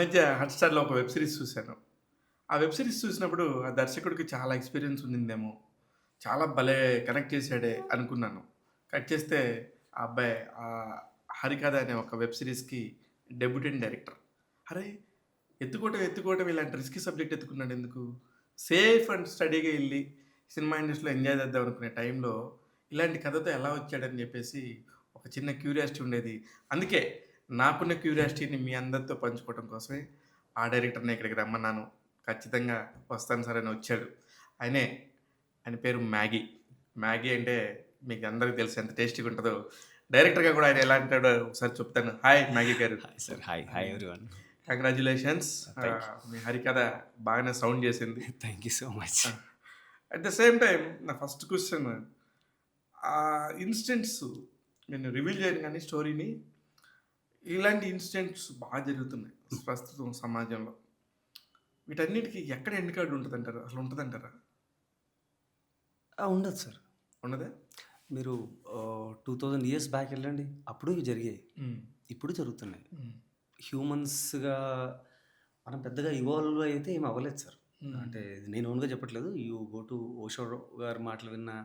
మధ్య హాట్‌స్టార్‌లో ఒక web series చూశాను. ఆ వెబ్ సీరీస్ చూసినప్పుడు ఆ దర్శకుడికి చాలా ఎక్స్‌పీరియన్స్ ఉండిందేమో! చాలా భలే కనెక్ట్ చేసాడే అనుకున్నాను. కట్ చేస్తే ఆ అబ్బాయి 'హరికథ' అనే ఒక వెబ్ సీరీస్‌కి డెబ్యూటెంట్ డైరెక్టర్. అరే! ఎత్తుకోవటం ఇలాంటి రిస్కీ సబ్జెక్ట్ ఎత్తుకున్నాడెందుకు? సేఫ్ అండ్ స్టడీగా ఎళ్లి సినిమా ఇండస్ట్రీలో ఎంజాయ్ చేద్దాం అనుకునే టైంలో ఇలాంటి కథతో ఎలా వచ్చాడని చెప్పేసి ఒక చిన్న క్యూరియాసిటీ ఉండేది. అందుకే నాకున్న క్యూరియాసిటీని మీ అందరితో పంచుకోవడం కోసమే ఆ డైరెక్టర్‌ని ఇక్కడికి రమ్మన్నాను. ఖచ్చితంగా వస్తాను సార్ అని వచ్చాడు. ఆయనే. ఆయన పేరు మ్యాగీ. మ్యాగీ అంటే మీకు అందరికి తెలుసు ఎంత టేస్టీగా ఉంటదో. డైరెక్టర్‌గా కూడా ఆయన ఎలాంటోడో ఒకసారి చెప్తాను. హాయ్ మ్యాగీ గారు. Hi sir. Hi. Hi hmm. Everyone. Congratulations. Thank you. మీ హరికథ బాగానే సౌండ్ చేసింది. Thank you so much. ఆ! అట్ ద సేమ్ టైమ్ నా ఫస్ట్ క్వెషన్ ఇన్సిడెంట్స్ నేను రివీల్ చేయను గానీ స్టోరీని. ఇలాంటి ఇన్సిడెంట్స్ బాగా జరుగుతున్నాయి ప్రస్తుతం సమాజంలో. వీటన్నిటికి ఎక్కడ ఎండ్ కార్డ్ ఉంటదంటారు? అసలు ఉంటదంటారా? ఉండదు సార్. ఉండదా? మీరు 2000 ఇయర్స్ బ్యాక్ ఎళ్ళండి. అప్పుడు ఇవి జరిగాయి. హ్మ్. ఇప్పుడు జరుగుతున్నాయి. హ్మ్. హ్యూమన్స్‌గా మనం పెద్దగా ఇవాల్వ్ అయితే ఏమి అవ్వలేదు సార్. హ్మ్. అంటే ఇది నేను ఓన్‌గా చెప్పట్లేదు. యూ గో టు ఓషో గారి మాటలు విన్నా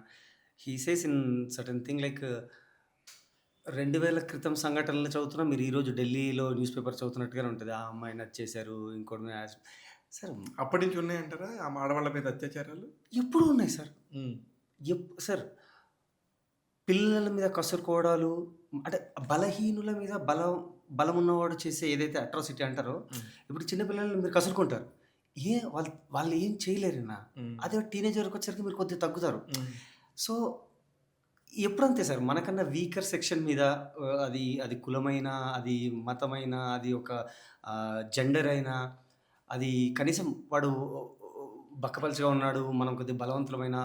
he says in certain thing like 2000 క్రితం సంఘటనలు చదువుతున్నా మీరు ఈరోజు ఢిల్లీలో న్యూస్ పేపర్ చదువుతున్నట్టుగానే ఉంటది. ఆ అమ్మాయిని హత్య ఇంకోడిని సార్ అప్పటి నుంచి ఉన్నాయంటారా? ఆ ఆడవాళ్ళ మీద అత్యాచారాలు? ఎప్పుడూ ఉన్నాయి సార్. హ్మ్. సార్ పిల్లల మీద కసురుకోవడాలు అంటే బలహీనుల మీద బలమున్నవాడు చేసే ఏదైతే అట్రాసిటీ అంటారో, హ్మ్. ఇప్పుడు చిన్న పిల్లల్ని మీరు కసురుకుంటారు. వాళ్ళు వాళ్ళు ఏం చేయలేరన్నా. హ్మ్. అదే టీనేజ్ వరకొచ్చేసరికి మీరు కొద్దిగా తగ్గుతారు. హ్మ్. సో, ఎప్పుడంతే సార్ మనకన్నా వీకర్ సెక్షన్ మీద అది అది కులమైనా, అది మతమైనా, అది ఒక జెండర్ అయినా, అది కనీసం వాడు బక్కపలచగా ఉన్నాడు, మనం కొద్దిగా బలవంతులమైన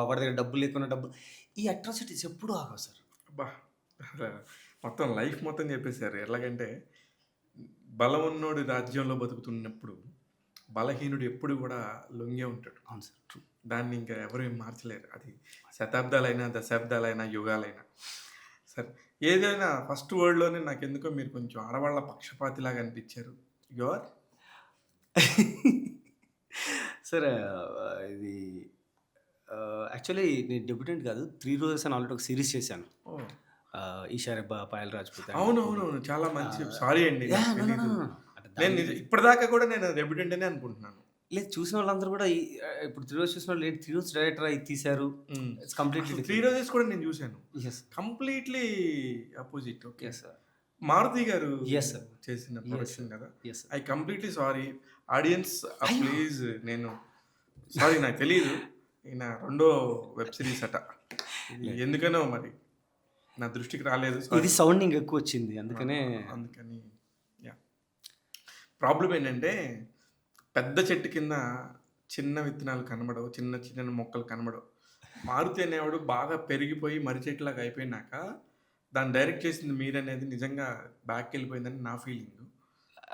వాడి దగ్గర డబ్బులు లేకున్నా ఈ అట్రాసిటీస్ ఎప్పుడూ ఆగవు సార్. అబ్బా! అసల మొత్తం లైఫ్ మొత్తం చెప్పేసారు. ఎట్లాగంటే బలమున్నోడి రాజ్యంలో బతుకుతున్నప్పుడు బలహీనుడు ఎప్పుడు గూడా లొంగే ఉంటాడు. అవును సార్. ట్రూ. దాన్ని ఇంకా ఎవరు ఏం మార్చలేరు. అది శతాబ్దాలైనా, దశాబ్దాలైనా, యుగాలైనా. సరే ఏదైనా ఫస్ట్ వర్డ్‌లోనే నాకెందుకో మీరు కొంచెం ఆడవాళ్ళ పక్షపాతిలాగా అనిపిచ్చారు. You are? సార్ ఇది యాక్చువల్లీ నేను డెబ్యూటెంట్ కాదు. 'త్రీ రోజెస్' అని ఆల్రెడీ ఒక సీరీస్ చేశాను. Oh! 'Eesha Rebba', 'Payal Rajput' and Colleen. అవునవునవును. చాలా మంచి సారీ అండి నాకు యాహ్! నో, నో, నో, తెలీదు. నో. అంటే నేను దాని ఇప్పటిదాకా కూడా నేను డెబ్యూటెంట్ అనే అనుకుంటున్నాను. లేదు చూసిన వాళ్ళందరూ కూడా ఇప్పుడు 'త్రీ రోజెస్' చూసినోళ్ళు ఏంటి 'త్రీ రోజెస్' డైరెక్టరా ఇది తీశారు. హ్మ్. ఇట్స్ కంప్లీట్‌లీ అసలు 'త్రీ డిఫరెంట్. రోజెస్' కూడా నేను జూసాను. Yes. Completely opposite. Okay. Yes sir. Maruthi గారు యెస్ సార్. చేసిన యెస్ ప్రొడక్షన్ సార్. గదా! Yes sir. I completely sorry. Audience అయ్యో! ప్లీజ్ నేను సారీ నాకు తెలీదు. ఈయన రెండో వెబ్ సీరీస్ అట. ఇది లేదు. ఎందుకనో మరి నా దృష్టికి రాలేదు. ఇది సారీ. సౌండింగ్ ఎక్కువొచ్చింది. ఆ! అందుకనే అందుకని యాహ్! ప్రాబ్లమ్ ఏంటంటే పెద్ద చెట్టు కింద చిన్న విత్తనాలు కనబడవు. చిన్న చిన్న మొక్కలు కనబడవు. మారుతి అనేవాడు బాగా పెరిగిపోయి మర్రి చెట్టులాగా అయిపోయినాక, దాన్ని డైరెక్ట్ చేసింది మీరనేది నిజంగా బ్యాక్‌కెళ్ళిపోయిందని నా ఫీలింగు.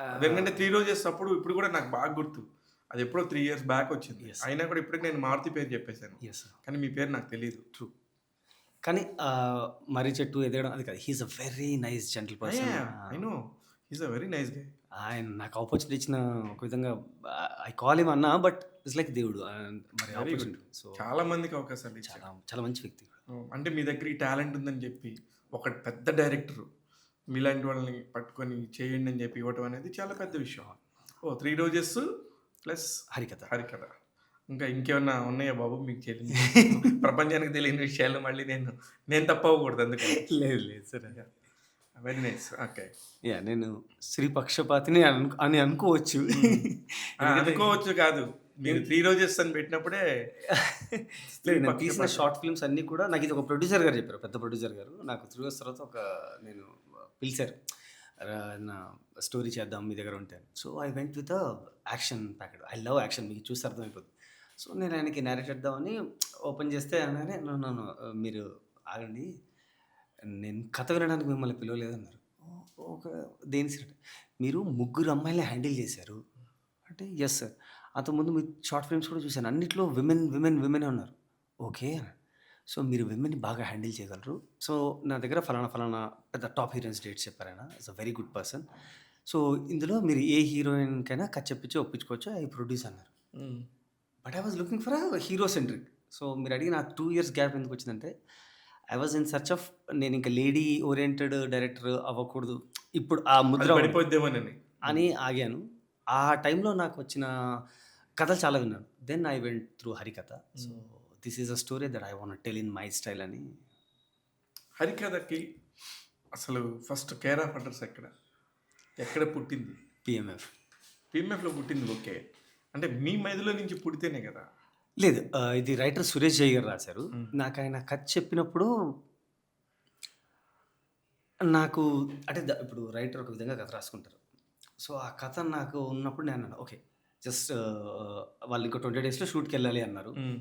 అదెంటంటే ఆహ్, 'త్రీ రోజెస్' అప్పుడు ఇప్పుడు కూడా నాకు బాగా గుర్తు. అదెప్పుడో 3 ఇయర్స్ బ్యాక్ వచ్చింది. యెస్. అయినా కూడా ఇప్పటికి నేను మారుతి పేరు చెప్పేసాను. Yes sir. కానీ మీ పేరు నాకు తెలీదు. ట్రూ. కానీ మర్రి చెట్టు ఎదగడం అది కాదు. He is a very nice gentle ah! Person. Yeah! I know. He is a very nice guy. ఆయన నాకు ఆపర్చునిటీ ఇచ్చిన ఒక విధంగా ఐ కాల్ హిమ్ అన్న బట్ ఇట్స్ లైక్ దేవుడు. మరి వెరీ గుడ్. ఆపర్చునిటీ. సో చాలా మందికి అవకాశాలు ఇచ్చారు. చాలా చాలా మంచి వ్యక్తి. అంటే మీ దగ్గర ఈ టాలెంట్ ఉందని చెప్పి, ఒక పెద్ద డైరెక్టరు మీలాంటి వాళ్ళని పట్టుకొని చేయండి అని చెప్పి ఇవ్వటం అనేది చాలా పెద్ద విషయం. ఓహ్! 'త్రీ రోజెస్' ప్లస్ హరికథ. 'హరికథ.' ఇంకా ఇంకేమన్నా ఉన్నాయా బాబు మీకు తెలియని ప్రపంచానికి తెలియని విషయాలు మళ్ళీ నేను తప్పవ్వకూడదు అందుకని. లేదు లేదు sir. Yeah! Very nice. Okay. నేను స్త్రీ పక్షపాతిని అని అనుకోవచ్చు. హ్మ్. ఎందుకంటే అనుకోవచ్చు కాదు. మీరు 'త్రీ రోజెస్' అని పెట్టినప్పుడే స్త్రీ లేదు నేను తీసిన పక్షపాతి. షార్ట్ ఫిల్మ్స్ అన్నీ కూడా నాకిది ఒక ప్రొడ్యూసర్ గారు చెప్పారు. పెద్ద ప్రొడ్యూసర్ గారు. నాకు 3 ఇయర్స్ తర్వాత నేను పిలిచారు. నా స్టోరీ చేద్దాం మీ దగ్గర ఉంటే. So, I went with action packet. I love action మీకు చూస్తే అర్థమైపోద్ది. సో, నేను ఆయనకి నేరేట్ చేద్దామని ఓపెన్ చేస్తే అనగానే నో, నో, నో మీరు ఆగండి. నేను కథ వినడానికి మిమ్మల్ని పిలవలేదన్నారు. ఓకే. దేని సినిమా? మీరు ముగ్గురు అమ్మాయిల్ని హ్యాండిల్ చేశారు. అంటే యెస్ సార్. అంతకుముందు మీ షార్ట్ ఫిల్మ్స్ కూడా చూసాను. అన్నిట్లో విమెనే ఉన్నారు. ఓకే. సో, మీరు విమెన్‌ని బాగా హ్యాండిల్ చేయగలరు. సో, నా దగ్గర ఫలానా పెద్ద టాప్ హీరోయిన్స్ డేట్స్ చెప్పారాయన. Is a very good person. So ఇందులో మీరు ఏ హీరోయిన్‌కైనా కథ చెప్పించి ఒప్పించుకోవచ్చు. ఐ ప్రొడ్యూస్ అన్నారు. Hmm. But I was looking for hero centric. So మీరు అడిగిన ఆ 2 ఇయర్స్ గ్యాప్ ఎందుకొచ్చిందంటే, I was in search of నేనింక లేడీ ఓరియెంటెడ్ డైరెక్టర్ అవ్వకూడదు. ఇప్పుడు ఆ అది ముద్ర పడిపోద్దేమోనని. హ్మ్. అని ఆగాను. ఆ టైంలో నాకొచ్చిన కథలు చాలా విన్నాను. Then I went through Harikatha. So hmm. This is a story that I want tell in my style అని. హరికథకి అసలు ఫస్ట్ కేర్ ఆఫ్ అడ్రస్ ఎక్కడ? ఎక్కడ పుట్టింది? పీఎంఎఫ్. పీఎంఎఫ్‌లో పుట్టింది ఓకే. అంటే మీ మైండ్‌లో నుంచి పుడితేనే గదా! లేదు. ఇది రైటర్ సురేష్ జై గారు రాశారు. హ్మ్. నాకాయన కథ చెప్పినప్పుడు నాకు అంటే ఇప్పుడు రైటర్ ఒక విధంగా కథ రాసుకుంటారు. సో, ఆ కథ నాకు ఉన్నప్పుడు నేనన్నాను ఓకే. జస్ట్ వాళ్ళు ఇంకో 20 డేస్‌లో షూట్‌కెళ్ళాలి అన్నారు. Hmm.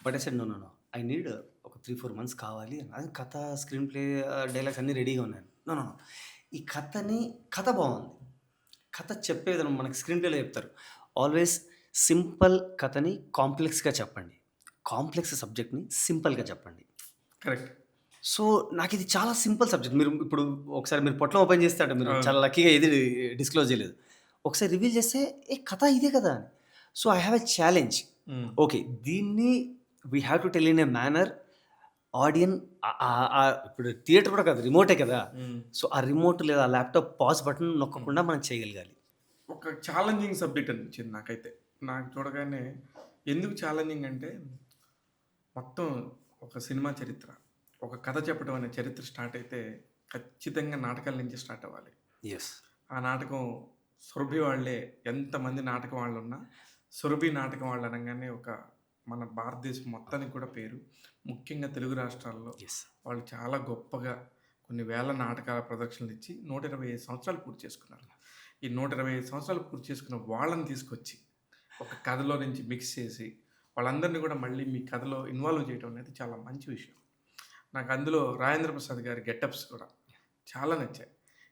But I said no, no, no. I need ఒక 3, 4 మంత్స్ కావాలి అన్నా. అది కథ, స్క్రీన్ ప్లే, డైలాగ్స్ అన్నీ రెడీగా ఉన్నాయి. No, no, no. ఈ కథ బావుంది. కథ చెప్పే విధానం మనకి స్క్రీన్ ప్లేలో చెప్తారు. ఆల్వేస్ సింపుల్ కథని కాంప్లెక్స్‌గా చెప్పండి. కాంప్లెక్స్ సబ్జెక్ట్‌ని సింపుల్‌గా చెప్పండి. కరెక్ట్. సో, నాకిది చాలా సింపుల్ సబ్జెక్ట్. మీరు ఇప్పుడు ఒకసారి మీరు పొట్లం ఓపెన్ చేస్తే అంటే మీరు అవును. చాలా లక్కీగా ఏది డిస్క్లోజ్ చేయలేదు. ఒకసారి రివీల్ చేస్తే ఏ కథ ఇదే కదా! అని. So, I have a challenge. Hmm. Okay. దీన్ని we have to tell in a manner audience ఇప్పుడు థియేటర్ కూడా కాదు. రిమోటే కదా! హ్మ్. సో, ఆ రిమోట్ లేదా ల్యాప్‌టాప్ పాజ్ బటన్ హ్మ్. నొక్కకుండా మనం చేయగలగాలి. ఒక ఛాలెంజింగ్ సబ్జెక్ట్ అనిపించింది నాకైతే. నాకు చూడగానే ఎందుకు ఛాలెంజింగ్ అంటే మొత్తం ఒక సినిమా చరిత్ర, ఒక కథ చెప్పడం అనే చరిత్ర స్టార్ట్ అయితే ఖచ్చితంగా నాటకాల నుంచి స్టార్ట్ అవ్వాలి. యెస్. ఆ నాటకం సురభి వాళ్ళే ఎంతమంది నాటకం వాళ్ళున్నా, సురభి నాటకం వాళ్ళు అనంగానే ఒక మన భారతదేశం మొత్తానికి కూడా పేరు. ముఖ్యంగా తెలుగు రాష్ట్రాల్లో యెస్. వాళ్ళు చాలా గొప్పగా కొన్ని వేల నాటకాల ప్రదర్శనలు ఇచ్చి 125 సంవత్సరాలు పూర్తి చేసుకున్నారు. ఈ 125 సంవత్సరాలు పూర్తి చేసుకున్న వాళ్ళని తీసుకొచ్చి ఒక కథలో నుంచి మిక్స్ చేసి వాళ్ళందరినీ కూడా మళ్ళీ మీ కథలో ఇన్వాల్వ్ చేయడం అనేది చాలా మంచి విషయం. నాకు అందులో రాజేంద్ర ప్రసాద్ గారి గెటప్స్ కూడా చాలా నచ్చాయి.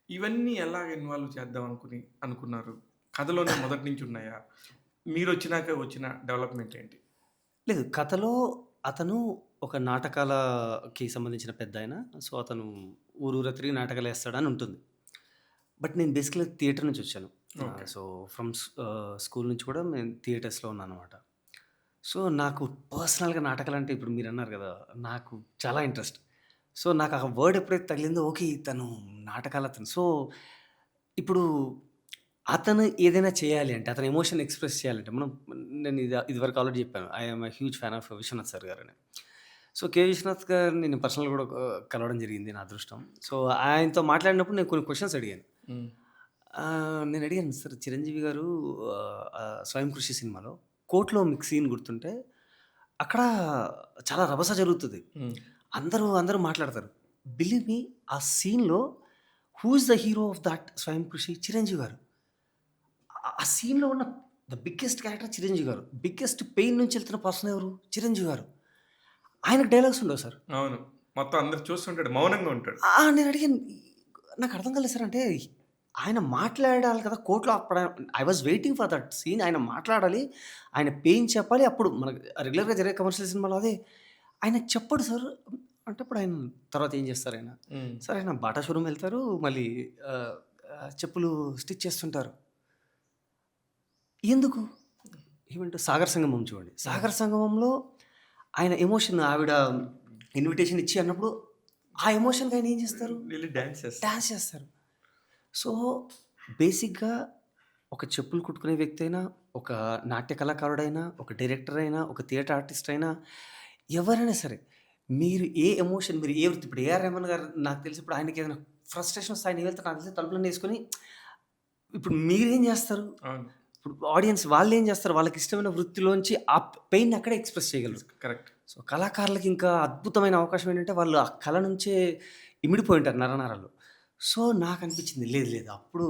ఇవన్నీ ఎలాగ ఇన్వాల్వ్ చేద్దాం అనుకున్నారు? కథలోనే మొదటి నుంచి ఉన్నాయా? మీరొచ్చినాక వచ్చిన డెవలప్‌మెంట్ ఏంటి? లేదు. కథలో అతను ఒక నాటకాలకి సంబంధించిన పెద్దాయన. సో, అతను ఊరూరా తిరిగి నాటకాలేస్తాడని ఉంటుంది. బట్ నేను బేసికల్‌గా థియేటర్ నుంచొచ్చాను. ఓకే. సో, స్కూల్ నుంచి కూడా నేను థియేటర్స్‌లో ఉన్నాననమాట. సో, నాకు పర్సనల్‌గా నాటకాలంటే ఇప్పుడు మీరన్నారు గదా! నాకు చాలా ఇంట్రెస్ట్. సో, నాకు ఆ వర్డ్ ఎప్పుడైతే తగిలిందో ఓకే. తను నాటకాలతను. సో, ఇప్పుడు అతను ఏదైనా చేయాలి అంటే, అతని ఎమోషన్ ఎక్స్‌ప్రెస్ చేయాలంటే నేను ఇదివరకు ఆల్రెడీ చెప్పాను. I am a huge fan of Vishwanath sir గారని. సో, విశ్వనాథ్ గారిని నేను పర్సనల్‌గా కూడా కలవడం జరిగింది నా అదృష్టం. సో, ఆయనతో మాట్లాడినప్పుడు నేను కొన్ని క్వెషన్స్ అడిగాను. హ్మ్. నేను అడిగాను సార్ చిరంజీవి గారు 'స్వయం కృషి' సినిమాలో కోర్ట్‌లో మీకు సీన్ గుర్తుంటే, అక్కడ చాలా రభస జరుగుతది. హ్మ్. అందరూ మాట్లాడతారు. బిలీవ్ మీ ఆ సీన్‌లో who is the hero of that 'స్వయం కృషి' చిరంజీవి గారు. ఆ సీన్‌లో ఉన్న ద బిగ్గెస్ట్ క్యారెక్టర్ చిరంజీవి గారు. బిగ్గెస్ట్ పెయిన్ నుంచి వెళ్తున్న పర్సన్ ఎవరు? చిరంజీవి గారు. ఆయనకు డైలాగ్స్ ఉండవు సార్. అవును. మొత్తం అందరూ చూస్తుంటాడు. మౌనంగా ఉంటాడు. నేను అడిగాను. నాకు అర్థం కాలేదు సార్. అంటే ఆయన మాట్లాడాలి కదా! కోర్ట్‌లో అప్పుడు I was waiting for that scene. ఆయన మాట్లాడాలి. ఆయన పెయిన్ చెప్పాలి. అప్పుడు మనకు రెగ్యులర్‌గా జరిగే కమర్షియల్ సినిమాలో అదే. ఆయన చెప్పడు సార్. అంటే అప్పుడు ఆయన తర్వాత ఏం చేస్తారాయన? హ్మ్. సార్ ఆయన బాటా షోరూమ్ వెళ్తారు. మళ్ళీ ఆహ్, ఆహ్, చెప్పులు స్టిచ్ చేస్తుంటారు. ఎందుకు? ఈవెంట్ 'సాగర్ సంగమం' చూడండి. హ్మ్. 'సాగర్ సంగమంలో' ఆయన ఎమోషన్ ఆవిడ ఇన్విటేషన్ ఇచ్చి అన్నప్పుడు, ఆ ఎమోషన్‌కి ఆయన ఏం చేస్తారు? ఎళ్లి డాన్స్ చేస్తారు. డాన్స్ చేస్తారు. సో, బేసిక్‌గా ఒక చెప్పులు కుట్టుకునే వ్యక్తి అయినా, ఒక నాట్య కళాకారుడైనా, ఒక డైరెక్టర్ అయినా, ఒక థియేటర్ ఆర్టిస్ట్ అయినా, ఎవరైనా సరే, మీరు ఏ ఎమోషన్ మీరు ఏ వృత్తి ఇప్పుడు 'ఏఆర్ రెహమాన్' గారు నాకు తెలిసి ఇప్పుడు ఆయనకేదైనా ఫ్రస్ట్రేషన్ వస్తే ఆయన ఏం వెళ్తారు నాకు తెలిసి తలుపులన్నీ యేసుకొని ఇప్పుడు మీరేం జేస్తారు? అవును. ఇప్పుడు ఆడియన్స్ వాళ్ళేం జేస్తారు? వాళ్ళకిష్టమైన వృత్తిలోంచి ఆ పెయిన్‌ని అక్కడే ఎక్స్‌ప్రెస్ చేయగలరు. కరెక్ట్. సో, కళాకారులకి ఇంకా అద్భుతమైన అవకాశం ఏంటంటే, వాళ్ళు ఆ కళ నుంచే ఇమిడిపోయి ఉంటారు నరనరాల్లో. సో, నాకనిపించింది లేదు, లేదు. అప్పుడు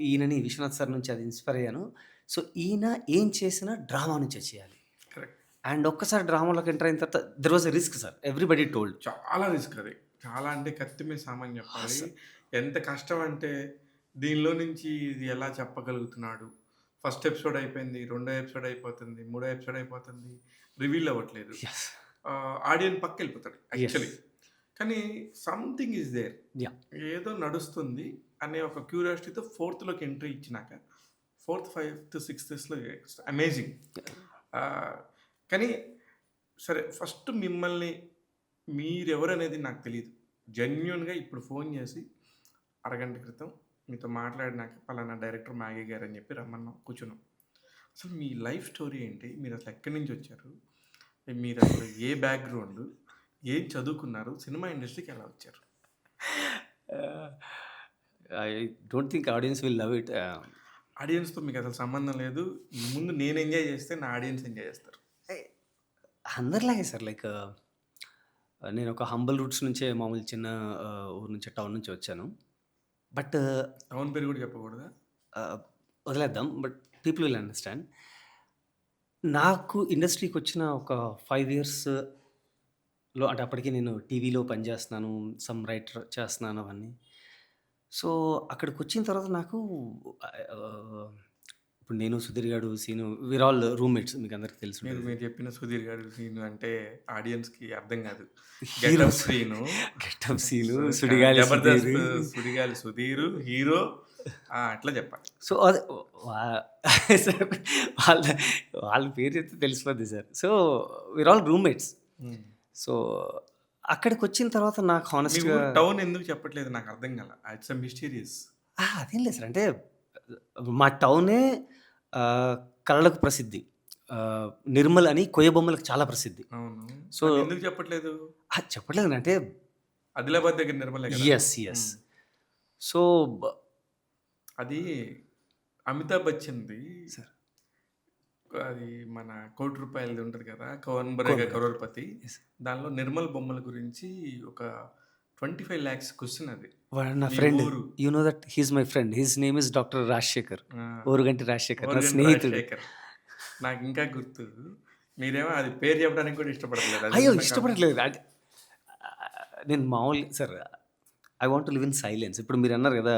ఈయనని విశ్వనాథ్ సార్ నుంచి అది ఇన్‌స్పైర్ అయ్యాను. సో, ఈయన ఏం చేసినా డ్రామా నుంచే చేయాలి. కరెక్ట్. అండ్ ఒక్కసారి డ్రామాలోకి ఎంటర్ అయిన తర్వాత there was a risk sir. Everybody told. చాలా రిస్క్ అది. చాలా అంటే కత్తి మీద సామని చెప్పాలి. సార్. ఎంత కష్టం అంటే దీనిలో నుంచి ఇది ఎలా చెప్పగలుగుతున్నాడు. ఫస్ట్ ఎపిసోడ్ అయిపోయింది. రెండో ఎపిసోడ్ అయిపోతుంది. మూడో ఎపిసోడ్ అయిపోతుంది. రివీల్ అవ్వట్లేదు. యెస్. ఆడియన్స్ పక్కకెళ్ళిపోతాడు యెస్. యాక్చువల్లీ. కానీ సంథింగ్ ఈస్ దేర్. యాహ్! ఏదో నడుస్తుంది. అనే ఒక క్యూరియాసిటీతో ఫోర్త్‌లోకి ఎంట్రీ ఇచ్చినాక ఫోర్త్, ఫిఫ్త్, సిక్స్త్స్‌లో అమేజింగ్. కానీ సరే ఫస్ట్ మిమ్మల్ని మీరెవరనేది నాకు తెలీదు. జెన్యూన్‌గా ఇప్పుడు ఫోన్ చేసి అరగంట క్రితం మీతో మాట్లాడినాక పలానా డైరెక్టర్ మ్యాగీ గారని చెప్పి రమ్మన్నాం. కూర్చున్నాం. అసలు మీ లైఫ్ స్టోరీ ఏంటి? మీరసలు ఎక్కడి నుంచొచ్చారు? మీరసలు ఏ బ్యాక్‌గ్రౌండు? ఏం చదువుకున్నారు? సినిమా ఇండస్ట్రీకి ఎలా వచ్చారు? I don't think audience will love it. ఆడియన్స్‌తో మీకసలు సంబంధం లేదు. ముందు నేను ఎంజాయ్ చేస్తే నా ఆడియన్స్ ఎంజాయ్ చేస్తారు. అందరిలాగే సార్. లైక్ నేను ఒక హంబల్ రూట్స్ నుంచే మామూలు చిన్న ఊరు నుంచి, టౌన్ నుంచి వచ్చాను. బట్ టౌన్ పేరు కూడా చెప్పకూడదా? వదిలేద్దాం. But people will understand. నాకు ఇండస్ట్రీకొచ్చిన ఒక 5 ఇయర్స్‌లో అంటే అప్పటికి నేను టీవీలో పనిచేస్తున్నాను. సమ్ రైటర్ చేస్తున్నాను అవన్నీ. సో, అక్కడికొచ్చిన తర్వాత నాకు ఆహ్, ఇప్పుడు నేను, సుధీర్ గాడు, సీను వీఆర్ ఆల్ రూమ్‌మేట్స్ మీకందరికి మీరు తెలిసుంటది. మీరు చెప్పిన సుధీర్ గారు సీను అంటే ఆడియన్స్‌కి అర్థం కాదు. Getup heroes Seenu, getup Seenu, Sudigali Jabardasth Sudheer. Sudigali Sudheer, hero అట్లా చెప్పాలి. సో, అదే వా సార్ వాళ్ళ వాళ్ళ పేరు చెప్తే తెలిసిపోద్ది sir. So, we are all roommates. Hmm. So, అక్కడికొచ్చిన తర్వాత నాకు మీ హానెస్ట్‌గా ఊరు టౌన్ ఎందుకు చెప్పట్లేదు నాకు అర్థం కాల. It's mysterious. అదేం లేదు సార్. అంటే మా టౌనే కళలకు ప్రసిద్ధి. నిర్మల్ అని కొయ్య బొమ్మలకు చాలా ప్రసిద్ధి. అవును. సో, మరి ఎందుకు చెప్పట్లేదు? చెప్పట్లేదండి. అంటే ఆదిలాబాద్ దగ్గర నిర్మలే కదా? యెస్. హ్మ్. సో, బ అది అమితాబ్ బచ్చన్‌ది. సార్ అది మన 1,00,00,000 రూపాయలది ఉంటది కదా! 'కౌన్ బనేగా కోన్ కరోడ్‌పతి'. యెస్. దానిలో నిర్మల్ బొమ్మల గురించి ఒక 25,00,000 క్వెషన్ అది. వాడు నా మీ ఫ్రెండ్. ఊరు. You know that he is my friend. His name is doctor Rajasekhar. ఆ! ఓరుగంటి రాజశేఖర్. నా ఓరుగంటి స్నేహితుడు. రాజశేఖర్. నాకింకా గుర్తు. మీరేమో అది పేరు చెప్పడానికి కూడా ఇష్టపడట్లేదు. అది అయ్యో! నిజంగా ఇష్టపడట్లేదు. అంటే నేను మామూలుగా sir I want to live in silence. ఇప్పుడు మీరన్నారు గదా!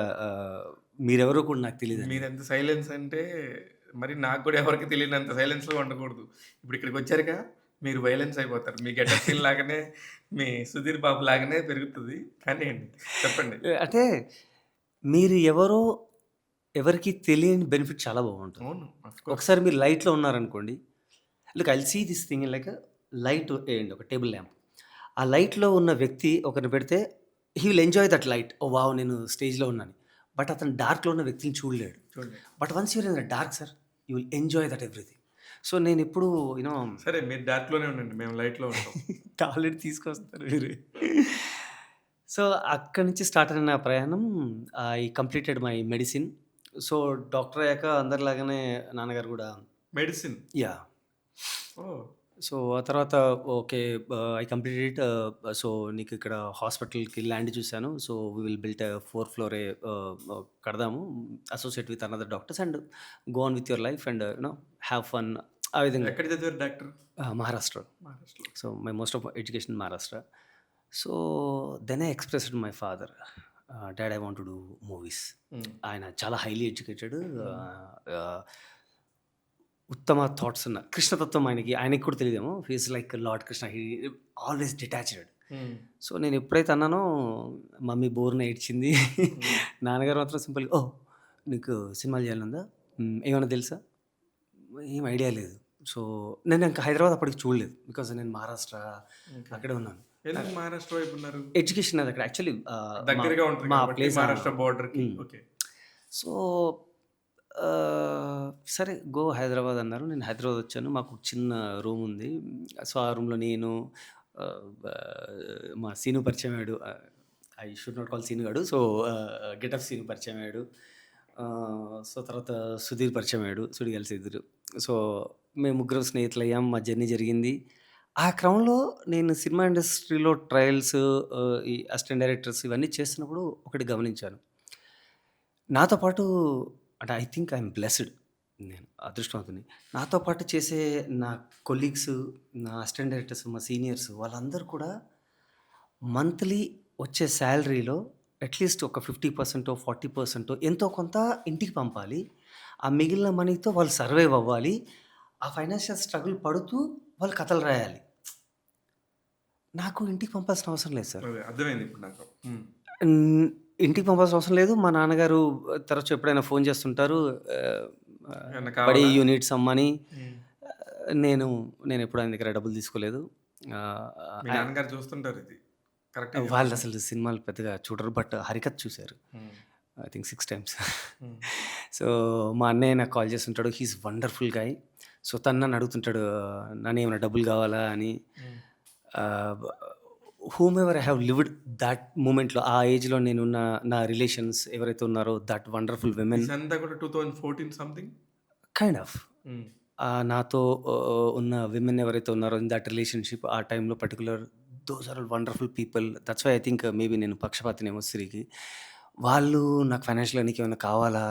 మీరెవరో కూడా నాకు తెలీదని. మీరెంత సైలెన్స్ అంటే మరి నాకు కూడా ఎవరికీ తెలియనంత సైలెన్స్‌లో ఉండకూడదు. ఇప్పుడు ఇక్కడికొచ్చారుగా మీరు వైలెన్స్ అయిపోతారు. మీ గెటప్ సీన్ లాగానే, మీ సుధీర్ బాబు లాగానే పెరుగుతది. కానీయండి. చెప్పండి. అంటే మీరు ఎవరో ఎవరికీ తెలియని బెనిఫిట్ చాలా బాగుంటుంది. అవును. Of course. ఒకసారి మీరు లైట్‌లో ఉన్నారనుకోండి. Look I will see this thing like light ఏయండి ఒక టేబుల్ ల్యాంప్. ఆ లైట్‌లో ఉన్న వ్యక్తి ఒకరిని పెడితే he will enjoy that light. Oh! Wow! నేను స్టేజ్‌లో ఉన్నాను. బట్ అతను డార్క్‌లో ఉన్న వ్యక్తిని చూడలేడు. చూడండి. But once you're in the dark sir you will enjoy that everything. So, నేనెప్పుడు సరే మీరు డార్క్‌లోనే ఉండండి. మేము లైట్‌లో ఉంటాం. టాబ్లెట్ తీసుకొస్తారు మీరు. సో, అక్కడి నుంచి స్టార్ట్ అయిన నా ప్రయాణం. I completed my medicine. So, doctor అయ్యాక అందరిలాగానే నాన్నగారు గూడా మెడిసిన్. యాహ్! ఓహ్! సో, ఆ తర్వాత okay. I completed it. So, నీకిక్కడ హాస్పిటల్‌కి ల్యాండ్ చూసాను. సో, వి విల్ బిల్డ్ 4 ఫ్లోరే కడదాము. Associate with another doctors and go on with your life and have fun ఆ విధంగా. ఎక్కడ చదివారు డాక్టర్? మహారాష్ట్ర. మహారాష్ట్రలో. So, my most of education Maharashtra. So, then I expressed my father. Dad I want to do movies. Hmm. ఆయన చాలా highly educated. హ్మ్. ఆహ్, ఉత్తమ థాట్స్ ఉన్న కృష్ణతత్వం ఆయనకి కూడా తెలీదేమో. He is like lord Krishna. He always detached. Hmm. So, నేను ఎప్పుడైతే అన్నానో మమ్మీ బోరున ఏడ్చింది. హ్మ్. నాన్నగారు మాత్రం సింపుల్‌గా ఓహ్! నీకు సినిమాలు చేయాలనుందా? ఏమన్నా తెలుసా? ఏం ఐడియా లేదు. సో, నేను ఇంకా హైదరాబాద్ అప్పటికి చూడలేదు. బికాజ్ నేను మహారాష్ట్ర ఓకే. అక్కడే ఉన్నాను. ఎందుకు మహారాష్ట్ర వైపు ఉన్నారు? ఎడ్యుకేషన్ అది అక్కడ యాక్చువల్లీ దగ్గరగా ఉంటది మా కాబట్టి ప్లేస్ మహారాష్ట్ర బోర్డర్‌కి. హ్మ్. ఓకే. సో, సరే గో హైదరాబాద్ అన్నారు. నేను హైదరాబాద్ వచ్చాను. మాకు చిన్న రూమ్ ఉంది. సో, ఆ రూమ్‌లో నేను ఆహ్, మా సీను పరిచయం అయ్యాడు. I should not call Seenu గాడు. సో, గెటప్ సీను పరిచయం అయ్యాడు. సో, తర్వాత సుధీర్ పరిచయం అయ్యాడు. సుడిగాలి సుధీర్. సో, మేము ముగ్గురం స్నేహితులయ్యాం. మా జర్నీ జరిగింది. ఆ క్రమంలో నేను సినిమా ఇండస్ట్రీలో ట్రయల్స్, ఈ అసిస్టెంట్ డైరెక్టర్స్ ఇవన్నీ చేస్తున్నప్పుడు ఒకటి గమనించాను. నాతో పాటు అంటే ఐ థింక్ ఐయామ్ బ్లెస్డ్. నేను అదృష్టవంతుడిని. నాతో పాటు చేసే నా కొలీగ్స్, నా అసిస్టెంట్ డైరెక్టర్స్, మా సీనియర్స్ వాళ్ళందరూ కూడా మంత్లీ వచ్చే సాలరీలో అట్‌లీస్ట్ ఒక 50%, 40% ఎంతో కొంత ఇంటికి పంపాలి. ఆ మిగిలిన మనీతో వాళ్ళు సర్వైవ్ అవ్వాలి. ఆ ఫైనాన్షియల్ స్ట్రగుల్ పడుతూ వాళ్ళు కథలు రాయాలి. నాకు ఇంటికి పంపాల్సిన అవసరం లేదు సార్. అదే అర్థమైంది ఇప్పుడు నాకు. హ్మ్. హ్మ్. ఇంటికి పంపాల్సిన అవసరం లేదు. మా నాన్నగారు తరచు ఎప్పుడైనా ఫోన్ చేస్తుంటారు. ఆహ్, ఏమన్నా బడీ కావాలా? You need some money. హ్మ్. నేను నేనెప్పుడు ఆయన దగ్గర డబ్బులు తీసుకోలేదు. ఆహ్, మీ ఆహ్, నాన్నగారు చూస్తుంటారు ఇది. కరెక్టే చెప్తున్నారు. వాళ్ళసలు సినిమాలు పెద్దగా చూడరు. బట్ 'హరికథ' చూసారు. హ్మ్. I think 6 times. హ్మ్. సో, మా అన్నయ్య నాకు కాల్ చేస్తుంటాడు. He is wonderful guy. So, తను నన్ను అడుగుతుంటాడు, "నాన్న ఏమైనా డబ్బులు కావాలా?" అని. హ్మ్. ఆహ్, హూమెవర్ ఐ హావ్ లివ్డ్ దట్ మూమెంట్‌లో ఆ ఏజ్‌లో నేనున్న నా రిలేషన్స్ ఎవరైతే ఉన్నారో దట్ వండర్‌ఫుల్ విమెన్ ఇదంతా కూడా 2014 సంథింగ్? Kind of. హ్మ్. నాతో ఉన్న విమెన్ ఎవరైతే ఉన్నారో ఇన్ దట్ రిలేషన్‌షిప్ ఆ టైంలో particular those are all wonderful people. That's why I think maybe నేను పక్షపాతినేమో స్త్రీకి. వాళ్ళు నాకు ఫైనాన్షియల్‌గా నీకేమైనా కావాలా?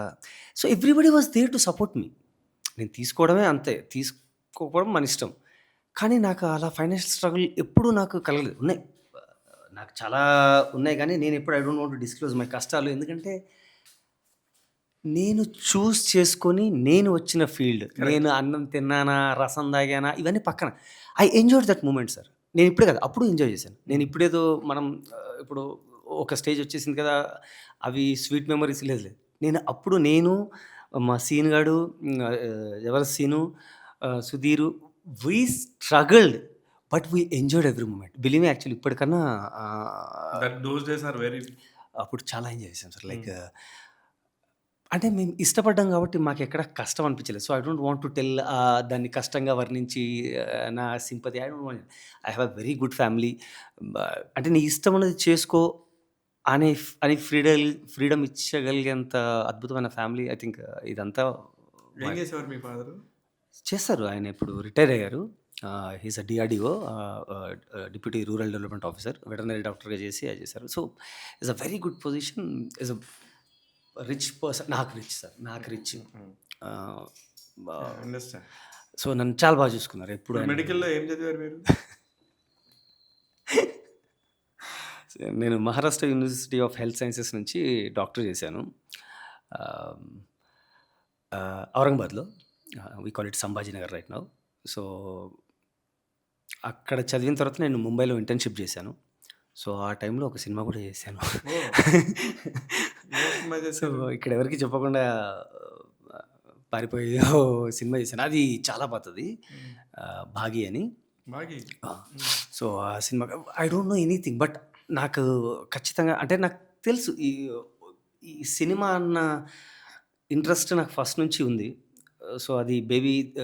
So, everybody was there to support me. నేను తీసుకోవడమే అంతే. తీసుకోకపోవడం మన ఇష్టం. కానీ నాకు అలా ఫైనాన్షియల్ స్ట్రగుల్ ఎప్పుడూ నాకు కలగలేదు. ఉన్నాయి. నాకు చాలా ఉన్నాయి గానీ నేనెప్పుడు I don't want to disclose my కష్టాలు. ఎందుకంటే నేను చేసుకొని నేను వచ్చిన ఫీల్డ్. కరెక్ట్. నేను అన్నం తిన్నానా, రసం తాగానా ఇవన్నీ పక్కన. I enjoyed that moment sir. నేను ఇప్పుడే కాదు అప్పుడు ఎంజాయ్ చేశాను. నేను హ్మ్. ఇప్పుడేదో మనం ఇప్పుడు ఒక స్టేజ్ వచ్చేసింది కదా! అవి స్వీట్ మెమోరీస్ లేదు లేదు. నేను మా సీను గాడు ఎవరు Seenu, Sudheer we struggled but we enjoyed every moment. Believe me actually ఇప్పటికన్నా దోస్ డేస్ ఆర్ వెరీ. అప్పుడు చాలా ఎంజాయ్ చేశాం సార్. హ్మ్. అంటే మేము ఇష్టపడ్డాం కాబట్టి మాకెక్కడ కష్టం అనిపించలేదు. So, I don't want to tell దాన్ని కష్టంగా వర్ణించి నా sympathy I don't want. I have a very good family. అంటే నీ ఇష్టం ఉన్నది చేసుకో అని ఫ్రీడమ్ ఇచ్చగలిగేంత అద్భుతమైన ఫ్యామిలీ ఐ థింక్ ఇదంతా ఏం మై చేసేవారు మీ ఫాదరు? చేస్తారు. ఆయన ఇప్పుడు రిటైర్ అయ్యారు. హి is a DRDO, deputy rural development officer. Veterinary డాక్టర్‌గా చేసి అది చేశారు. So, is a very good position. Is a rich person. నాకు రిచ్ సార్. నాకు రిచ్. హ్మ్. హ్మ్. ఆహ్, బ యాహ్! అండర్‌స్టాండ్. సో, నన్ను చాలా బాగా చూసుకున్నారు. ఎప్పుడు ఇప్పుడు ఆయన మెడికల్‌లో ఏం చదివారు మీరు? నేను Maharashtra university of health sciences నుంచి డాక్టర్ చేశాను. ఆహ్, ఔరంగాబాద్‌లో. We call it Sambhajinagar right now. So, అక్కడ చదివిన తర్వాత నేను ముంబైలో ఇంటర్న్‌షిప్ చేశాను. సో, ఆ టైంలో ఒక సినిమా కూడా చేశాను. ఓహ్! ఏ సినిమా సో, చేశారు? ఇక్కడ ఎవరికీ చెప్పకుండా పారిపోయి సినిమా చేశాను. అది చాలా పాతది. హ్మ్. 'భాగి' అని. 'భాగి'. ఆ! హ్మ్. సో, ఆ cinema I don't know anything. But నాకు ఖచ్చితంగా అంటే నాకు తెలుసు ఈ సినిమా అన్న ఇంట్రెస్ట్ నాకు ఫస్ట్ నుంచి ఉంది. సో, అది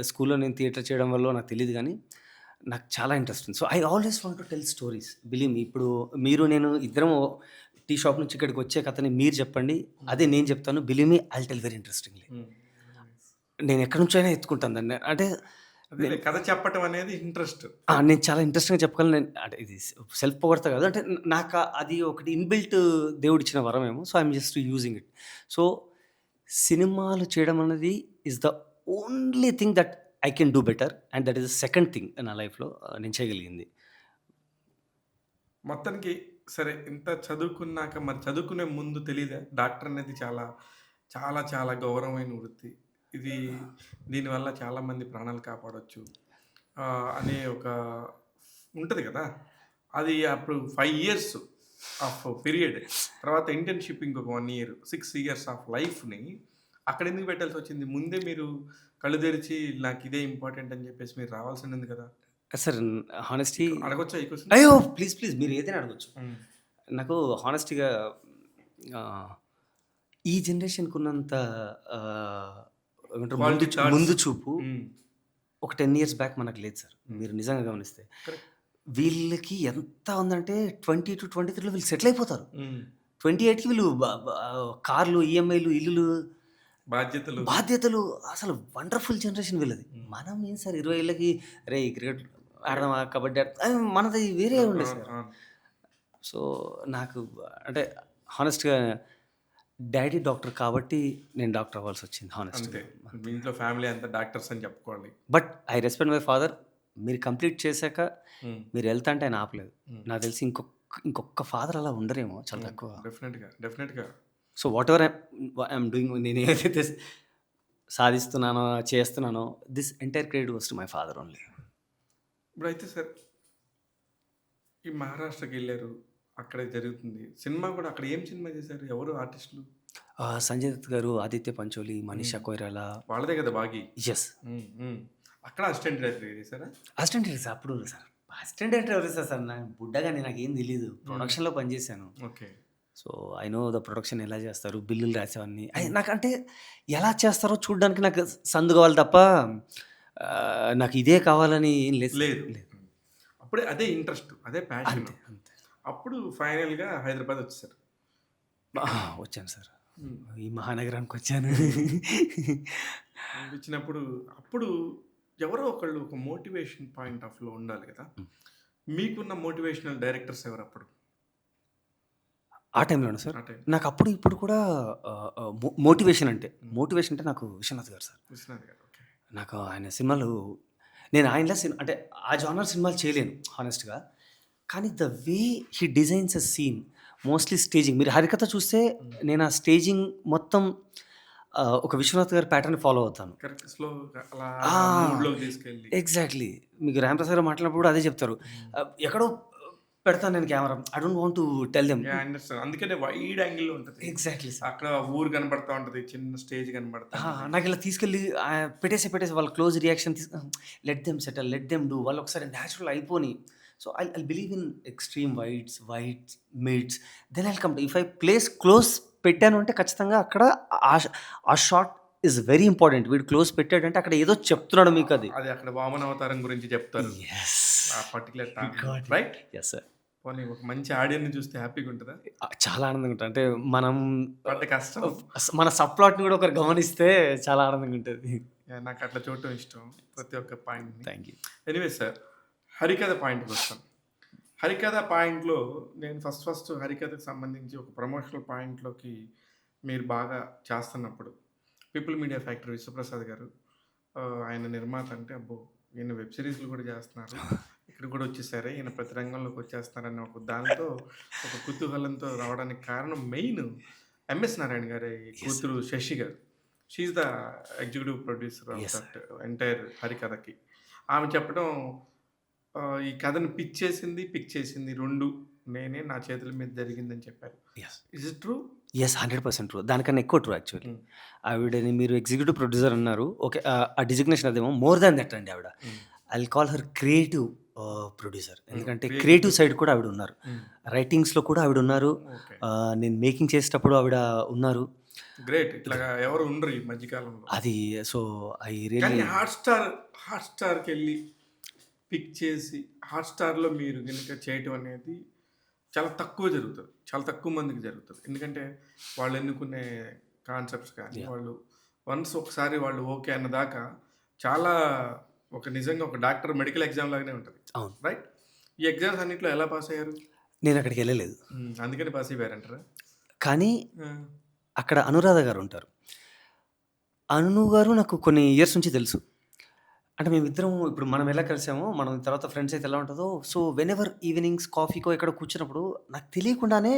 స్కూల్‌లో నేను థియేటర్ చేయడం వల్లో నాకు తెలీదు గానీ, నాకు చాలా ఇంట్రెస్ట్ ఉంది. So, I always want to tell stories. Believe me ఇప్పుడు మీరు ఇద్దరం టీ షాప్ నుంచి ఇక్కడికొచ్చే కథని మీరు చెప్పండి. హ్మ్. అదే నేను చెప్తాను. Believe me I will tell very interestingly. Hmm. Very nice. నేను ఎక్కడి నుంచైనా ఎత్తుకుంటాను దాన్ని. అంటే అదేలే నేను కథ చెప్పటం అనేది ఇంట్రెస్ట్. నేను చాలా ఇంట్రెస్టింగ్‌గా చెప్పగలను. అంటే ఇది సెల్ఫ్ పొగడ్త కాదు. అంటే నాకు అది ఒకటి ఇన్‌బిల్ట్ దేవుడిచ్చిన వరమేమో. So, I'm just using it. So, సినిమాలు చేయడం అనేది is the only thing that I can do better. And that is the second thing నా లైఫ్‌లో నేను చేయగలిగింది. మొత్తానికి సరే ఇంత చదువుకున్నాక మరి చదువుకునే ముందు తెలీదా? డాక్టర్ అనేది చాలా, చాలా, చాలా గౌరవమైన వృత్తి. ఇది దీనివల్ల చాలామంది ప్రాణాలు కాపాడొచ్చు. అనే ఒక ఉంటది కదా! అది అప్పుడు 5 ఇయర్స్ ఆఫ్ పీరియడ్. తర్వాత ఇంటర్న్‌షిప్ ఇంకొక 1 ఇయర్. 6 ఇయర్స్ ఆఫ్ లైఫ్‌ని అక్కడెందుకు పెట్టాల్సొచ్చింది? ముందే మీరు కళ్ళు తెరిచి నాకిదే ఇంపార్టెంట్ అని చెప్పేసి మీరు రావాల్సింది కదా! సార్ హానెస్టీ అడగొచ్చా ఈ క్వెషన్? అయ్యో! ప్లీజ్, ప్లీజ్ మీరు ఏదైనా అడగొచ్చు. హ్మ్. నాకు హానెస్టీగా ఆహ్, ఈ జనరేషన్‌కున్నంత ఆహ్, ఏమంటారు క్వాలిటీ థాట్స్. ముందు చూపు హ్మ్. ఒక 10 ఇయర్స్ బ్యాక్ మనకు లేదు సార్. హ్మ్. మీరు నిజంగా గమనిస్తే. కరెక్ట్. వీళ్ళకి ఎంత ఉందంటే 20-23లో వీళ్ళు సెటిల్ అయిపోతారు. హ్మ్. 28కి వీళ్ళు కార్లు, ఈఎంఐలు, ఇల్లులు, బాధ్యతలు. బాధ్యతలు అసలు వండర్‌ఫుల్ జనరేషన్ వీళ్ళది. హ్మ్. మనం ఏం సార్ 20 ఏళ్ళకి అరేయ్! Cricket cricket. ఆడదామా? కబడ్డీ మనది వేరే ఉండే అవును. సార్. అవును. సో, నాకు అంటే హానెస్ట్‌గా డ్యాడీ డాక్టర్ కాబట్టి నేను డాక్టర్ అవ్వాల్సొచ్చింది అంతే. హానెస్ట్‌గా. మీ ఇంట్లో ఫ్యామిలీ అంతా డాక్టర్స్ అని చెప్పుకోవాలి. But I respect my father. మీరు కంప్లీట్ చేశాక హ్మ్. మీరు ఎళ్తా అంటే ఆయన ఆపలేదు. హ్మ్. నాకు తెలిసి ఇంకొక్క ఫాదర్ అలా ఉండరేమో చాలా హ్మ్. తక్కువ. డెఫినెట్‌గా. డెఫినెట్‌గా. సో, వాటెవర్ ఐయామ్ డూయింగ్ నేను ఏదైతే సాధిస్తున్నానో, చేస్తున్నానో this entire credit goes to my father only. ఇప్పుడైతే సరే ఈ మహారాష్ట్రకెళ్లారు. అక్కడే జరుగుతుంది. సినిమా కూడా అక్కడ ఏం సినిమా చేశారు? ఎవరు ఆర్టిస్టులు? సంజయ్ దత్ గారు, ఆదిత్య పంచోలి, హ్మ్. మనీషా కొయిరాలా. వాళ్ళదే కదా 'బాగి'. యెస్. హ్మ్. హ్మ్. అక్కడ అసిస్టెంట్ డైరెక్టర్ చేశారా? అసిస్టెంట్ డైరెక్టర్ అప్పుడు సార్. అసిస్టెంట్ డైరెక్టర్ ఎవరు సార్? నాకు బుడ్డగానే నాకేం తెలీదు. హ్మ్. ప్రొడక్షన్‌లో పనిచేశాను. Okay. So, I know the production ఎలా చేస్తారు, బిల్లులు రాసేవాడిని. హ్మ్. నాకంటే ఎలా చేస్తారో చూడ్డానికి నాకు సందు కావాలి తప్ప నాకు ఇదే కావాలని ఏం లేదు సార్. లేదు. లేదు. హ్మ్. అప్పుడే అదే ఇంట్రెస్ట్. అదే ప్యాషను. అంతే. అంతే. అప్పుడు ఫైనల్‌గా హైదరాబాద్ వచ్చేసారు. వచ్చాను సార్. హ్మ్. ఈ మహానగరానికొచ్చాను. అనిపించినప్పుడు అప్పుడు ఎవరో ఒకళ్ళు ఒక మోటివేషన్ పాయింట్ ఆఫ్‌లో ఉండాలి కదా! హ్మ్. మీకున్న మోటివేషనల్ డైరెక్టర్స్ ఎవరప్పుడు? ఆ టైంలోనా సార్? ఆ టైం. నాకప్పుడు ఇప్పుడు కూడా మోటివేషన్ అంటే, హ్మ్. మోటివేషన్ అంటే నాకు విశ్వనాథ్ గారు సార్. విశ్వనాథ్ గారు. ఓకే. నాకు ఆయన సినిమాలు నేను ఆయనలా అంటే ఆ జానర్ సినిమాలు చేయలేను హానెస్ట్‌గా. కానీ the way he designs a scene mostly staging మీరు 'హరికథ' చూస్తే హ్మ్. నేను ఆ స్టేజింగ్ మొత్తం ఒక విశ్వనాథ్ గారి ప్యాటర్న్ ఫాలో అవుతాను. కరెక్ట్. స్లోగా ఆ! అలాగా మూడ్‌లోకి తీసుకెళ్ళి. ఎగ్జాక్ట్‌లీ. మీకు 'రాంప్రసాద్' గారు మాట్లాడినప్పుడు కూడా అదే చెప్తారు. హ్మ్. ఎక్కడో పెడతాను నేను camera. I don't want to tell them. Yeah! Understand. అందుకనే వైడ్ యాంగిల్‌లో ఉంటది. Exactly sir. అక్కడ ఊరు కనపడతా ఉంటది. చిన్న స్టేజ్ కనపడతా ఉంటది. నాకిలా తీసుకెళ్ళి పెట్టేసి వాళ్ళ close reaction let them settle, let them do. వాళ్ళు ఒకసారి న్యాచురల్ అయిపోని. So, I believe in extreme wides, mids. Then I'll come to if I place close పెట్టాను అంటే ఖచ్చితంగా అక్కడ ఆ ష ఆ షాట్ ఈస్ వెరీ ఇంపార్టెంట్. వీడు క్లోజ్ పెట్టాడంటే అక్కడ ఏదో చెప్తున్నాడు మీకది. అది అక్కడ వామన అవతారం గురించి చెప్తారు. యెస్. ఆ పర్టిక్యులర్ యూ టైమ్‌లో. Got it. Right? Yes sir. పోనీ ఒక మంచి ఆడియన్‌ని చూస్తే హ్యాపీగా ఉంటదా? చాలా ఆనందంగా ఉంటది. అంటే మనం పడ్డ కష్టం. మన సబ్ ప్లాట్‌ని కూడా ఒకరు గమనిస్తే చాలా ఆనందంగా ఉంటది. యాహ్! నాకట్లా చూడటం ఇష్టం. ప్రతి ఒక్క పాయింట్‌ని. Thank you. ఎనీవే సార్, హరికథ పాయింట్‌కొస్తాను. హరికథ పాయింట్‌లో నేను ఫస్ట్ హరికథకు సంబంధించి ఒక ప్రమోషనల్ పాయింట్‌లోకి మీరు బాగా చేస్తున్నప్పుడు, పీపుల్ మీడియా ఫ్యాక్టరీ విశ్వప్రసాద్ గారు ఆయన నిర్మాత అంటే అబ్బో! ఈయన వెబ్ సీరీస్‌లు కూడా చేస్తున్నారు. ఇక్కడికి కూడా వచ్చేసారే, ఈయన ప్రతి రంగంలోకి వచ్చేస్తున్నారన్న ఒక దాంతో, ఒక కుతూహలంతో రావడానికి కారణం మెయిన్ ఎంఎస్ నారాయణ గారి యెస్. కూతురు Shashi garu. She is the executive producer of yes that sir. Entire హరికథకి. ఆమె చెప్పడం ఈ కథను పిక్ చేసింది 2 నేనే నా చేతుల మీద జరిగిందని చెప్పారు. Yes. Is it true? Yes. 100% true. దానికన్నా ఎక్కువ ట్రూ యాక్చువల్లీ. హ్మ్. ఆవిడని మీరు ఎగ్జిక్యూటివ్ ప్రొడ్యూసర్ అన్నారు. ఓకే. ఆ డిజిగ్నేషన్ అదేమో మోర్ దాన్ దట్ అండి ఆవిడ. హ్మ్. I will call her creative producer. హ్మ్. ఎందుకంటే క్రియేటివ్ క్రియేటివ్ ప్రొడ్యూసర్. సైడ్ కూడా ఆవిడ ఉన్నారు. హ్మ్. రైటింగ్స్‌లో కూడా ఆవిడున్నారు. ఓకే. నేను మేకింగ్ చేసేటప్పుడు ఆవిడ ఉన్నారు. గ్రేట్. ఇట్లాగా ఎవరు ఉండరు ఈ మధ్య కాలంలో. అది సో, ఐ కానీ రియల్లీ హాట్‌స్టార్‌కెళ్ళి పిక్ చేసి హాట్‌స్టార్‌లో మీరు గనుక చేయటం అనేది చాలా తక్కువ జరుగుతది. చాలా తక్కువ మందికి జరుగుతది. ఎందుకంటే వాళ్ళు ఎన్నుకునే కాన్సెప్ట్స్ కానీ, యాహ్! వాళ్ళు వన్స్ ఒకసారి వాళ్ళు ఓకే అన్నదాకా చాలా నిజంగా ఒక డాక్టర్ మెడికల్ ఎగ్జామ్ లాగానే ఉంటది. అవును. రైట్? ఈ ఎగ్జామ్స్ అన్నిట్లో ఎలా పాస్ అయ్యారు? నేనక్కడికెళ్ళలేదు. అందుకని పాస్ అయిపోయారంటారా? కానీ ఆ! అక్కడ అనురాధ గారుంటారు. అను గారు నాకు కొన్ని ఇయర్స్ నుంచి తెలుసు. అంటే మేమిద్దరం ఇప్పుడు మనం ఎలా కలిసామో, మనం తర్వాత ఫ్రెండ్స్ అయితే ఎలా ఉంటదో, సో వెనెవర్ ఈవినింగ్స్ కాఫీకో ఎక్కడో కూర్చున్నప్పుడు నాకు తెలియకుండానే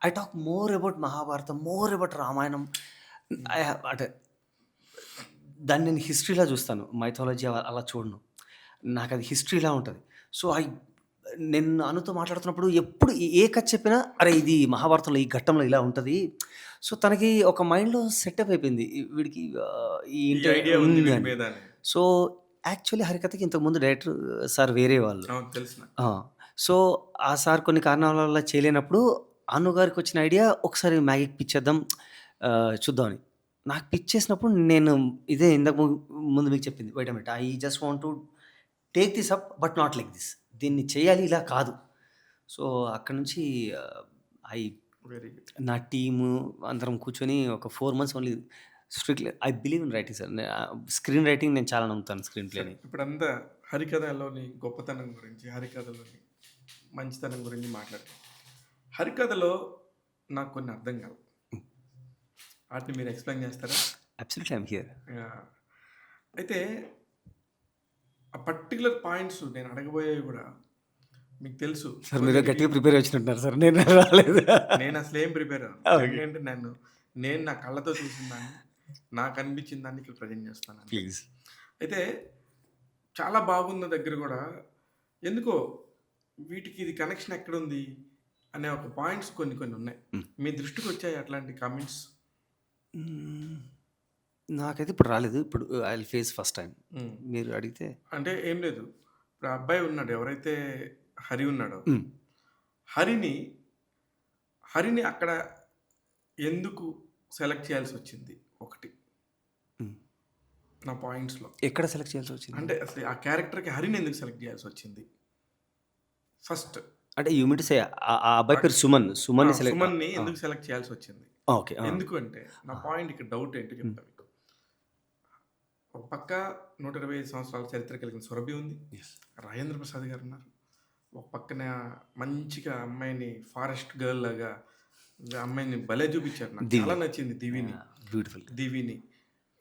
I talk more about Mahabharatam, more about Ramayanam. హ్మ్. అంటే దాన్ని నేను హిస్టరీలా చూస్తాను. మైథాలజీ అలా చూడను. నాకది హిస్టరీలా ఉంటది. సో, నేను అనుతో మాట్లాడుతున్నప్పుడు ఎప్పుడు ఏ కథ చెప్పినా, అరే! ఇది మహాభారతంలో ఈ ఘట్టంలో ఇలా ఉంటది. సో, తనకి ఒక మైండ్‌లో సెటప్ అయిపోయింది. వీడికి ఈ ఐడియా ఉంది ఉంది వీడి అని. మీద అని. సో, యాక్చువల్లీ 'హరికథకి' ఇంతకుముందు డైరెక్టర్ సార్ వేరే వాళ్ళు. అవును. తెలుసు నాకు. ఆ! సో, ఆ సార్ కొన్ని కారణాల వల్ల చేయలేనప్పుడు, అను గారికొచ్చిన ఐడియా ఒకసారి మ్యాగీకి పిచ్చేద్దాం చూద్దామని. నాకు పిచ్ చేసినప్పుడు నేను ఇదే ఇందాక ముందు మీకు చెప్పింది. Wait a minute I just want to take this up but not like this. దీన్ని చేయాలి ఇలా కాదు. సో, అక్కడి నుంచి ఆహ్, ఐ వెరీ గుడ్. నా టీము అందరం కూర్చొని ఒక 4 months only strictly I believe in writing sir. Screen writing నేను చాలా నమ్ముతాను స్క్రీన్ సరే. ప్లేని. ఇప్పుడంతా హరికథలోని గొప్పతనం గురించి, హరికథలోని మంచితనం గురించి మాట్లాడుతాం. హరికథలో నాకు కొన్ని అర్థం కావు. హ్మ్. వాటిని మీరు ఎక్స్‌ప్లెయిన్ చేస్తారా? Absolutely I am here. Yeah! అయితే ఆ పర్టిక్యులర్ పాయింట్స్ నేను అడగబోయేవి గూడా మీకు తెలుసు. సార్ మీరు కొందరికి గట్టిగా ప్రిపేర్ అయ్యి వచ్చినట్టున్నారు సార్. నేను రాలేదు. నేనసలేం ప్రిపేర్ అవ్వను. ఓకే. ఎందుకంటే నేను నా కళ్ళతో చూసిన దాన్ని, నాకనిపించిన దాన్ని ఇక్కడ ప్రెజెంట్ చేస్తాను అంతే. ప్లీజ్. అయితే చాలా బాగున్న దగ్గర గూడా ఎందుకో వీటికి ఇది కనెక్షన్ ఎక్కడుంది అనే ఒక పాయింట్స్ కొన్ని కొన్ని ఉన్నాయి. హ్మ్. మీ దృష్టికి వచ్చాయి అట్లాంటి కామెంట్స్? హ్మ్. నాకైతే ఇప్పుడు రాలేదు. ఇప్పుడు I will face first time. హ్మ్. మీరు అడిగితే అంటే ఏం లేదు. ఇప్పుడు ఆ అబ్బాయి ఉన్నాడు. ఎవరైతే హరి ఉన్నాడో, హ్మ్. హరిని, హరిని అక్కడ ఎందుకు సెలెక్ట్ చేయాల్సొచ్చింది? ఒకటి హ్మ్. నా పాయింట్స్‌లో. ఎక్కడ సెలెక్ట్ చేయాల్సొచ్చింది? అంటే అసలు ఆ క్యారెక్టర్‌కి హరిని ఎందుకు సెలెక్ట్ చేయాల్సొచ్చింది? ఫస్ట్. అంటే యూ మీన్ టు సే ఆ అబ్బాయి పేరు సుమన్. ఆ! సుమన్‌ని సెలెక్ట్ సుమన్‌ని ఆ! ఎందుకు సెలెక్ట్ చేయాల్సొచ్చింది? ఓకే. ఆ! ఎందుకు అంటే నా ఆ! పాయింట్ ఇక్కడ డౌట్ ఏంటో హ్మ్. చెప్తా మీకు. ఒక పక్క 125 సంవత్సరాల చరిత్ర కలిగిన 'సురభి' ఉంది. యెస్. 'రాజేంద్ర ప్రసాద్' గారున్నారు. ఒక పక్కన మంచిగా అమ్మాయిని ఫారెస్ట్ గర్ల్ లాగా అమ్మాయిని భలే చూపించారు. నాకు చాలా దివి. నచ్చింది 'దివిని'. యాహ్! బ్యూటిఫుల్. 'దివిని'.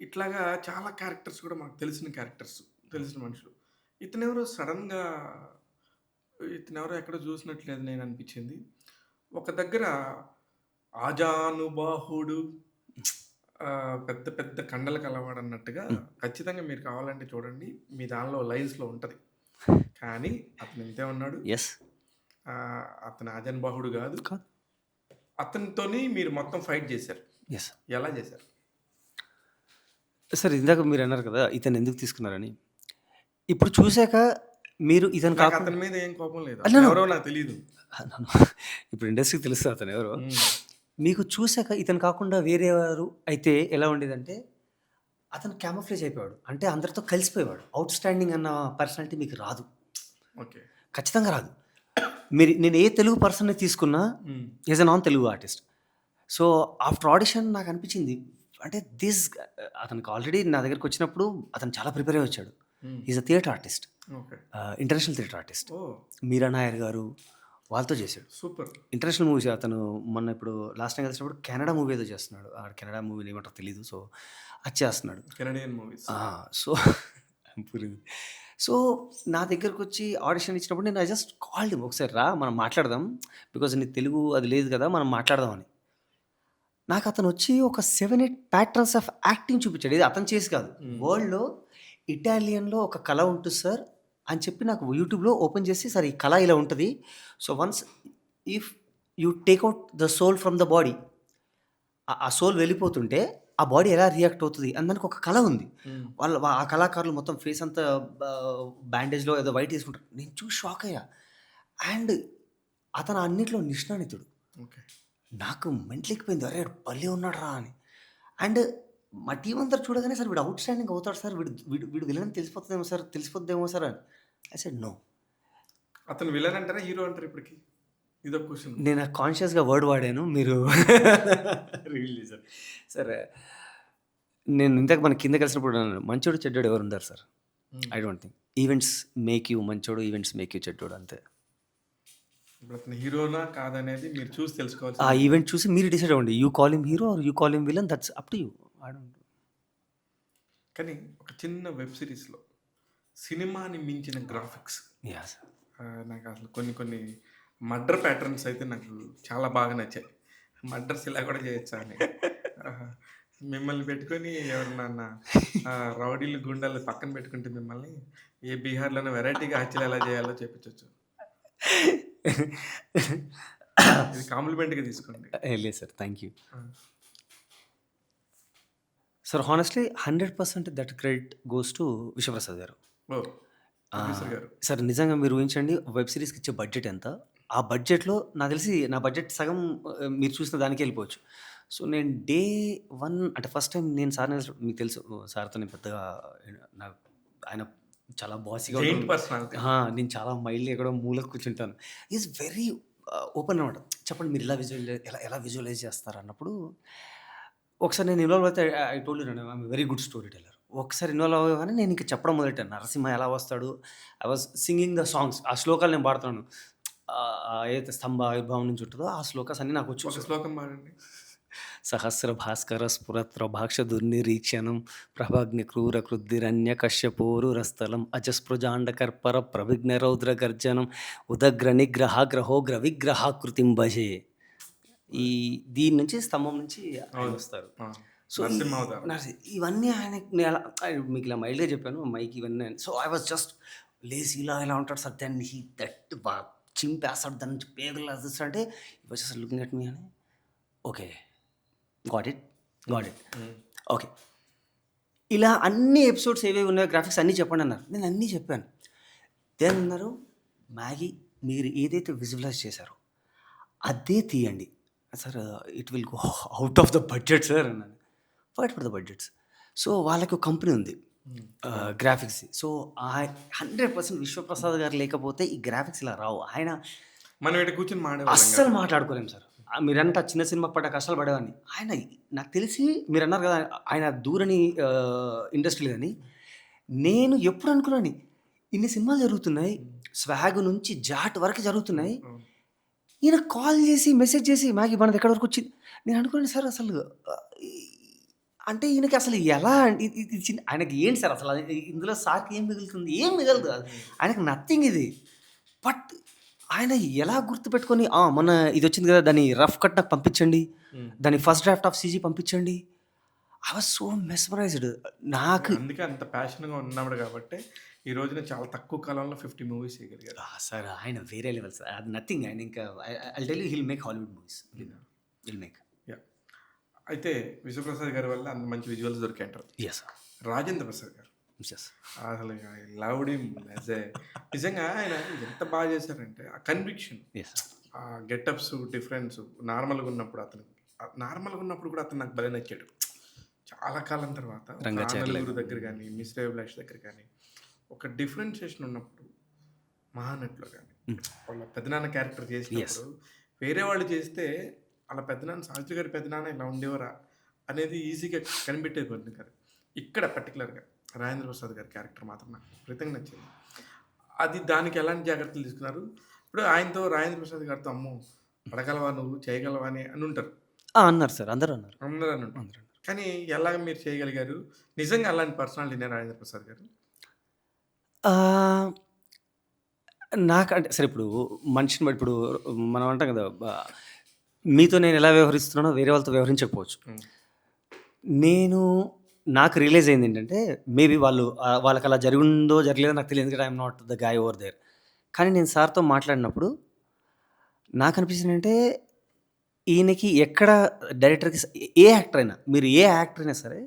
ఇట్లాగా చాలా క్యారెక్టర్స్ కూడా మనకు తెలిసిన క్యారెక్టర్స్. తెలిసిన మనుషులు. ఇతనెవరో సడెన్‌గా ఇతనెవరో ఎక్కడో చూసినట్లేదు నేను అనిపించింది. ఒక దగ్గర ఆజానుబాహుడు పెద్ద పెద్ద కండలు కలవాడన్నట్టుగా హ్మ్. ఖచ్చితంగా మీరు కావాలంటే చూడండి. మీ దానిలో లైన్స్‌లో ఉంటది. కానీ అతను ఇంతే ఉన్నాడు. యెస్. అతను ఆజానుబాహుడు గాదు. కాదు. అతనితోని మీరు మొత్తం ఫైట్ జేశారు. యెస్. ఎలా జేశారు? సరే ఇందాక మీరన్నారు కదా! ఇతన్ని ఎందుకు తీసుకున్నారని. ఇప్పుడు చూసాక మీరు ఇతను నాకు కాకుండా అతని మీద ఏం కోపం లేదు. నో. నో. అతనెవరో నాకు తెలీదు. ఇప్పుడు ఇండస్ట్రీకి తెలుస్తది అతనెవరో. హ్మ్. మీకు చూసాక ఇతను కాకుండా వేరేవారు అయితే ఎలా ఉండేదంటే, అతను క్యామోఫ్లేజ్ అయిపోయాడు. అంటే అందరితో కలిసిపోయేవాడు. ఔట్‌స్టాండింగ్ అన్న పర్సనాలిటీ మీకు రాదు. ఓకే. ఖచ్చితంగా రాదు. నేను ఏ తెలుగు పర్సన్‌ని తీసుకున్నా hmm. Is a non Telugu artist. So, after audition నాకనిపించింది. అంటే అతనికి ఆల్రెడీ నా దగ్గరికొచ్చినప్పుడు అతను చాలా ప్రిపేర్ అయ్యి వచ్చాడు. Hmm. He is a theatre artist. Okay. International theatre artist. Oh! Meera Nair garu వాళ్ళతో చేశాడు. సూపర్. ఇంటర్నేషనల్ మూవీస్ అతను మొన్న ఇప్పుడు లాస్ట్ టైమ్ కలిసినప్పుడు కెనడా మూవీ ఏదో చేస్తున్నాడు. ఆ కెనడా మూవీ ఏమంటారో తెలీదు. సో, అది చేస్తున్నాడు. Canadian movies. ఆ! సో, పురింది. సో, నా దగ్గరకొచ్చి ఆడిషన్ ఇచ్చినప్పుడు నేను ఐ జస్ట్ కాల్డ్ హిమ్ ఒకసారి రా మనం మాట్లాడదాం. బికాజ్ నీకు తెలుగు అది లేదు కదా! మనం మాట్లాడదాం అని. నాకతనొచ్చి ఒక 7, 8 ప్యాట్రన్స్ ఆఫ్ యాక్టింగ్ చూపిచ్చాడు. ఇది అతను చేసి కాదు. హ్మ్. వరల్డ్‌లో ఇటాలియన్‌లో ఒక కళ ఉంటది సార్ అని చెప్పి నాకు యూట్యూబ్‌లో ఓపెన్ చేసి, సార్ ఈ కళ ఇలా ఉంటది. So, once if you take out the soul from the body ఆ సోల్ వెళ్ళిపోతుంటే, ఆ బాడీ ఎలా రియాక్ట్ అవుతది అని దానికొక కళ ఉంది. హ్మ్. ఆ కళాకారులు మొత్తం ఫేస్ అంతా బా బ్యాండేజ్‌లో ఏదో వైట్ ఏసుకుంటారు. నేను చూసి షాక్ అయ్యా. అండ్ అతను అన్నిట్లో నిష్ణాతుడు. ఓకే. నాకు మెంటలెక్కిపోయింది. అరే! భలే ఉన్నాడురా అని. అండ్ మా టీమ్ అందరూ చూడగానే సార్ వీడు ఔట్‌స్టాండింగ్ అవుతాడు సార్. వీడు వీడు వీడు విలన్ అని తెలిసిపోద్దేమో సార్ అని. I said no. అతను విలన్ అంటారా? హీరో అంటారా ఇప్పటికి? ఇదొక క్వెషన్. నేను కాన్షియస్‌గా వర్డ్ వాడాను. మీరు రివీల్ చేశారు. సరే. నేను ఇందాక మనం కింద కలిసినప్పుడు అన్నాను. మంచోడు, చెడ్డోడు ఎవరుండరు సార్. హ్మ్. I don't think. Events make you మంచోడు. ఈవెంట్స్ మేక్ యూ చెడ్డోడు అంతే. ఇప్పుడు అతను హీరోనా? కాదనేది మీరు చూసి ఆ తెలుసుకోవాల్సింది మీరు. ఈవెంట్ చూసి మీరు డిసైడ్ అవ్వండి. You call him hero or you call him villain that's up to you. I don't కానీ ఒక చిన్న వెబ్ సిరీస్‌లో సినిమాని మించిన గ్రాఫిక్స్ యాహ్! సార్. నాకు అసలు కొన్ని కొన్ని మర్డర్ ప్యాటర్న్స్ అయితే నాకు చాలా బాగా నచ్చాయి. మర్డర్స్ ఇలా కూడా చేయొచ్చా అని. ఆహా! మిమ్మల్ని పెట్టుకొని ఎవరినన్నా రౌడీలు, గుండాలు పక్కన పెట్టుకుంటే మిమ్మల్ని ఏ బీహార్‌లోనో వెరైటీగా హత్యలు ఎలా చేయాలో చేపించొచ్చు. ఇది కాంప్లిమెంట్‌గా తీసుకోండి. లేదు సార్. Thank you. ఆ! Sir honestly 100% that credit goes to Vishwaprasad garu. Oh! Producer గారు. సార్ నిజంగా మీరు ఊహించండి వెబ్ సీరీస్‌కి ఇచ్చే బడ్జెట్ ఎంత? ఆ బడ్జెట్‌లో నాకు తెలిసి నా బడ్జెట్ సగం మీరు చూసిన దానికే ఎళ్ళిపోవచ్చు. సో, నేను డే 1 అంటే ఫస్ట్ టైమ్ నేను సార్‌ని మీకు తెలుసు సార్‌తో నేను పెద్దగా నాకు ఆయన చాలా బాసీగా జెయింట్ ఉంటారు. పర్సనాలిటీ. నేను చాలా మైల్డ్‌గా ఎక్కడో మూలకు కూర్చుంటాను. హి ఈస్ వెరీ ఓపెన్ అనమాట. చెప్పండి మీరు ఇలా ఎలా విజువలైజ్ చేస్తారు అన్నప్పుడు ఒకసారి నేను ఇన్వాల్వ్ అయితే I told you I am very good story teller. ఒకసారి ఇన్వాల్వ్ అవ్వగానే నేను ఇంక చెప్పడం మొదలెట్టాను. నరసింహ ఎలా వస్తాడు? I was singing the songs. ఆ శ్లోకాలు నేను పాడుతున్నాను. ఏదైతే స్తంభ ఆవిర్భావం నుంచి ఉంటదో ఆ శ్లోకాస్ అన్నీ నాకొచ్చు. ఒక శ్లోకం పాడండి. సహస్ర భాస్కర స్ఫురత్ర భాక్ష దుర్నిరీక్షణం ప్రభాగ్ని క్రూర కృద్దిరణ్య కశ్యపూరురస్థలం అజస్పృజాండ కర్పర ప్రవిఘ్న రౌద్ర గర్జనం ఉదగ్ర నిగ్రహ గ్రహోగ్ర విగ్రహాకృతిం భజే. ఈ దీని నుంచి స్తంభం నుంచి ఆయన అవును. వస్తారు. ఆ! సో, నరసింహావతారం. ఇవన్నీ ఆయనకి నేను అలా మీకు ఇలా మైల్డ్‌గా చెప్పాను. మైక్ ఇవన్నీ so, I was just lazy ఇలా ఉంటాడు సార్. దెన్ హి దట్ చింపేస్తాడు దాని నుంచి పేగులు అంటే వాజ్ జస్ట్ లుకింగ్ అట్ మీ అని okay got it got it okay ఇలా అన్ని ఎపిసోడ్స్ ఏవేవి ఉన్నాయో గ్రాఫిక్స్ అన్నీ చెప్పండి అన్నారు. నేను అన్నీ చెప్పాను. దెన్ అన్నారు మ్యాగీ మీరు ఏదైతే విజువలైజ్ చేశారో అదే తీయండి. Sir it will go out of the budget sir అన్నాను. Fight for the budgets. So వాళ్ళకి ఒక కంపెనీ ఉంది గ్రాఫిక్స్. సో 100% విశ్వప్రసాద్ గారు లేకపోతే ఈ గ్రాఫిక్స్ ఇలా రావు. ఆయన మనం ఇక్కడ కూర్చొని మాడేవాళ్ళం అస్సలు కాదు. మాట్లాడుకోలేము సార్. మీరంతా చిన్న సినిమాకి పడ్డ కష్టాలు పడేవాడిని. ఆయన నాకు తెలిసి మీరు అన్నారు కదా ఆయన దూరని ఇండస్ట్రీ లేదని. నేను ఎప్పుడు అనుకున్నాను ఇన్ని సినిమాలు జరుగుతున్నాయి, స్వాగ్ నుంచి జాట్ వరకు జరుగుతున్నాయి. అవును. ఈయన కాల్ చేసి మెసేజ్ చేసి మ్యాగీ మనది ఎక్కడి వరకు వచ్చింది. నేను అనుకున్నాను సార్ అసలు అంటే ఈయనకి అసలు ఎలా ఇది చిన్న ఆయనకి ఏంటి సార్ అసలు ఇందులో సార్కి ఏం మిగులుతుంది? ఏం మిగలదు. ఆయనకి నథింగ్ ఇది. బట్ ఆయన ఎలా గుర్తుపెట్టుకొని మొన్న ఇది వచ్చింది కదా దాని రఫ్ కట్ నాకు పంపించండి, దాని ఫస్ట్ డ్రాఫ్ట్ ఆఫ్ సీజీ పంపించండి. I was so mesmerised. నాకు అందుకే అంత ప్యాషన్గా ఉన్నాడు కాబట్టి ఈ రోజున చాలా తక్కువ కాలంలో 50 మూవీస్ చేయగలిగారు. సార్ ఆయన వేరే లెవెల్ సార్. అది నథింగ్. ఆయన ఇంకా I tell you hill make Hollywood movies. Will make. Yeah. అయితే విశ్వప్రసాద్ గారి వల్ల అంత మంచి విజువల్స్ దొరికాయి అంటారు. Yes sir. రాజేంద్ర ప్రసాద్ గారు ఎస్ అసలు లవ్డ్ హిమ్ యాజ్ ఏ నిజంగా ఆయన ఎంత బాగా చేశారంటే ఆ కన్విక్షన్, ఎస్ ఆ గెటప్స్ డిఫరెన్స్. నార్మల్గా ఉన్నప్పుడు కూడా అతను నాకు భలే నచ్చాడు. చాలా కాలం తర్వాత నలుగురు దగ్గర కానీ మిస్ అభిలాష్ దగ్గర కానీ ఒక డిఫరెన్షియేషన్ ఉన్నప్పుడు మహానటిలో కానీ వాళ్ళ పెద్దనాన్న క్యారెక్టర్ చేసినప్పుడు వేరే వాళ్ళు చేస్తే వాళ్ళ పెద్దనాన్న సావిత్రి గారి పెద్దనాన్న ఇలా ఉండేవారా అనేది ఈజీగా కనిపెట్టేది కాదు. ఇక్కడ పర్టికులర్గా రాజేంద్ర ప్రసాద్ గారి క్యారెక్టర్ మాత్రం నాకు విపరీతంగా నచ్చింది. అది దానికి ఎలాంటి జాగ్రత్తలు తీసుకున్నారు? ఇప్పుడు ఆయనతో రాజేంద్ర ప్రసాద్ గారితో అమ్మో పడగలవా నువ్వు చేయగలవా అని ఉంటారు, అన్నారు సార్. అందరూ అన్నారు. అందరూ అని ఉంటారు. కానీ ఎలాగ మీరు చేయగలిగారు? నిజంగా అలాంటి పర్సనాలిటీనే రాజేంద్ర ప్రసాద్ గారు? నాకంటే సరే ఇప్పుడు మనిషిని బట్టి ఇప్పుడు మనం అంటాం కదా మీతో నేను ఎలా వ్యవహరిస్తున్నానో వేరే వాళ్ళతో వ్యవహరించకపోవచ్చు. నాకు రియలైజ్ అయింది ఏంటంటే మేబీ వాళ్ళకి అలా జరిగిందో జరగలేదో నాకు తెలియదు. ఎందుకంటే I'm not the guy over there. కానీ నేను సార్తో మాట్లాడినప్పుడు నాకు అనిపించింది అంటే ఈయనకి ఎక్కడ డైరెక్టర్కి ఏ యాక్టర్ అయినా మీరు ఏ యాక్టర్ అయినా సరే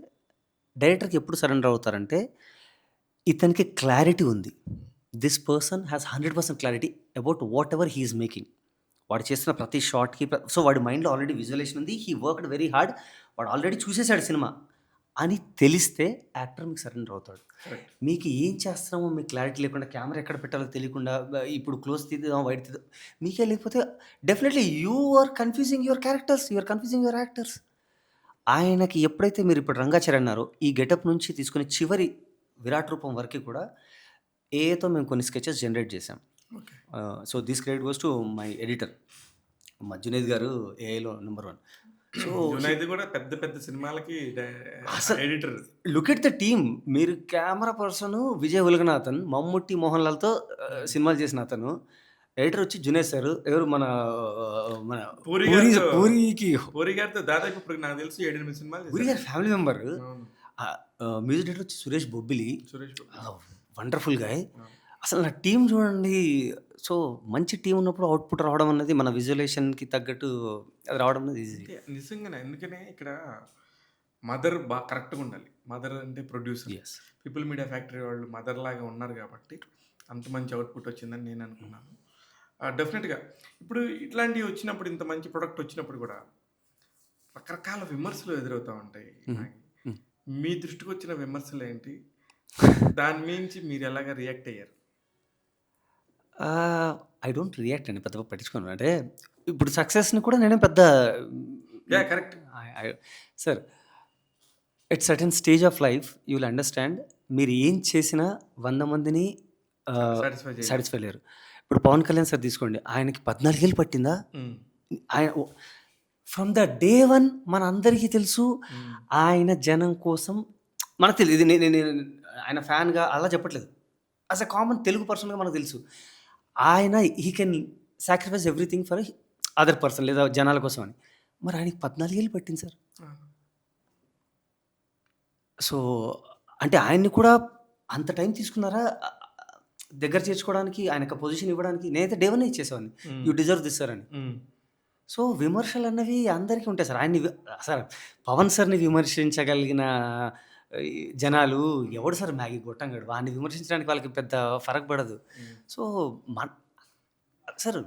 డైరెక్టర్కి ఎప్పుడు సరెండర్ అవుతారంటే ఇతనికి క్లారిటీ ఉంది. This person has 100% clarity about what ever he is making. వాడు చేస్తున్న ప్రతి షాట్కి సో వాడి మైండ్లో ఆల్రెడీ విజువలేషన్ ఉంది. He worked very hard. వాడు ఆల్రెడీ చూసేసాడు సినిమా అని తెలిస్తే యాక్టర్ మీకు సరెండర్ అవుతాడు. మీకు ఏం చేస్తున్నామో మీకు క్లారిటీ లేకుండా కెమెరా ఎక్కడ పెట్టాలో తెలియకుండా ఇప్పుడు క్లోజ్ తీద్దాం వైడ్ తీద్దాం మీకే లేకపోతే definitely you are confusing your characters, you are confusing your actors. ఆయనకి ఎప్పుడైతే మీరు ఇప్పుడు రంగాచార్య అన్నారో ఈ గెటప్ నుంచి తీసుకుని చివరి విరాట్ రూపం వరకు కూడా ఏతో మేము కొన్ని స్కెచెస్ జనరేట్ చేసాం. So this credit goes to my editor Junaid గారు, ఏఐలో నెంబర్ 1. సో జునైద్ కూడా పెద్ద పెద్ద సినిమాలకి editor. Look at the team. మీరు కెమెరా పర్సన్ విజయ్ ఉలగనాథన్, మమ్ముట్టి, మోహన్ లాల్తో సినిమాలు చేసిన అతను. ఎడిటర్ వచ్చి జునైద్ సార్. ఎవరు మన పూరి గారితో దాదాపు ఇప్పుడు నాకు తెలిసి 7-8 సినిమాలు. పూరి గారి ఫ్యామిలీ మెంబర్. మ్యూజిక్ డైరెక్టర్ వచ్చి సురేష్ బొబ్బిలి. Wonderful guy. అసలు నా టీం చూడండి. సో మంచి టీం ఉన్నప్పుడు అవుట్పుట్ రావడం అన్నది మన విజువలేషన్కి తగ్గట్టు అది రావడం అనేది ఈజీ. నిజంగానే. ఎందుకనే ఇక్కడ మదర్ బాగా కరెక్ట్గా ఉండాలి. మదర్ అంటే ప్రొడ్యూసర్. పీపుల్ మీడియా ఫ్యాక్టరీ వాళ్ళు మదర్ లాగా ఉన్నారు కాబట్టి అంత మంచి అవుట్పుట్ వచ్చిందని నేను అనుకున్నాను. డెఫినెట్గా ఇప్పుడు ఇట్లాంటివి వచ్చినప్పుడు, ఇంత మంచి ప్రొడక్ట్ వచ్చినప్పుడు కూడా రకరకాల విమర్శలు ఎదురవుతూ ఉంటాయి. మీ దృష్టికి వచ్చిన విమర్శలు ఏంటి? దాని మించి మీరు ఎలాగ రియాక్ట్ అయ్యారు? ఐ డోంట్ రియాక్ట్ అండి, పెద్ద పట్టించుకోను. అంటే ఇప్పుడు సక్సెస్ని కూడా నేనే పెద్ద correct sir. At certain stage of life you will understand. మీరు ఏం చేసినా 100 మందిని సాటిస్ఫై లేరు. ఇప్పుడు పవన్ కళ్యాణ్ సార్ తీసుకోండి, ఆయనకి 14 ఏళ్ళు పట్టిందా? ఆయన ఫ్రమ్ ద డే 1 మన అందరికీ తెలుసు ఆయన జనం కోసం. మనకు తెలియదు, ఇది నేను ఆయన ఫ్యాన్గా అలా చెప్పట్లేదు. యాజ్ అ కామన్ తెలుగు పర్సన్గా మనకు తెలుసు ఆయన he can sacrifice everything for other person లేదా జనాల కోసం అని. మరి ఆయనకి 14 ఏళ్ళు పట్టింది సార్. సో అంటే ఆయన్ని కూడా అంత టైం తీసుకున్నారా? దగ్గర చేర్చుకోవడానికి, ఆయనకు పొజిషన్ ఇవ్వడానికి నేనైతే డే వన్నే ఇచ్చేసేవాడిని. యూ డిజర్వ్ దిస్ సార్ అని. హ్మ్. సో, విమర్శలన్నవి అందరికీ ఉంటాయి సార్. ఆయన్ని సార్ పవన్ సార్‌ని విమర్శించగలిగిన ఈ జనాలు ఎవడు సార్ మ్యాగీ గొట్టంగాడు. వాడిని విమర్శించడానికి వాళ్ళకి పెద్ద ఫరక్ పడదు. హ్మ్. సో, మన్ సార్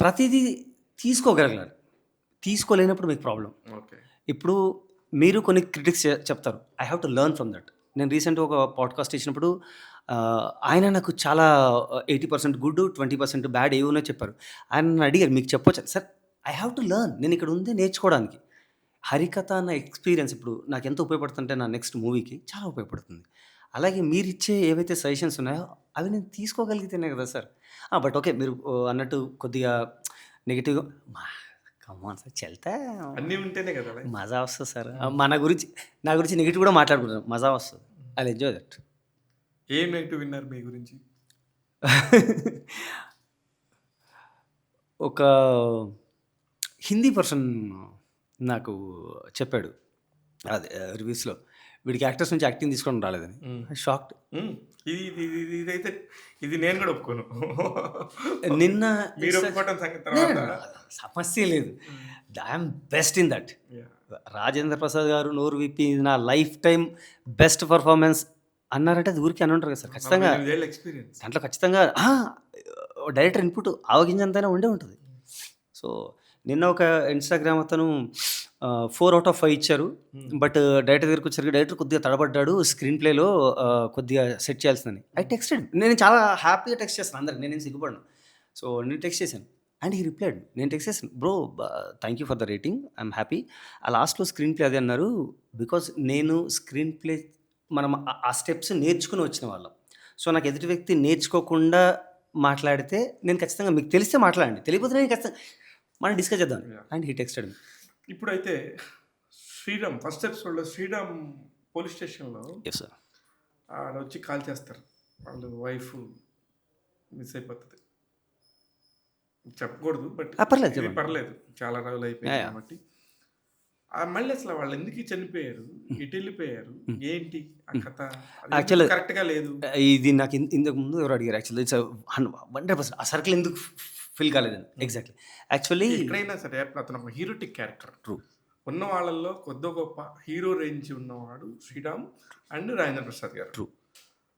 ప్రతీదీ తీసుకోగలగాలి. తీసుకోలేనప్పుడు మీకు ప్రాబ్లమ్. ఓకే. ఇప్పుడు మీరు కొన్ని క్రిటిక్స్ చెప్తారు. I have to learn from that. నేను రీసెంట్‌గా ఒక పాడ్‌కాస్ట్ ఇచ్చినప్పుడు ఆయన నాకు చాలా 80% గుడ్, 20% బ్యాడ్ ఏవో చెప్పారు. ఆయన నన్ను అడిగారు మీకు చెప్పొచ్చా? Sir I have to learn. నేను ఇక్కడ ఉంది నేర్చుకోవడానికి. హరికథ అన్న ఎక్స్‌పీరియన్స్ ఇప్పుడు నాకెంత ఉపయోగపడుతుందంటే నా నెక్స్ట్ మూవీకి చాలా ఉపయోగపడుతుంది. అలాగే మీరిచ్చే ఏవైతే సజెషన్స్ ఉన్నాయో అవి నేను తీసుకోగలిగితేనే కదా సార్. బట్ ఓకే మీరు అన్నట్టు కొద్దిగా నెగెటివ్‌గా కమ్ ఆన్ సార్ చల్తా అన్నీ ఉంటేనే కదా లైఫ్. మజా వస్తది సార్. మన గురించి నా గురించి నెగెటివ్ కూడా మాట్లాడుకుంటాను. మజా వస్తది. I will enjoy that. ఏం నెగెటివ్ విన్నారు మీ గురించి? ఒక హిందీ పర్సన్ నాకు చెప్పాడు. అదే రివ్యూస్‌లో వీడికి యాక్టర్స్ నుంచి యాక్టింగ్ తీసుకోవడం రాలేదని. హ్మ్. షాక్డ్. హ్మ్. ఇదైతే ఇది నేను కూడా ఒప్పుకోను. నిన్న మీరు ఒప్పుకోవటం సంగతి No, no, తర్వాత. no, no. సమస్య లేదు. హ్మ్. I'm best in that. Yeah! Rajendra Prasad గారు నోరు విప్పి నా లైఫ్ టైమ్ బెస్ట్ పర్ఫార్మెన్స్ అన్నారంటే అది ఊరికే అని ఉంటారు కదా సార్. ఖచ్చితంగా 48 ఏళ్ల ఎక్స్‌పీరియన్స్. దాంట్లో ఖచ్చితంగా డైరెక్టర్ ఇన్పుట్ ఆవగింజంతైనా ఉండే ఉంటుంది. సో, నిన్న ఒక ఇన్‌స్టాగ్రామ్ అతను 4 ఔట్ ఆఫ్ 5 ఇచ్చారు. హ్మ్. బట్ డైరెక్టర్ దగ్గరికి వచ్చేసరికి డైరెక్టర్ కొద్దిగా తడబడ్డాడు. స్క్రీన్ ప్లేలో కొద్దిగా సెట్ చేయాల్సిందని. I texted. నేను చాలా హ్యాపీగా టెక్స్ట్ చేస్తాను అందరికి. నేనేం సిగ్గుపడను. సో, నేను టెక్స్ట్ చేశాను. And he replied. నేను టెక్స్ట్ చేశాను. Bro thank you for the rating. I'm happy. ఆ లాస్ట్‌లో స్క్రీన్ ప్లే అదే అన్నారు. బికాజ్ నేను స్క్రీన్ ప్లే మనం ఆ స్టెప్స్ నేర్చుకొని వచ్చిన వాళ్ళం. సో, నాకు ఎదుటి వ్యక్తి నేర్చుకోకుండా మాట్లాడితే నేను ఖచ్చితంగా మీకు తెలిస్తే మాట్లాడండి. తెలియకపోతే నేను ఖచ్చితంగా మనం డిస్కస్ చేద్దాం. యాహ్! అండ్ హి టెక్స్టెడ్ మీ. ఇప్పుడైతే శ్రీరామ్ ఫస్ట్ ఎపిసోడ్‌లో శ్రీరామ్ పోలీస్ స్టేషన్‌లో యెస్ సార్. ఆడొచ్చి కాల్ చేస్తారు. వాళ్ళు వైఫ్ మిస్ అయిపోతది. చెప్పకూడదు. బట్ పర్లేదు ఇది చెప్పండి. పర్లేదు. చాలా రోజులు అయిపోయింది యాహ్! కాబట్టి. మళ్ళీ అసలు వాళ్ళు ఎందుకు చనిపోయారు? ఎటెళ్ళిపోయారు? ఏంటి ఆ కథ? అది యాక్చువల్లీ ఎందుకు కరెక్ట్‌గా లేదు? ఇది నాకు ఇంతకు ముందు ఎవరో అడిగారు యాక్చువల్లీ. ఇట్స్ 100% ఆ సర్కిల్ ఎందుకు ఫిల్ కాలేదని. ఎగ్జాక్ట్‌లీ. యాక్చువల్లీ ఎక్కడైనా సరే అతను ఒక హీరోటిక్ క్యారెక్టర్. ట్రూ. ఉన్న వాళ్ళల్లో కొద్దో గొప్ప హీరో రేంజ్ ఉన్నవాడు శ్రీరామ్ అండ్ రాజేంద్ర ప్రసాద్ గారు. ట్రూ.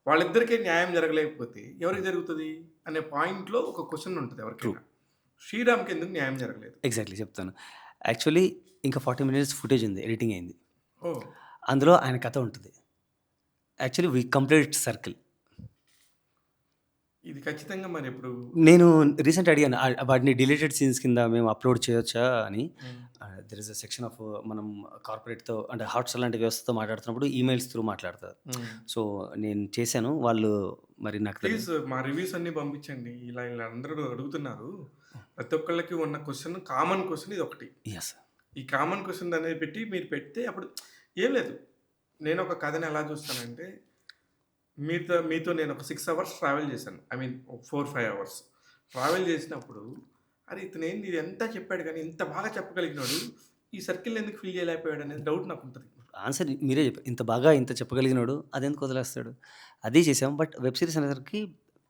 వాళ్ళిద్దరికీ న్యాయం జరగలేకపోతే ఎవరికి జరుగుతది అనే పాయింట్‌లో ఒక క్వెషన్ ఉంటది ట్రూ. ఎవరికైనా. శ్రీరామ్‌కి ఎందుకు న్యాయం జరగలేదు? ఎగ్జాక్ట్‌లీ చెప్తాను. యాక్చువల్లీ ఇంకా 40 మినిట్స్ ఫుటేజ్ ఉంది. ఎడిటింగ్ అయింది. ఓహ్! అందులో ఆయన కథ ఉంటది. Actually we complete circle. ఇది ఖచ్చితంగా మరి ఇప్పుడు నేను రీసెంట్ అడిగాను. వాటిని డిలీటెడ్ సీన్స్ కింద మేము అప్‌లోడ్ చేయొచ్చా అని. Hmm. There is a section of మనం కార్పొరేట్‌తో అంటే హాట్‌స్టార్ లాంటి వ్యవస్థతో మాట్లాడుతున్నప్పుడు ఈమెయిల్స్ త్రూ మాట్లాడతారు. హ్మ్. సో, నేను చేశాను. వాళ్ళు మరి నాకు ప్లీజ్ మా రివ్యూస్ అన్నీ పంపించండి. ఇలా అందరూ అడుగుతున్నారు. ప్రతి ఒక్కళ్ళకి ఉన్న క్వెషన్ కామన్ క్వెషన్ ఇదొకటి. యెస్. ఈ కామన్ క్వెషన్ అనేది పెట్టి మీరు పెడితే అప్పుడు ఏం లేదు. నేను ఒక కథని ఎలా చూస్తానంటే మీతో నేను ఒక 6 అవర్స్ ట్రావెల్ చేశాను. ఐ మీన్ 4, 5 అవర్స్ ట్రావెల్ చేసినప్పుడు అరే ఇతనేంది ఇదంతా చెప్పాడు కానీ ఇంత బాగా చెప్పగలిగినాడు. ఈ సర్కిల్‌ని ఎందుకు ఫిల్ చేయలేకపోయాడు అనేది డౌట్ నాకుంటది. ఆన్సర్ మీరే చెప్పారు. ఇంత బాగా ఇంత చెప్పగలిగినోడు అదెందుకు వదిలేస్తాడు? అదే చేసాం. బట్ వెబ్ సీరీస్ అనేసరికి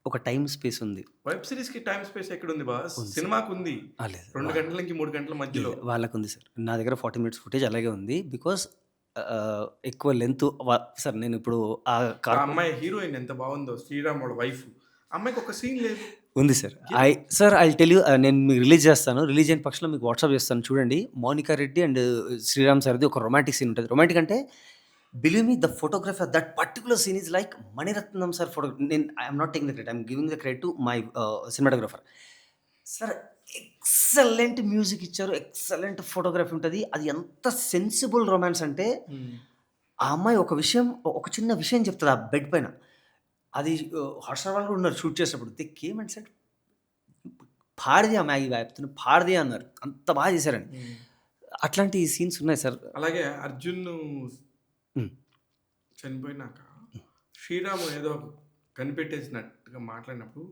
ఒక టైమ్ స్పేస్ ఉంది. వెబ్ సీరీస్‌కి టైమ్ స్పేస్ ఎక్కడుంది బాస్? ఉంది సార్. సినిమాకుంది. లేదు. 2 గంటల నుంచి 3 గంటల మధ్యలో. వాళ్ళకుంది సార్. నా దగ్గర 40 మినిట్స్ ఫుటేజ్ అలాగే ఉంది. బికాజ్ ఎక్కువ లెంత్ సార్ నేను ఇప్పుడు ఆ ఆ అమ్మాయి హీరోయిన్ ఎంత బాగుందో శ్రీరామ్ వాళ్ళ వైఫ్. అమ్మాయికి ఒక సీన్ లేదు. ఉంది sir. I will tell you నేను మీకు రిలీజ్ చేస్తాను. రిలీజ్ అయిన పక్షంలో మీకు వాట్సాప్ చేస్తాను చూడండి. మౌనికా రెడ్డి అండ్ శ్రీరామ్ సార్‌ది ఒక రొమాంటిక్ సీన్ ఉంటది. రొమాంటిక్ అంటే believe me the photography of that particular scene is like Mani Ratnam sir నేను I am not taking the credit. I am giving the credit to my cinematographer. Sir excellent music ఇచ్చారు. Excellent photography ఉంటది. అది ఎంత sensible romance అంటే ఆ అమ్మాయి ఒక చిన్న విషయం చెప్తది ఆ బెడ్ పైన. అది హాట్‌స్టార్ వాళ్ళు కూడా ఉన్నారు షూట్ చేసేటప్పుడు. దే కేమ్ అండ్ సెడ్ పాడిది ఆ మ్యాగీ వ్యాప్తిని పాడిది అన్నారు. అంత బాగా చేశారని. అట్లాంటి సీన్స్ ఉన్నాయి సార్. అలాగే అర్జున్ హ్మ్. చనిపోయినాక శ్రీరామ్ ఏదో కనిపెట్టేసినట్టుగా మాట్లాడినప్పుడు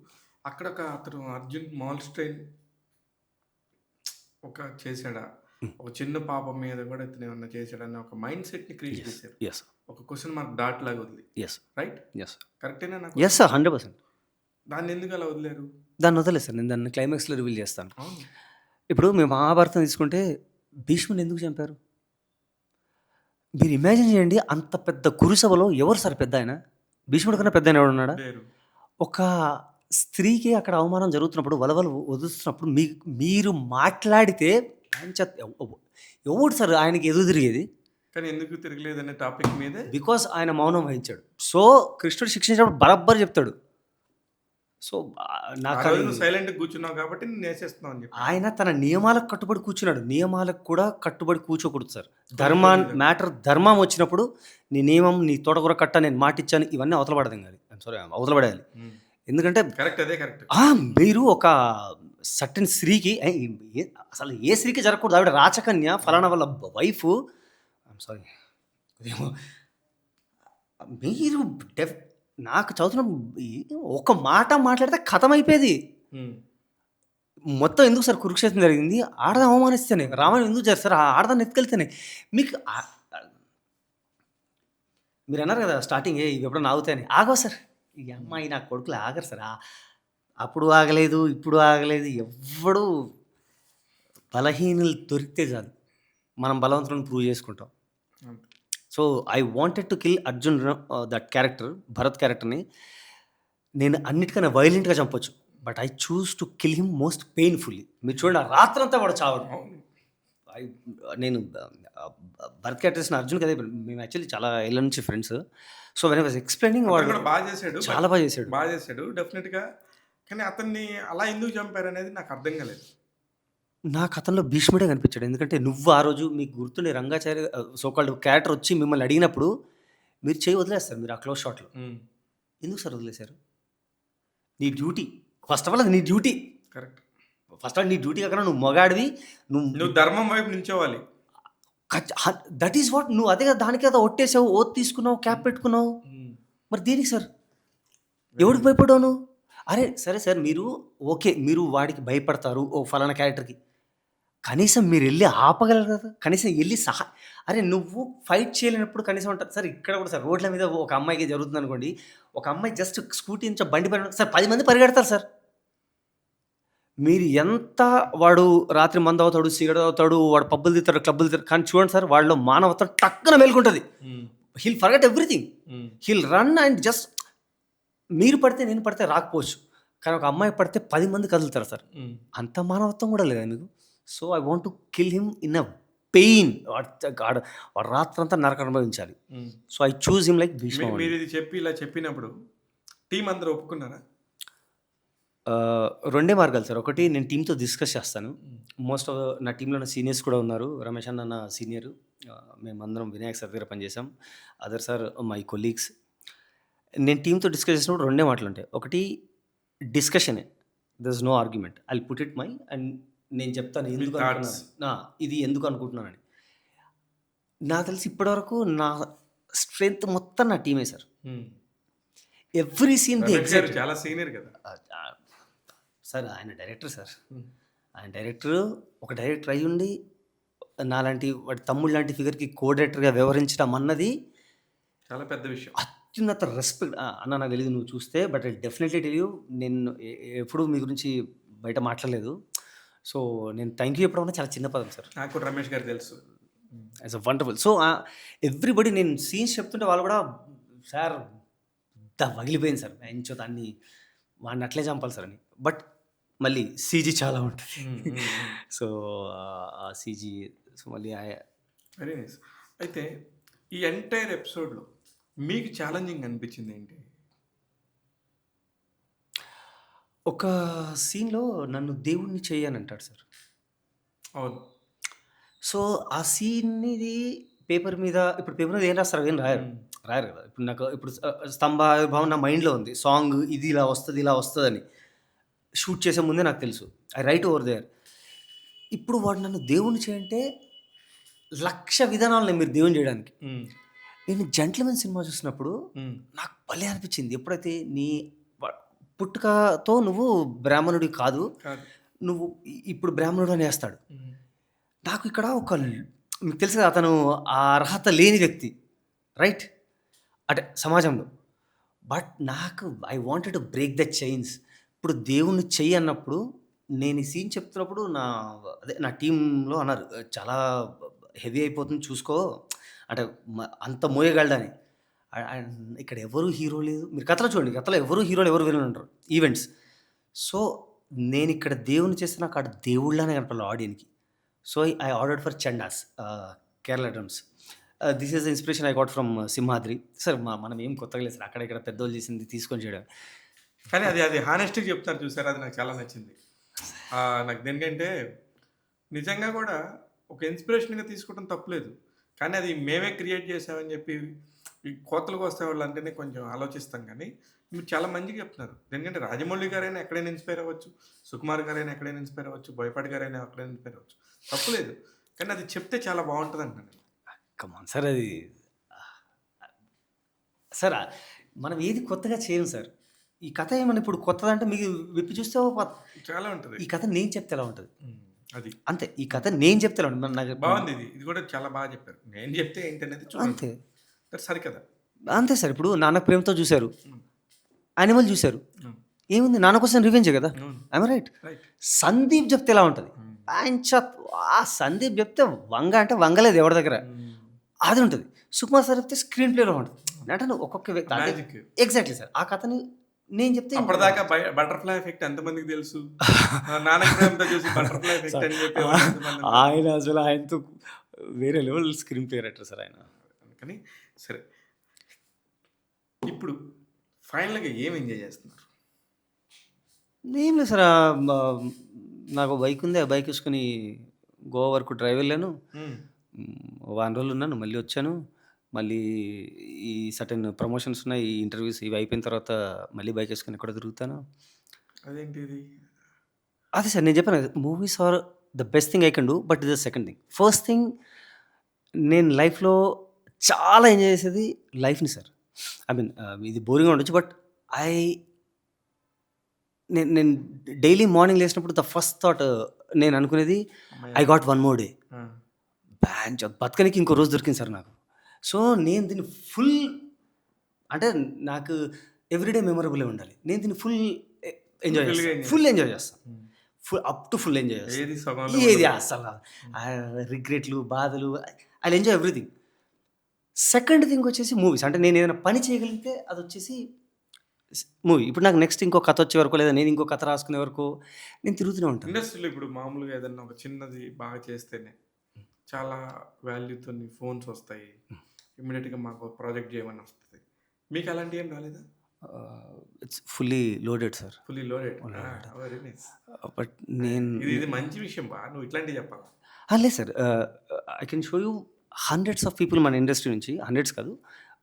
అక్కడ అతను అర్జున్ మాల్స్టైన్ ఒక చేశాడా? ఒక చిన్న పాప మీద కూడా ఇతను ఏమన్నా చేశాడన్న ఒక మైండ్ సెట్‌ని క్రియేట్ యెస్. చేశారు. యెస్. ఒక క్వెషన్ మార్క్ డాట్ లాగా వదిలి. యెస్. రైట్? యెస్. కరెక్టేనా నాకు? Yes sir. 100%. దాన్నెందుకు అలా వదిలారు? దాన్ని వదలలేదు సార్. నేను దాన్ని క్లైమాక్స్‌లో రివీల్ చేస్తాను. అవును. ఇప్పుడు మేము మహాభారతం తీసుకుంటే భీష్ముడిని ఎందుకు చంపారు? మీరు ఇమాజిన్ చేయండి, అంత పెద్ద కురుసభలో ఎవరు సార్ పెద్దాయన? భీష్ముడి కన్నా పెద్దాయన ఎవడున్నాడా? లేరు. ఒక స్త్రీకి అక్కడ అవమానం జరుగుతున్నప్పుడు, వలవలు వదులుతున్నప్పుడు మీరు మాట్లాడితే ఆయన ఎవడు సార్ ఆయనకి ఎదురు తిరిగేది? కానీ ఎందుకు తిరగలేదనే టాపిక్ మీదే బికాజ్ ఆయన మౌనం వహించాడు. సో, కృష్ణుడు శిక్షించినప్పుడు బరాబర్ చెప్తాడు. సో, ఆ నాకు రోజు అది నువ్వు సైలెంట్‌గా కూర్చున్నావు కాబట్టి నేనేసేస్తున్నావు అని చెప్పాడు. ఆయన తన నియమాలకు కట్టుబడి కూర్చున్నాడు. నియమాలకు కూడా కట్టుబడి కూర్చోకూడదు సార్. కూర్చోలేదు. ధర్మం వచ్చినప్పుడు నీ నియమం, నీ తోటకూర కట్ట నేను మాటిచ్చాను ఇవన్నీ అవతల పడేయాలి. సారీ, అవతల పడేయాలి. హ్మ్. ఎందుకంటే కరెక్ట్. అదే కరెక్ట్. మీరు ఒక సర్టెన్ స్త్రీకి అసలు ఏ స్త్రీకి జరగకూడదు. ఆవిడ రాచకన్య, ఫలానా వాళ్ళ వైఫ్. I'm sorry. మీరు నాకు చదువుతున్న ఒక మాట మాట్లాడితే ఖతమైపోయేది. హ్మ్. మొత్తం ఎందుకు సార్ కురుక్షేత్రం జరిగింది? ఆడదాన్ని అవమానిస్తేనే. రామాయణం ఎందుకు చేస్తారు? ఆడదాన్ని ఎత్తుకెళ్తేనే. మీకు మీరన్నారు కదా స్టార్టింగే ఇవి ఎప్పుడన్నా ఆగుతాయని. ఆగవు సార్. ఈ అమ్మాయి నా కొడుకులు ఆగరు సార్. అప్పుడు ఆగలేదు, ఇప్పుడు ఆగలేదు. ఎవ్వడు బలహీనులు దొరికితే చాలు మనం బలవంతులను ప్రూవ్ చేసుకుంటాం. అంతే. So, I wanted to kill Arjun that character, Bharat క్యారెక్టర్‌ని. నేను అన్నిటికన్నా వైలెంట్‌గా చంపొచ్చు. But I choose to kill him most painfully. మీరు చూడండి, ఆ రాత్రంతా వాడు చావడు. అవును. నేను భరత్ క్యారెక్టర్స్‌ని అర్జున్‌కి అదే మేము యాక్చువల్లీ చాలా ఏళ్ల నుంచి friends. So, when I was explaining అతను వాడు కూడా బాగా చేశాడు. చాలా బాగా చేశాడు. బాగా చేశాడు డెఫినిట్‌గా. కానీ అతన్ని అలా ఎందుకు చంపారనేది నాకు అర్థం కాలేదు. నా కథలో భీష్ముడే కనిపించాడు. ఎందుకంటే నువ్వు ఆ రోజు మీకు గుర్తుండే రంగాచార్య సో కాల్డ్ క్యారెక్టర్ వచ్చి మిమ్మల్ని అడిగినప్పుడు మీరు చేయి వదిలేస్తారు. మీరు ఆ క్లోజ్ షాట్‌లో. హ్మ్. ఎందుకు సార్ వదిలేశారు? నీ డ్యూటీ. ఫస్ట్ ఆఫ్ ఆల్ అది నీ duty. Correct. First of all నీ డ్యూటీ కాకుండా నువ్వు మగాడివి. నువ్వు నువ్వు ధర్మం వైపు నించోవాలి. దట్ ఈస్ వాట్ నువ్వు అదే కదా, దానికే కదా ఒట్టేసావు, ఓత్ తీసుకున్నావు, క్యాప్ పెట్టుకున్నావు. హ్మ్. మరి దేనికి సార్? ఎవడికి భయపడ్డావు నువ్వు? అరే సరే సార్, మీరు ఓకే. మీరు వాడికి భయపడతారు. ఓ ఫలానా క్యారెక్టర్‌కి. కనీసం మీరెళ్లి ఆపగలరు కదా! కనీసం ఎళ్లి అరే నువ్వు ఫైట్ చేయలేనప్పుడు కనీసం అంటారు సార్. ఇక్కడ కూడా సార్ రోడ్ల మీద ఒక అమ్మాయికి జరుగుతుందనుకోండి. ఒక అమ్మాయి జస్ట్ స్కూటీ నుంచి బండి పైన సార్ 10 మంది పరిగెడతారు సార్. మీరు ఎంత వాడు రాత్రి మందు తాగుతాడు, సిగరెట్ తాగుతాడు, వాడు పబ్బులు తిరుగుతాడు, క్లబ్బులు తిరుగుతాడు. కానీ చూడండి సార్, వాళ్ళలో మానవత్వం టక్కున మేలుకుంటది. Hmm. He'll forget everything. Hmm. He'll run and just మీరు పడితే నేను పడితే రాకపోవచ్చు. కానీ ఒక అమ్మాయి పడితే 10 మంది కదులుతారు సార్. హ్మ్. అంత మానవత్వం కూడా లేదా మీకు? So, I want to kill him in a pain. వాడు రాత్రంతా నరకం అనుభవించాలి. Hmm. So, I choose him like Bhishma. మీరిది చెప్పి ఇలా చెప్పినప్పుడు టీమ్ అందరూ ఒప్పుకున్నారా? రెండే మార్గాలు సార్. ఒకటి, నేను టీమ్‌తో డిస్కస్ చేస్తాను. హ్మ్. మోస్ట్ ఆఫ్ నా టీమ్‌లో నా సీనియర్స్ కూడా ఉన్నారు. రమేష్ అన్న నా సీనియరు. మేమందరం వినాయక్ సార్ దగ్గర పనిచేసాం. Other sir my colleagues. నేను టీమ్‌తో డిస్కస్ చేసినప్పుడు రెండే మాటలుంటాయి. ఒకటి డిస్కషనే. There is no argument. I will put it and నేను చెప్తాను మీ ఎందుకు థాట్స్. అనుకున్నాను. ఇది ఎందుకు అనుకుంటున్నానని. నాకు తెలిసి ఇప్పటివరకు నా స్ట్రెంగ్త్ మొత్తం నా టీమే సార్. హ్మ్. ఎవ్రీ సీన్ దే రమేష్ గారు ఎగ్జైటెడ్. చాలా సీనియర్ కదా! సార్ ఆయన డైరెక్టర్ సార్. హ్మ్. ఆయన డైరెక్టరు. ఒక డైరెక్టర్ అయ్యుండి నాలాంటి వాడి తమ్ముడు లాంటి ఫిగర్‌కి కో డైరెక్టర్‌గా వ్యవహరించడం అన్నది చాలా పెద్ద విషయం. అత్యున్నత రెస్పెక్ట్. అన్న నాకు తెలీదు నువ్వు చూస్తే, but I definitely tell you, నేను ఎప్పుడూ మీ గురించి బయట మాట్లాడలేదు. సో, నేను థ్యాంక్ యూ చెప్పడం అనేది చాలా చిన్న పదం సార్. నాకు కూడా రమేష్ గారు తెలుసు. Hmm. As a wonderful. So, everybody నేను సీన్స్ చెప్తుంటే వాళ్ళు కూడా సార్ పగిలిపోయింది సార్. ఎంచో దాన్ని వాడిని అట్లే చంపాలి సార్ అని. బట్ మళ్ళీ సీజీ చాలా ఉంటది. హ్మ్. హ్మ్. హ్మ్. సో, ఆ సీజీ సో మళ్ళీ వెరీ నైస్. అయితే ఈ ఎంటైర్ ఎపిసోడ్‌లో మీకు ఛాలెంజింగ్ అనిపించింది ఏంటి? ఒక సీన్‌లో నన్ను దేవుడిని చెయ్యి అని అంటాడు సార్. అవును. సో, ఆ సీన్‌నిది పేపర్ మీద ఇప్పుడు పేపర్ మీద ఏం రాస్తారు? అవేం రాయరు. హ్మ్. రాయరు కదా! ఇప్పుడు నాకు ఇప్పుడు స్తంభావిర్భావం నా మైండ్‌లో ఉంది. సాంగ్ ఇది ఇలా వస్తది, ఇలా వస్తదని. షూట్ చేసే ముందే నాకు తెలుసు. I right over there. ఇప్పుడు వాడు నన్ను దేవుడిని చేయంటే 1,00,000 విధానాలున్నాయి మీరు దేవుడిని చేయడానికి. హ్మ్. నేను 'జెంటిల్‌మెన్' సినిమా చూసినప్పుడు హ్మ్. నాకు భలే అనిపించింది. ఎప్పుడైతే నీ వ పుట్టుకతో నువ్వు బ్రాహ్మణుడివి కాదు. కాదు. నువ్వు ఇప్పుడు బ్రాహ్మణుడు అనేస్తాడు. హ్మ్. నాకు ఇక్కడ మీకు తెలుసు కదా, అతను ఆ అర్హత లేని వ్యక్తి. రైట్? అంటే సమాజంలో. బట్ నాకు I wanted to break the chains. ఇప్పుడు దేవుడిని చెయ్యి అన్నప్పుడు, నేను ఈ సీన్ చెప్తున్నప్పుడు నా టీమ్‌లో అన్నారు, "చాలా హెవీ అయిపోతుంది చూసుకో." అంటే అంత మోయగలడని. ఇక్కడ ఎవరు హీరో లేదు. మీరు కథలో చూడండి. కథలో ఎవరు హీరోలు, ఎవరు విలన్ ఉండరు. ఈవెంట్స్. సో, నేనిక్కడ దేవుడిని చేస్తే నాకాడ దేవుడిలానే కనపడాలి ఆడియన్‌కి. So, I ordered for chendas Kerala drums. This is the inspiration I got from Simhadri. Sir మనం ఏం కొత్తగా లేదు సార్. అక్కడ ఇక్కడ పెద్దోళ్ళు చేసింది తీసుకొని చేయడం. కానీ అది హానెస్ట్‌గా చెప్తారు చూసారా? అది నాకు చాలా నచ్చింది. నాకు దేనికంటే నిజంగా కూడా ఒక ఇన్స్పిరేషన్‌గా తీసుకోవడం తప్పులేదు. కానీ అది మేమే క్రియేట్ చేసామని చెప్పి ఈ కోతలకు వస్తేవాళ్ళు అంటేనే కొంచెం ఆలోచిస్తాం కానీ మీరు చాలా మంచిగా చెప్తున్నారు. దేనికంటే రాజమౌళి గారైనా ఎక్కడైనా ఇన్స్పైర్ అవ్వచ్చు. సుకుమార్ గారైనా ఎక్కడైనా ఇన్స్పైర్ అవ్వచ్చు. బోయపాటి గారైనా ఎక్కడైనా ఇన్స్పైర్ అవ్వచ్చు. తప్పులేదు. కానీ అది చెప్తే చాలా బావుంటది అంటున్నాను నేను. కమ్ ఆన్ సార్, అది సార్ మనం ఏది కొత్తగా చేయం సార్. ఈ కథ ఏమన్నా ఇప్పుడు కొత్తదంటే మీకు విప్పి చూస్తే చాలా ఉంటది. ఈ కథ నేను చెప్తే ఎలా ఉంటది? అది. అంతే. ఈ కథ నేను చెప్తే ఎలా ఉంటది? నాకు బావుంది ఇది. ఇది కూడా చాలా బాగా చెప్పారు. నేను చెప్తే ఏంటనేది చూడండి. అంతే. దట్స్ సరికదా. అంతే సార్. ఇప్పుడు 'నాన్న ప్రేమతో' చూసారు. హ్మ్. 'యానిమల్' చూసారు. హ్మ్. ఏముంది 'నాన్న కోసం రివెంజే' కదా! అవును. Am I right? Right. 'Sandeep' చెప్తే ఎలా ఉంటది? హ్మ్. పాంచప్ సందీప్ చెప్తే వంగ అంటే వంగలేదు ఎవరి దగ్గర. హ్మ్. అది ఉంటది. సుకుమార్ సార్ చెప్తే స్క్రీన్ ప్లేలో ఉంటది. అంటే ఒక్కొక్క వ్యక్తి అంటే మ్యాజిక్. Exactly sir. ఆ కథని నేను చెప్తే అప్పటిదాకా బటర్‌ఫ్లై ఎఫెక్ట్ ఎంతమందికి తెలుసు? 'నాన్నకు ప్రేమతో' చూసి బటర్‌ఫ్లై ఎఫెక్ట్ అని చెప్పి ఎంతమందికి ఆయన అసలు ఆయనతో వేరే level screen play writer sir ఆయన. కానీ సరే. ఇప్పుడు ఫైనల్‌గా ఏం ఎంజాయ్ చేస్తున్నారు? ఏం లేదు సార్. నాకు బైక్ ఉంది. ఆ బైక్ ఏసుకొని గోవా వరకు డ్రైవ్ వెళ్ళాను. హ్మ్. వారం రోజులు ఉన్నాను. మళ్ళీ వచ్చాను. మళ్ళీ ఈ సర్టెన్ ప్రమోషన్స్ ఉన్నాయి. ఈ ఇంటర్వ్యూస్ ఇవి అయిపోయిన తర్వాత మళ్ళీ బైక్ ఏసుకొని ఎక్కడో తిరుగుతాను. అదేంటిది? అదే సార్ నేను చెప్పాను కదా! Movies are the best thing I can do. But ఇది సెకండ్ థింగ్. ఫస్ట్ థింగ్ నేను లైఫ్‌లో చాలా ఎంజాయ్ చేసేది లైఫ్‌ని సార్. ఐ మీన్ ఇది బోరింగ్‌గా ఉండొచ్చు. బట్ ఐ నేను డైలీ మార్నింగ్ లేసినప్పుడు ద ఫస్ట్ థాట్ నేను అనుకునేది హమ్మయ్య! I got one more day. ఆ! బతకనికి ఇంకో రోజు దొరికింది సార్ నాకు. సో, నేను దీన్ని ఫుల్ అంటే నాకు ఎవ్రీడే మెమరబులే ఉండాలి. నేను దీన్ని ఫుల్ ఎంజాయ్ ఫుల్‌గా చేస్తా. ఎంజాయ్ ఫుల్ ఎంజాయ్ చేస్తా. హ్మ్. అప్ టు ఫుల్ ఎంజాయ్ చేస్తా. ఏది సగంలో ఏది ఉండదు. అసల రిగ్రెట్‌లు, బాధలు I'll enjoy everything. Second thing వచ్చేసి మూవీస్. అంటే నేను ఏదైనా పని చేయగలిగితే అదొచ్చేసి మూవీ. ఇప్పుడు నాకు నెక్స్ట్ ఇంకో కథ వచ్చే వరకో, లేదా నేను ఇంకో కథ రాసుకునే వరకు నేను తిరుగుతూనే ఉంటాను. ఇండస్ట్రీలో ఇప్పుడు మామూలుగా ఏదన్నా ఒక చిన్నది బాగా చేస్తేనే చాలా వాల్యూతోని ఫోన్స్ వస్తాయి. ఇమ్మీడియేట్‌గా మాకు ప్రాజెక్ట్ చేయమని వస్తది. మీకు అలాంటివి ఏం రాలేదా? It's fully loaded sir. Fully loaded. Loaded. Very nice. But నేను ఇది మంచి విషయం నువ్వు ఇట్లాంటివి చెప్పాలా. లేదు sir. I can show you hundreds of people మన ఇండస్ట్రీ నుంచి, హండ్రెడ్స్ కాదు,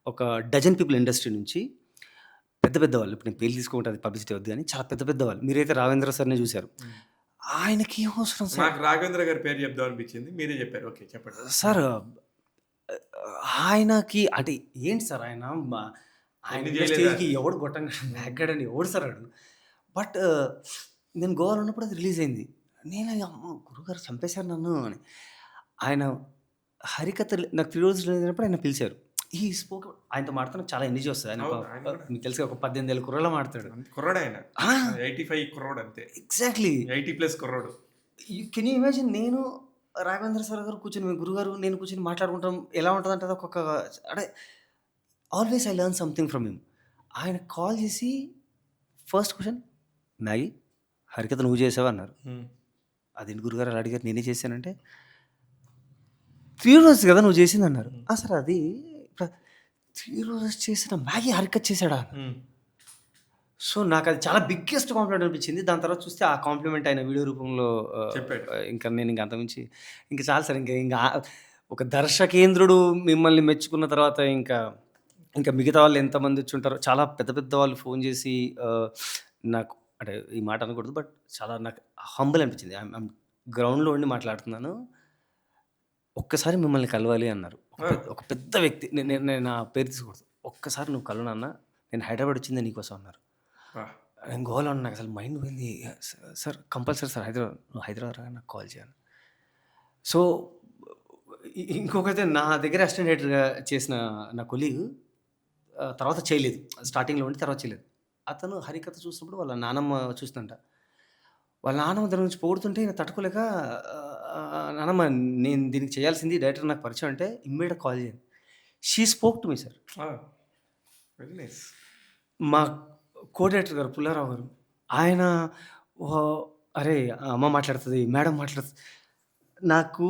ఒక డజన్ పీపుల్ ఇండస్ట్రీ నుంచి పెద్ద పెద్దవాళ్ళు. ఇప్పుడు నేను పేర్లు తీసుకోమంటే అది పబ్లిసిటీ అవుద్ది గానీ, చాలా పెద్ద పెద్దవాళ్ళు. మీరైతే 'రావేంద్ర' సార్‌నే చూసారు. హ్మ్. ఆయనకి ఏం అవసరం సార్. నాకు రాఘవేంద్ర గారి పేరు చెప్దాం అనిపించింది. మీరే చెప్పారు. ఓకే. చెప్పండి. సార్ ఆయనకి అంటే ఏంటి సార్ ఆయన ఆయన ఎన్ని ఉన్న చేయలేదా? స్టేజ్‌కి ఎవడు గొట్టంగా ఎక్కడండి ఎవడు సార్ ఆడు. బట్ నేను గోవాలో ఉన్నప్పుడు అది రిలీజ్ అయింది. నేను అమ్మో! గురువుగారు చంపేశారు నన్ను అని. ఆయన హరికథ నాకు 3 రోజులు రిలీజ్ అయినప్పుడు ఆయన పిలిచారు. ఈ స్పోక్ ఆయనతో మాట్లాడితే నాకు చాలా ఎనర్జీ వస్తది. ఆయన అవును. ఆయన కూడా. మీకు తెలుసుగా ఒక 18 ఏళ్ల కుర్రోళ్ళ మాట్లాడతాడు. అంతే కుర్రోడాయన. ఆ! 85 కుర్రోడు అంతే. ఎగ్జాక్ట్‌లీ. 80+ కుర్రోడు. కెన్ యూ ఇమాజిన్ నేను రాఘవేంద్ర సార్ గారు కూర్చొని, మీ గురుగారు నేను కూర్చొని మాట్లాడుకుంటాం. ఎలా ఉంటదంటే అదొక అంటే always I learn something from him. ఆయన కాల్ చేసి ఫస్ట్ క్వెషన్, "మ్యాగీ హరికథ నువ్వు చేసావా?" అన్నారు. హ్మ్. "అదేంటి గురుగారు అలా అడిగారు, నేనే చేశానంటే." "3 రోజెస్ కదా నువ్వు చేసిందన్నారు." హ్మ్. సార్ అది 3 రోజెస్ చేసిన మ్యాగీ హరికథ చేసాడా?" హ్మ్. సో, నాకది చాలా బిగ్గెస్ట్ కాంప్లిమెంట్ అనిపించింది. దాని తర్వాత చూస్తే ఆ కాంప్లిమెంట్ ఆయన వీడియో రూపంలో చెప్పాడు. ఇంకా నేను ఇంక అంతకుమించి ఇంక చాలు సార్. ఇంక ఒక దర్శకేంద్రుడు మిమ్మల్ని మెచ్చుకున్న తర్వాత ఇంకా మిగతా వాళ్ళు ఎంతమంది వచ్చుంటారో, చాలా పెద్ద పెద్ద వాళ్ళు ఫోన్ చేసి నాకు అంటే ఈ మాట అనకూడదు. బట్ చాలా నాకు హంబుల్ అనిపించింది. ఐయామ్ గ్రౌండ్‌లో ఉండి మాట్లాడుతున్నాను. ఒక్కసారి మిమ్మల్ని కలవాలి అన్నారు. ఆ! ఒక పెద్ద వ్యక్తి. నేను నా పేరు తీసుకోకూడదు. "ఒక్కసారి నువ్వు కలు నాన్న. నేను హైదరాబాద్ వచ్చిందే నీకోసం" అన్నారు. వాహ్! నేను గోవాలో ఉన్నా. నాకసలు మైండ్ పోయింది. సార్ కంపల్సరీ సార్ నువ్వు హైదరాబాద్ రాగానే నాకు కాల్ చేయాలి. సో, ఇంకొకైతే నా దగ్గర అసిస్టెంట్ డైరెక్టర్‌గా చేసిన నా కొలీగ్ తర్వాత చేయలేదు. స్టార్టింగ్‌లో ఉండి తర్వాత చేయలేదు. అతను హరికథ చూసినప్పుడు వాళ్ళ నానమ్మ చూసిందంట. వాళ్ళ నానమ్మ దాని గురించి పొగుడుతుంటే ఈయన తట్టుకోలేక నానమ్మ నేను దీనికి చేయాల్సింది డైరెక్టర్ నాకు పరిచయం అంటే ఇమ్మీడియేట్‌గా కాల్ చేయండి. She spoke to me sir. Very nice. మా కో డైరెక్టర్ గారు పుల్లారావు గారు. ఆయన ఓహ్! అరే! అమ్మ మాట్లాడుతది, మేడం మాట్లాడుతది. నాకు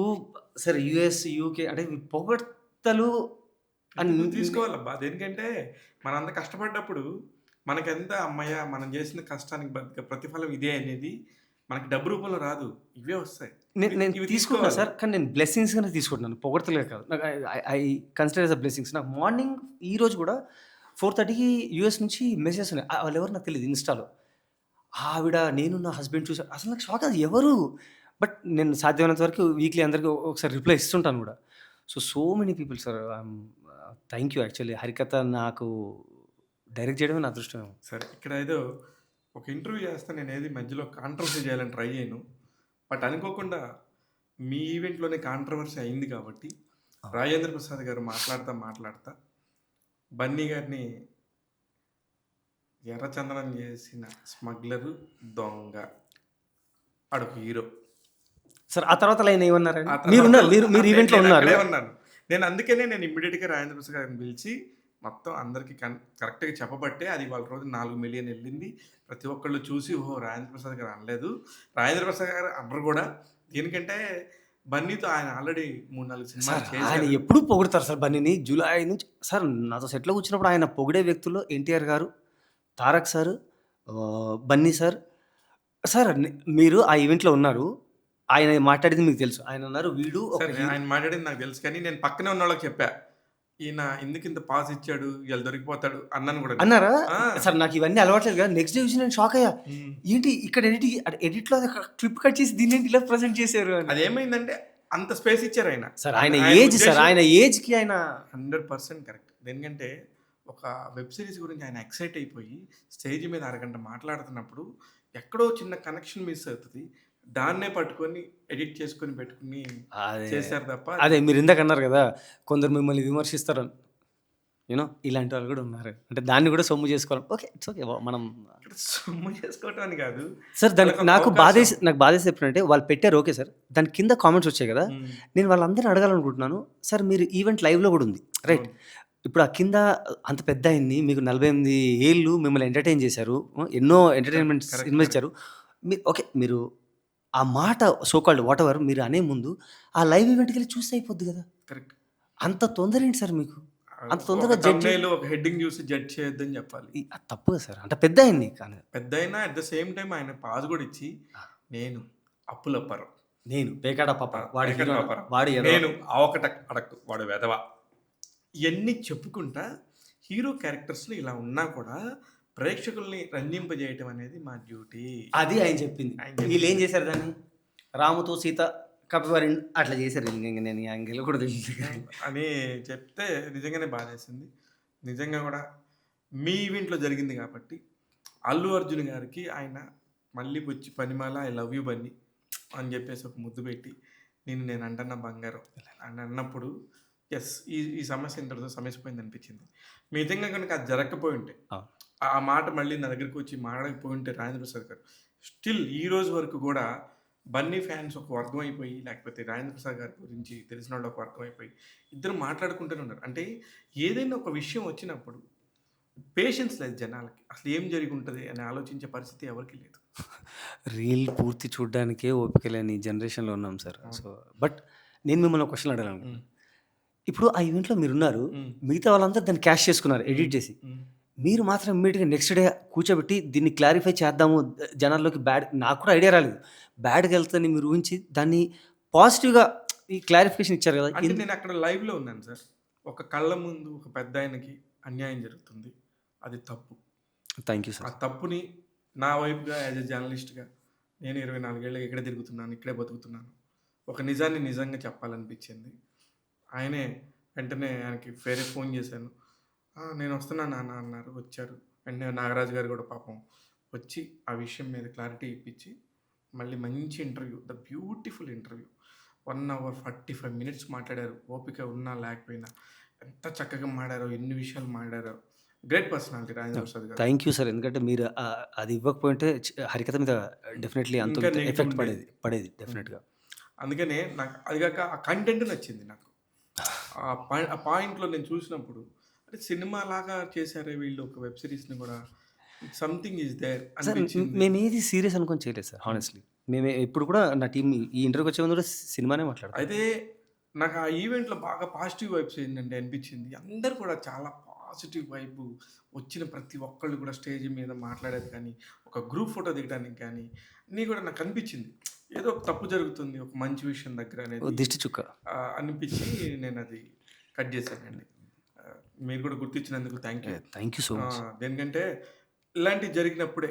సరే యూఎస్, యూకే అంటే ఈ పొగడ్తలు ఎందుకు తీసుకోవాలబ్బా. అదేంటంటే మనంత కష్టపడ్డప్పుడు మనకెంత హమ్మయ్య! మనం చేసిన కష్టానికి ప్రతిఫలం ఇదే అనేది మనకి డబ్బు రూపంలో రాదు. ఇవే వస్తాయి. నేను ఇవి తీసుకుంటున్నా తీసుకోవాలి. సార్. కానీ నేను బ్లెస్సింగ్స్‌గానే తీసుకుంటున్నాను. పొగడ్తలే కాదు. నాకు I consider as a blessings. నాకు మార్నింగ్ ఈరోజు కూడా 4:30కి యూఎస్ నుంచి మెసేజెస్ ఉన్నాయి. వాళ్ళెవరో నాకు తెలీదు ఇన్‌స్టాలో. ఆవిడ నేను నా హస్బెండ్ చూసా. అసలు నాకు షాక్ అది ఎవరు? బట్ నేను సాధ్యమైనంత వరకు వీక్లీ అందరికి ఒకసారి రిప్లై ఇస్తుంటాను కూడా. So many people sir. Thank you actually. Harikatha నాకు డైరెక్ట్ చేయడమే నా అదృష్టమేమో. సరే ఇక్కడ ఏదో ఒక ఇంటర్వ్యూ చేస్తే నేనేది మధ్యలో కాంట్రవర్సీ చేయాలని ట్రై చేయను. బట్ అనుకోకుండా మీ ఈవెంట్‌లోనే కాంట్రవర్సీ అయింది కాబట్టి రాజేంద్ర ప్రసాద్ గారు మాట్లాడుతా బన్నీ గారిని ఎర్రచందనం చేసిన స్మగ్లరు, దొంగ. ఆడొక హీరో. సార్ ఆ తర్వాత లైన్ ఏమన్నారండి? ఆ తర్వాత మీరున్నారు. మీరు ఈవెంట్‌లో నేను ఉన్నారు. అక్కడే ఉన్నాను. నేను అందుకనే నేను ఇమ్మీడియేట్‌గా రాజేంద్ర ప్రసాద్ గారిని పిలిచి మొత్తం అందరికి కరెక్ట్‌గా చెప్పబట్టే అది ఇవాళ రోజు 4,000,000 ఎళ్ళింది. ప్రతి ఒక్కళ్ళు చూసి ఓహో! రాజేంద్ర ప్రసాద్ గారు అనలేదు. రాజేంద్ర ప్రసాద్ గారు అనరు గూడా. దేనికంటే బన్నీతో ఆయన ఆల్రెడీ 3, 4 సినిమాలు సార్ ఆయన చేశారు. ఎప్పుడు పొగుడుతారు సార్ బన్నీని. జూలై నుంచి సార్ నాతో సెట్‌లో కూర్చున్నప్పుడు ఆయన పొగిడే వ్యక్తుల్లో ఎన్టీఆర్ గారు, Tarak sir, Bunny sir. Sir మీరు ఆ ఈవెంట్‌లో ఉన్నారు. ఆయన మాట్లాడింది మీకు తెలుసు. ఆయన అన్నారు వీడు ఒక సరే ఆయన మాట్లాడింది నాకు తెలుసు కానీ నేను పక్కనే ఉన్నోళ్ళకి చెప్పా. ఈయన ఎందుకింత పాస్ ఇచ్చాడు? ఇయాల దొరికిపోతాడు అన్నాను గూడా నేను. అన్నారా? ఆ! సార్ నాకు ఇవన్నీ అలవాట్లేదు కదా! నెక్స్ట్ డే చూసి నేను షాక్ అయ్యా. హ్మ్. ఏంటి ఇక్కడ ఎడిట్‌లో క్లిప్ కట్ చేసి దీన్నేంటి ఇలా ప్రెజెంట్ చేశారు అని. అదేమైందంటే అంత స్పేస్ ఇచ్చారాయన. సార్ ఆయన ఆయన ఏజ్ సార్. ఉద్దేశం ఆయన ఏజ్‌కి ఆయన 100% కరెక్ట్. దేనికంటే ఒక వెబ్ సీరీస్ గురించి ఆయన ఎక్సైట్ అయిపోయి స్టేజ్ మీద అరగంట మాట్లాడుతున్నప్పుడు ఎక్కడో చిన్న కనెక్షన్ మిస్ అవుతది. దాన్నే పట్టుకొని ఎడిట్ చేసుకొని పెట్టుకొని అదే. చేశారు తప్ప అదే మీరు ఇందాక అన్నారు కదా! కొందరు మిమ్మల్ని విమర్శిస్తారని. ఇలాంటి వాళ్ళు కూడా ఉన్నారు. అంటే దాన్ని కూడా సొమ్ము చేసుకోవాలి. ఓకే. It's okay. మనం ఇక్కడ సొమ్ము చేసుకోవటం అని కాదు. సార్ దానికి వాళ్ళకొక నాకు అవకాశం. నాకు బాధేసి ఎప్పుడంటే వాళ్ళు పెట్టారు ఓకే సార్. దాని కింద కామెంట్స్ వచ్చాయి కదా! హ్మ్. నేను వాళ్ళందరిని అడగాలనుకుంటున్నాను. సార్ మీరు ఈవెంట్ లైవ్‌లో కూడా ఉంది. రైట్. అవును. ఇప్పుడు ఆ కింద అంత పెద్దాయన్ని మీకు 48 ఏళ్ళు మిమ్మల్ని ఎంటర్‌టైన్ చేశారు. ఎన్నో ఎంటర్‌టైన్‌మెంట్స్ కరెక్ట్. ఇన్వెస్ట్ చేశారు. ఓకే. మీరు ఆ మాట సో కాల్డ్ వాటెవర్ మీరు అనే ముందు ఆ లైవ్ ఈవెంట్‌కెళ్ళి చూస్తే అయిపోద్ది కదా! కరెక్ట్. అంత తొందర ఏంటి సార్ మీకు? అంత ఒక తొందరగా జడ్జ్ థంబ్‌నెయిల్, ఒక హెడ్డింగ్ చూసి జడ్జ్ చేయొద్దని చెప్పాలి. అది తప్పు కదా సార్. అంటే పెద్దాయన్ని కానీ పెద్దయినా అట్ ద సేమ్ టైమ్ ఆయన పాజ్ కూడా ఇచ్చి నేను అప్పులప్పారావు. నేను పేకాట పాప వాడి వెంకట హీరో పాపారావు. వాడు ఎదవ. నేను ఆ ఒకట అడక్కు వాడు వెధవ. ఇయన్నీ చెప్పుకుంటా హీరో క్యారెక్టర్స్‌లో ఇలా ఉన్నా కూడా ప్రేక్షకుల్ని రంజింపజేయటం అనేది మా డ్యూటీ. అది ఆయన చెప్పింది. ఆయన చెప్పింది. వీళ్ళేం చేశారు దాన్ని? రాముతో సీత కపివారిని అట్లా చేశారు. ఇంక నేను ఈ యాంగిల్ కూడా తెలియదు. అని చెప్తే నిజంగానే బాధేసింది. నిజంగా కూడా మీ ఈవెంట్‌లో జరిగింది కాబట్టి అల్లు అర్జున్ గారికి ఆయన మళ్ళీ వచ్చి పనిమాల ఐ లవ్ యూ బన్నీ అని చెప్పేసి ఒక ముద్దు పెట్టి నేను అంటన్న బంగారం అని అన్నప్పుడు యెస్ ఈ సమస్య ఇంతటితో సమస్యపోయింది అనిపించింది. నిజంగా కనుక అది జరగకపోయి ఉంటే అవును. ఆ మాట మళ్ళీ నా దగ్గరికి వచ్చి మాట్లాడకపోయి ఉంటే రాజేంద్ర ప్రసాద్ గారు స్టిల్ ఈ రోజు వరకు కూడా బన్నీ ఫ్యాన్స్ ఒక వర్గం అయిపోయి లేకపోతే రాజేంద్ర ప్రసాద్ గారి గురించి తెలిసిన వాళ్ళు ఒక వర్గం అయిపోయి ఇద్దరు మాట్లాడుకుంటూనే ఉన్నారు. అంటే ఏదైనా ఒక విషయం వచ్చినప్పుడు పేషెన్స్ లేదు జనాలకి. అసలు ఏం జరిగి ఉంటది అని ఆలోచించే పరిస్థితి ఎవరికీ లేదు. రీల్ పూర్తి చూడ్డానికే ఓపిక లేని జనరేషన్‌లో ఉన్నాం సార్. సో బట్ నేను మిమ్మల్ని ఒక క్వెషన్ అడగాలనుకుంటున్నాను. ఇప్పుడు ఆ ఈవెంట్‌లో మీరున్నారు. హ్మ్. మిగతా వాళ్ళందరూ దాన్ని క్యాష్ చేసుకున్నారు ఎడిట్ చేసి. హ్మ్. మీరు మాత్రం ఇమ్మీడియేట్‌గా నెక్స్ట్ డే కూర్చోబెట్టి దీన్ని క్లారిఫై చేద్దాము. జనాల్లోకి నాకు కూడా ఐడియా రాలేదు. బ్యాడ్‌గా వెళ్తదని మీరు ఊహించి దాన్ని పాజిటివ్‌గా ఈ క్లారిఫికేషన్ ఇచ్చారు కదా! అంటే నేను అక్కడ లైవ్‌లో ఉన్నాను సార్. ఒక కళ్ళ ముందు ఒక పెద్దాయనకి అన్యాయం జరుగుతుంది. అది తప్పు. థాంక్ యూ ఆ సార్. తప్పుని నా వైపుగా యాజ్ ఎ జర్నలిస్ట్‌గా నేను 24 ఏళ్ళుగా ఇక్కడే తిరుగుతున్నాను. ఇక్కడే బతుకుతున్నాను. ఒక నిజాన్ని నిజంగా చెప్పాలనిపించింది. ఆయనే వెంటనే ఆయనకి వేరే ఫోన్ చేశాను. నేను వస్తున్నాను నాన్న అన్నారు. వచ్చారు. వెంటనే నాగరాజు గారు కూడా పాపం వచ్చి ఆ విషయం మీద క్లారిటీ ఇప్పించి మళ్ళీ మంచి interview the beautiful interview 1 hour 45 minutes మాట్లాడారు. ఓపిక ఉన్నా లేకపోయినా ఎంత చక్కగా మాట్లాడారో ఎన్ని విషయాలు మాట్లాడారో గ్రేట్ పర్సనాలిటీ రాజేంద్ర ప్రసాద్ గారు. Thank you sir. ఎందుకంటే మీరు అది ఇవ్వకపోయింటే హరికథ మీద డెఫినెట్లీ అంతో ఇంకా ఇంతో నెగిటివ్ ఎఫెక్ట్ ఉండేది. పడేది హ్మ్. డెఫినెట్‌గా. అందుకనే నాకు అది గాక ఆ కంటెంట్ నచ్చింది నాకు. ఆ పాయింట్‌లో నేను చూసినప్పుడు అంటే సినిమాలాగా చేశారే వీళ్ళు ఒక వెబ్ సీరీస్‌ని గూడా సంథింగ్ ఈస్ దేర్ సార్ అనిపించింది. మేమేది సీరియస్ అనుకోని చేయలేదు సార్ హ్మ్. హానెస్ట్‌లీ. మేము ఎప్పుడు కూడా నా టీమ్ ఈ ఇంటర్వ్యూకి వచ్చే ముందు కూడా సినిమానే మాట్లాడతాం. అయితే నాకు ఆ ఈవెంట్‌లో బాగా పాజిటివ్ వైబ్స్ ఏంటంటే అనిపించింది. అందరూ కూడా చాలా పాజిటివ్ వైబు వచ్చిన ప్రతి ఒక్కళ్ళు కూడా స్టేజ్ మీద మాట్లాడేది కానీ, ఒక గ్రూప్ ఫోటో దిగడానికి కానీ, అన్నీ కూడా నాకు అనిపించింది. ఏదో ఒక తప్పు జరుగుతుంది ఒక మంచి విషయం దగ్గర ఓ అనేది దిష్టి చుక్క. అనిపించి నేనది కట్ చేశానండి. మీరు కూడా గుర్తించినందుకు thank you. Thank you so much. దేనికంటే ఇలాంటివి జరిగినప్పుడే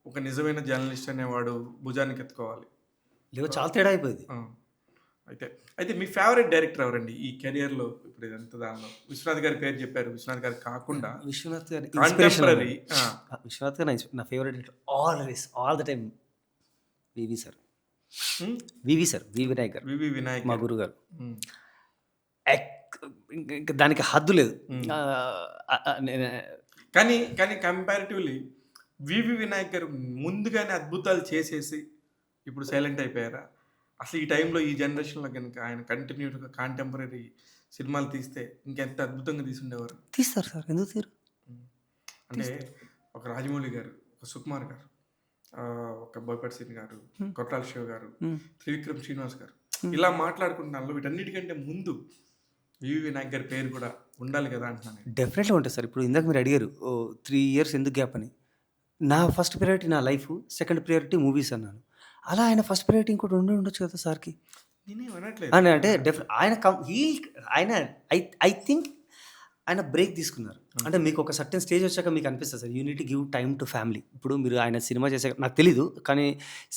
ఒక నిజమైన జర్నలిస్ట్ అనేవాడు భుజానికి ఎత్తుకోవాలి. లేవో చాలా తేడా అయిపోయింది. ఆ! అయితే, అయితే మీ ఫేవరెట్ డైరెక్టర్ ఎవరండి? ఈ కెరియర్‌లో ఇప్పుడు ఇదంతా దానిలో. విశ్వనాథ్ గారి పేరు చెప్పారు. విశ్వనాథ్ గారు కాకుండా విశ్వనాథ్ గారి ఇన్స్పిరేషన్ కాంటెంపరరీ విశ్వనాథ్ గారు నా favourite director always all the time VV sir. Hmm. VV sir. వి వినాయక్ గారు. వివి వినాయక్ మా గారు. గురుగారు. హ్మ్. ఇంక దానికి హద్దు లేదు. హ్మ్. నేను కానీ కంపారిటివ్‌లీ వివి వినాయక్ గారు ముందుగానే అద్భుతాలు చేసేసి ఇప్పుడు సైలెంట్ అయిపోయారా? అసలు ఈ టైంలో ఈ జనరేషన్‌లో గనుక ఆయన కంటిన్యూ‌గా కాంటెంపరరీ సినిమాలు తీస్తే ఇంకెంత అద్భుతంగా తీసుండేవారు. తీస్తారు సార్. ఎందుకు తీయరు? హ్మ్. అంటే ఒక రాజమౌళి గారు, ఒక సుకుమార్ గారు, ఒక బోయపాటి సీను గారు, హ్మ్. కొట్టాల శివ గారు, హ్మ్. త్రివిక్రమ్ శ్రీనివాస్ గారు హ్మ్. ఇలా మాట్లాడుకుంటున్నాళ్ళు వీటన్నిటికంటే ముందు వివి వినాయక్ గారి పేరు కూడా ఉండాలి కదా అంటున్నాను నేను. డెఫినెట్‌గా ఉంటుంది సార్. ఇప్పుడు ఇందాక మీరు అడిగారు. 3 ఇయర్స్ ఎందుకు గ్యాప్ అని. నా ఫస్ట్ ప్రయారిటీ నా లైఫు. సెకండ్ ప్రయారిటీ మూవీస్ అన్నాను. అలా ఆయన ఫస్ట్ ప్రయారిటీ ఇంకోటి ఉండి ఉండొచ్చు కదా సార్‌కి. నేనేం అనట్లేదు. అని అంటే ఆయన ఆయన ఐ థింక్ ఆయన బ్రేక్ తీసుకున్నారు. అంటే మీకు ఒక సర్టెన్ స్టేజ్ వచ్చాక మీకు అనిపిస్తది sir. You need to give time to family. ఇప్పుడు మీరు ఆయన సినిమా చేసే నాకు తెలీదు. కానీ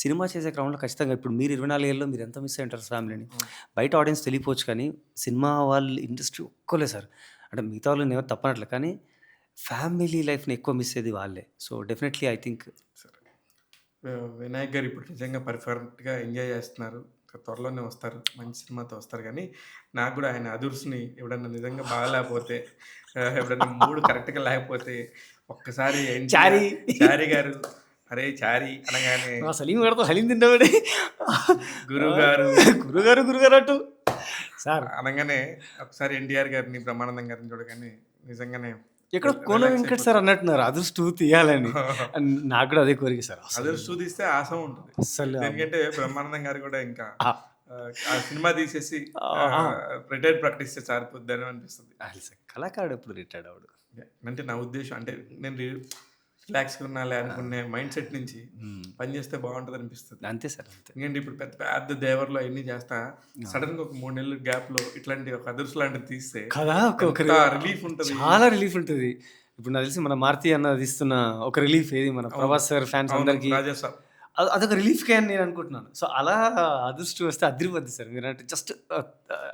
సినిమా చేసే క్రమంలో ఖచ్చితంగా ఇప్పుడు మీరు 24 ఏళ్లలో మీరు ఎంత మిస్ అయ్యి ఉంటారు ఫ్యామిలీని. బయట ఆడియన్స్ తెలియపోవచ్చు కానీ సినిమా వాళ్ళు ఇండస్ట్రీ ఒక్కలే సార్. అంటే మిగతా వాళ్ళని ఎవరు తప్పనట్లే కానీ ఫ్యామిలీ లైఫ్‌ని ఎక్కువ మిస్ అయ్యేది వాళ్ళే. సో డెఫినెట్‌లీ ఐ థింక్ సరే. వినాయక్ గారు ఇప్పుడు నిజంగా పర్ఫెక్ట్‌గా ఎంజాయ్ చేస్తున్నారు. త్వరలోనే వస్తారు. మంచి సినిమాతో వస్తారు గానీ, నాకు గూడా ఆయన 'అదుర్స్‌ని' ఎప్పుడన్నా నిజంగా బాగాలేకపోతే ఎప్పుడన్నా మూడ్ కరెక్ట్‌గా లేకపోతే ఒక్కసారి చారీ. 'చారీ' గారు "అరేయ్ చారీ" అనగానే ఆ సలీం గారితో హలీం తింటామండి. గురువుగారు గురుగారు అంటూ సార్ అనంగానే ఒకసారి 'ఎన్టీఆర్' గారిని, 'బ్రహ్మానందం' గారిని చూడగానే నిజంగానే ఎక్కడో కోన రిలాక్స్ వెంకట్ సార్ అన్నట్టున్నారు. అదుర్స్ 2 తీయాలని. నాకు కూడా అదే కోరిక సార్. అసలు 'అదుర్స్ 2' తీస్తే ఆసం ఉంటది. అస్సలు దేనికంటే 'బ్రహ్మానందం' గారు కూడా ఇంకా ఆ! ఆ సినిమా తీసేసి ఆహా! రిటైర్డ్ ప్రకటిస్తే సరిపోద్దని అనిపిస్తుంది. అసలు కళాకారుడు ఎప్పుడు రిటైర్డ్ అవ్వడు. అంటే నా ఉద్దేశం అంటే నేను రిలాక్స్‌గా ఉన్నాలే అనుకునే మైండ్ సెట్ నుంచి పని చేస్తే బాగుంటది అనిపిస్తుంది. అంతే సార్. అంతే. ఎందుకంటే ఇప్పుడు పెద్ద పెద్ద దేవర్లు అయన్నీ చేస్తా సడన్‌గా ఒక 3 నెలల గ్యాప్‌లో ఇట్లాంటి ఒక అదుర్స్ లాంటిది తీస్తే కదా! ఎంత రిలీఫ్ ఉంటది. చాలా రిలీఫ్ ఉంటది. ఇప్పుడు నాకు తెలిసి మన 'మారుతి' అన్న తీస్తున్న ఒక రిలీఫ్ ఏది మన 'ప్రభాస్' సార్ ఫ్యాన్స్ అవును. అందరికి 'రాజాసాబ్' అదొక రిలీఫ్‌కే అని నేను అనుకుంటున్నాను. సో, అలా అదృష్టం వస్తే అదిరిపోద్ది సార్. మీరంటే జస్ట్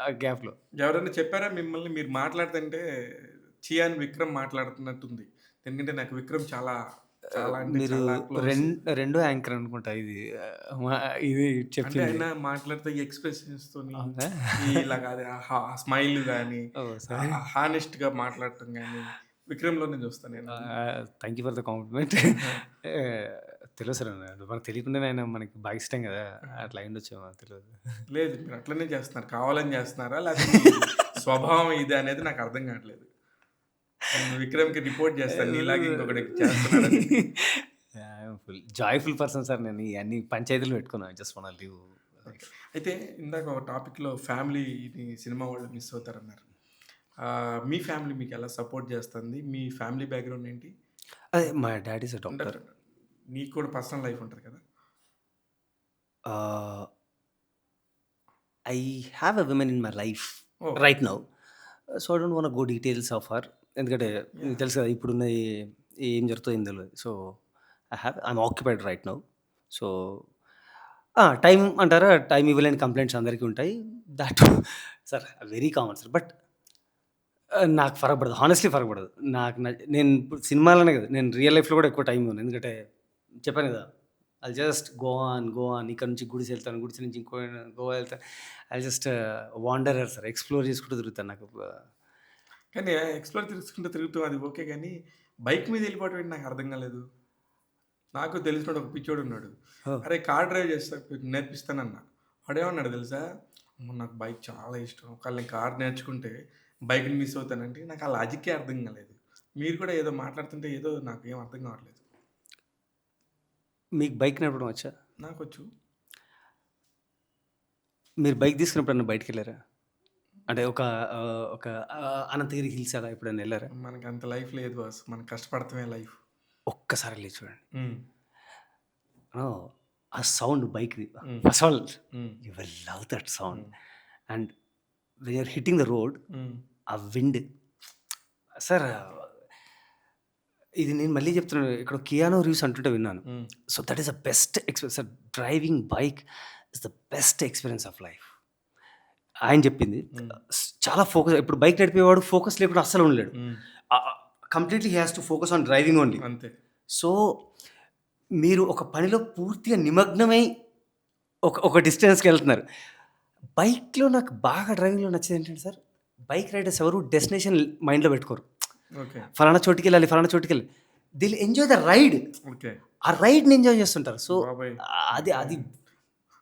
ఆ గ్యాప్‌లో. ఎవరైనా చెప్పారా మిమ్మల్ని మీరు మాట్లాడుతుంటే 'చియాన్ విక్రమ్' మాట్లాడుతున్నట్టుంది. ఎందుకంటే నాకు విక్రమ్ చాలా చాలా అంటే మీరు చాలా క్లోజ్. రెండో యాంకర్ అనుకుంటా ఇది. ఇది అంటే చెప్పింది. ఆయన మాట్లాడితే ఈ ఎక్స్‌ప్రెషన్స్‌తోని అవునా? ఇలా కాదు స్మైల్ గాని, ఓహ్! సారీ. హానెస్ట్‌గా మాట్లాడటం గాని విక్రమ్‌లోనే చూస్తా నేను. Thank you for the complement. తెలుసు సార్. మనకు తెలియకుండానే ఆయన మనకి బాగా ఇష్టం కదా! అట్లా అయ్యుండొచ్చేమో తెలవదు. లేదు మీరు అట్లనే చేస్తున్నారు. కావాలని చేస్తున్నారా? లేకపోతే మీ స్వభావం ఇది అనేది నాకు అర్థం కావట్లేదు. నేను విక్రమ్‌కి రిపోర్ట్ చేస్తాను. నీలాగా ఇంకొకడు చేస్తున్నాడని. ఫుల్ జాయ్‌ఫుల్ పర్సన్ సార్ నేను. ఇయన్నీ పంచాయతీలు పెట్టుకోను. I just want live life. అయితే ఇందాక ఒక టాపిక్‌లో ఫ్యామిలీని సినిమా వాళ్ళు మిస్ అవుతారన్నారు. మీ ఫ్యామిలీ మీకు ఎలా సపోర్ట్ చేస్తుంది? మీ ఫ్యామిలీ బ్యాక్‌గ్రౌండ్ ఏంటి? అదే మా డాడ్ ఈస్ ఎ అంటే డాక్టర్. నీకు కూడా పర్సనల్ లైఫ్ ఉంటది కదా! ఆహ్, I have a women in my life oh! Right now. So, I don't want go details of her. ఎందుకంటే మీకు యాహ్! తెలుసు కదా! ఇప్పుడున్న ఏం జరుగుతుందో ఏం తెలవదు. So, I'm occupied right now. So, time అంటారా? టైం ఇవ్వలేని కంప్లెయింట్స్ అందరికీ ఉంటాయి. That sir very common sir. But నాకు ఫరక్ పడదు. హానెస్ట్‌లీ ఫరక్ పడదు. నాకు నేను ఇప్పుడు సినిమాలోనే కాదు. నేను రియల్ లైఫ్‌లో కూడా ఎక్కువ టైం ఇవ్వను. ఎందుకంటే చెప్పాను కదా! ఐల్ జస్ట్ గో ఆన్ ఇక్కడ నుంచి గుడిసె వెళ్తాను. గుడిసె నుంచి ఇంకో గోవా వెళ్తాను. I just wanderer sir. Explore చేసుకుంటూ తిరుగుతాను. నాకు కానీ ఎక్స్‌ప్లోర్ చేసుకుంటూ తిరుగుతూ అది ఓకే గానీ, బైక్ మీద వెళ్ళిపోవటం ఏంటి నాకు అర్థం కాలేదు. నాకు తెలిసినోడు ఒక పిచ్చోడు ఉన్నాడు. ఓహ్! అరే కార్ డ్రైవ్ చేస్తా నేర్పిస్తానన్నా. వాడేమన్నాడు తెలుసా? అమ్మో! నాకు బైక్ చాలా ఇష్టం. ఒకవేళ నేను కార్ నేర్చుకుంటే బైక్‌ని మిస్ అవుతానంటే నాకు ఆ లాజిక్కే అర్థం కాలేదు. మీరు కూడా ఏదో మాట్లాడుతుంటే ఏదో నాకేం అర్థం కావట్లేదు. మీకు బైక్ నడపడం వచ్చా? నాకొచ్చు. మీరు బైక్ తీసుకొని ఎప్పుడన్నా బయటికెళ్లారా? అంటే ఒక అనంతగిరి హిల్స్ అలా ఎప్పుడైనా ఎళ్లారా? మనకంత లైఫ్ లేదు బాస్. మనం కష్టపడటమే లైఫ్. ఒక్కసారి ఎళ్లి చూడండి. హ్మ్. ఓహ్! ఆ సౌండ్ బైక్‌ది hmm. First of all hmm. You will love that sound. Hmm. And when you are hitting the road hmm. ఆ విండ్ సార్ ఇది నేను మళ్ళీ చెప్తున్నాను. ఇక్కడ కియానో రీవ్స్ అంటుంటే విన్నాను. హ్మ్. So that is the best experience sir. Driving bike is the best experience of life. ఆయన చెప్పింది. హ్మ్. చాలా ఫోకస్ ఇప్పుడు బైక్ నడిపేవాడు ఫోకస్ లేకుండా అస్సలు ఉండలేడు. హ్మ్. Completely he has to focus on driving only. అంతే. సో, మీరు ఒక పనిలో పూర్తిగా నిమగ్నమై ఒక డిస్టెన్స్‌కెళ్తున్నారు. బైక్‌లో నాకు బాగా డ్రైవింగ్‌లో నచ్చేదేంటంటే సార్, బైక్ రైడర్స్ ఎవరు డెస్టినేషన్ మైండ్‌లో పెట్టుకోరు. ఓకే. ఫలానా చోటుకెళ్ళాలి, ఫలానా చోటుకెళ్ళాలి. They will enjoy the ride. Okay. ఆ రైడ్‌ని ఎంజాయ్ చేస్తుంటారు. సో, బాబోయ్! అది అయితే అది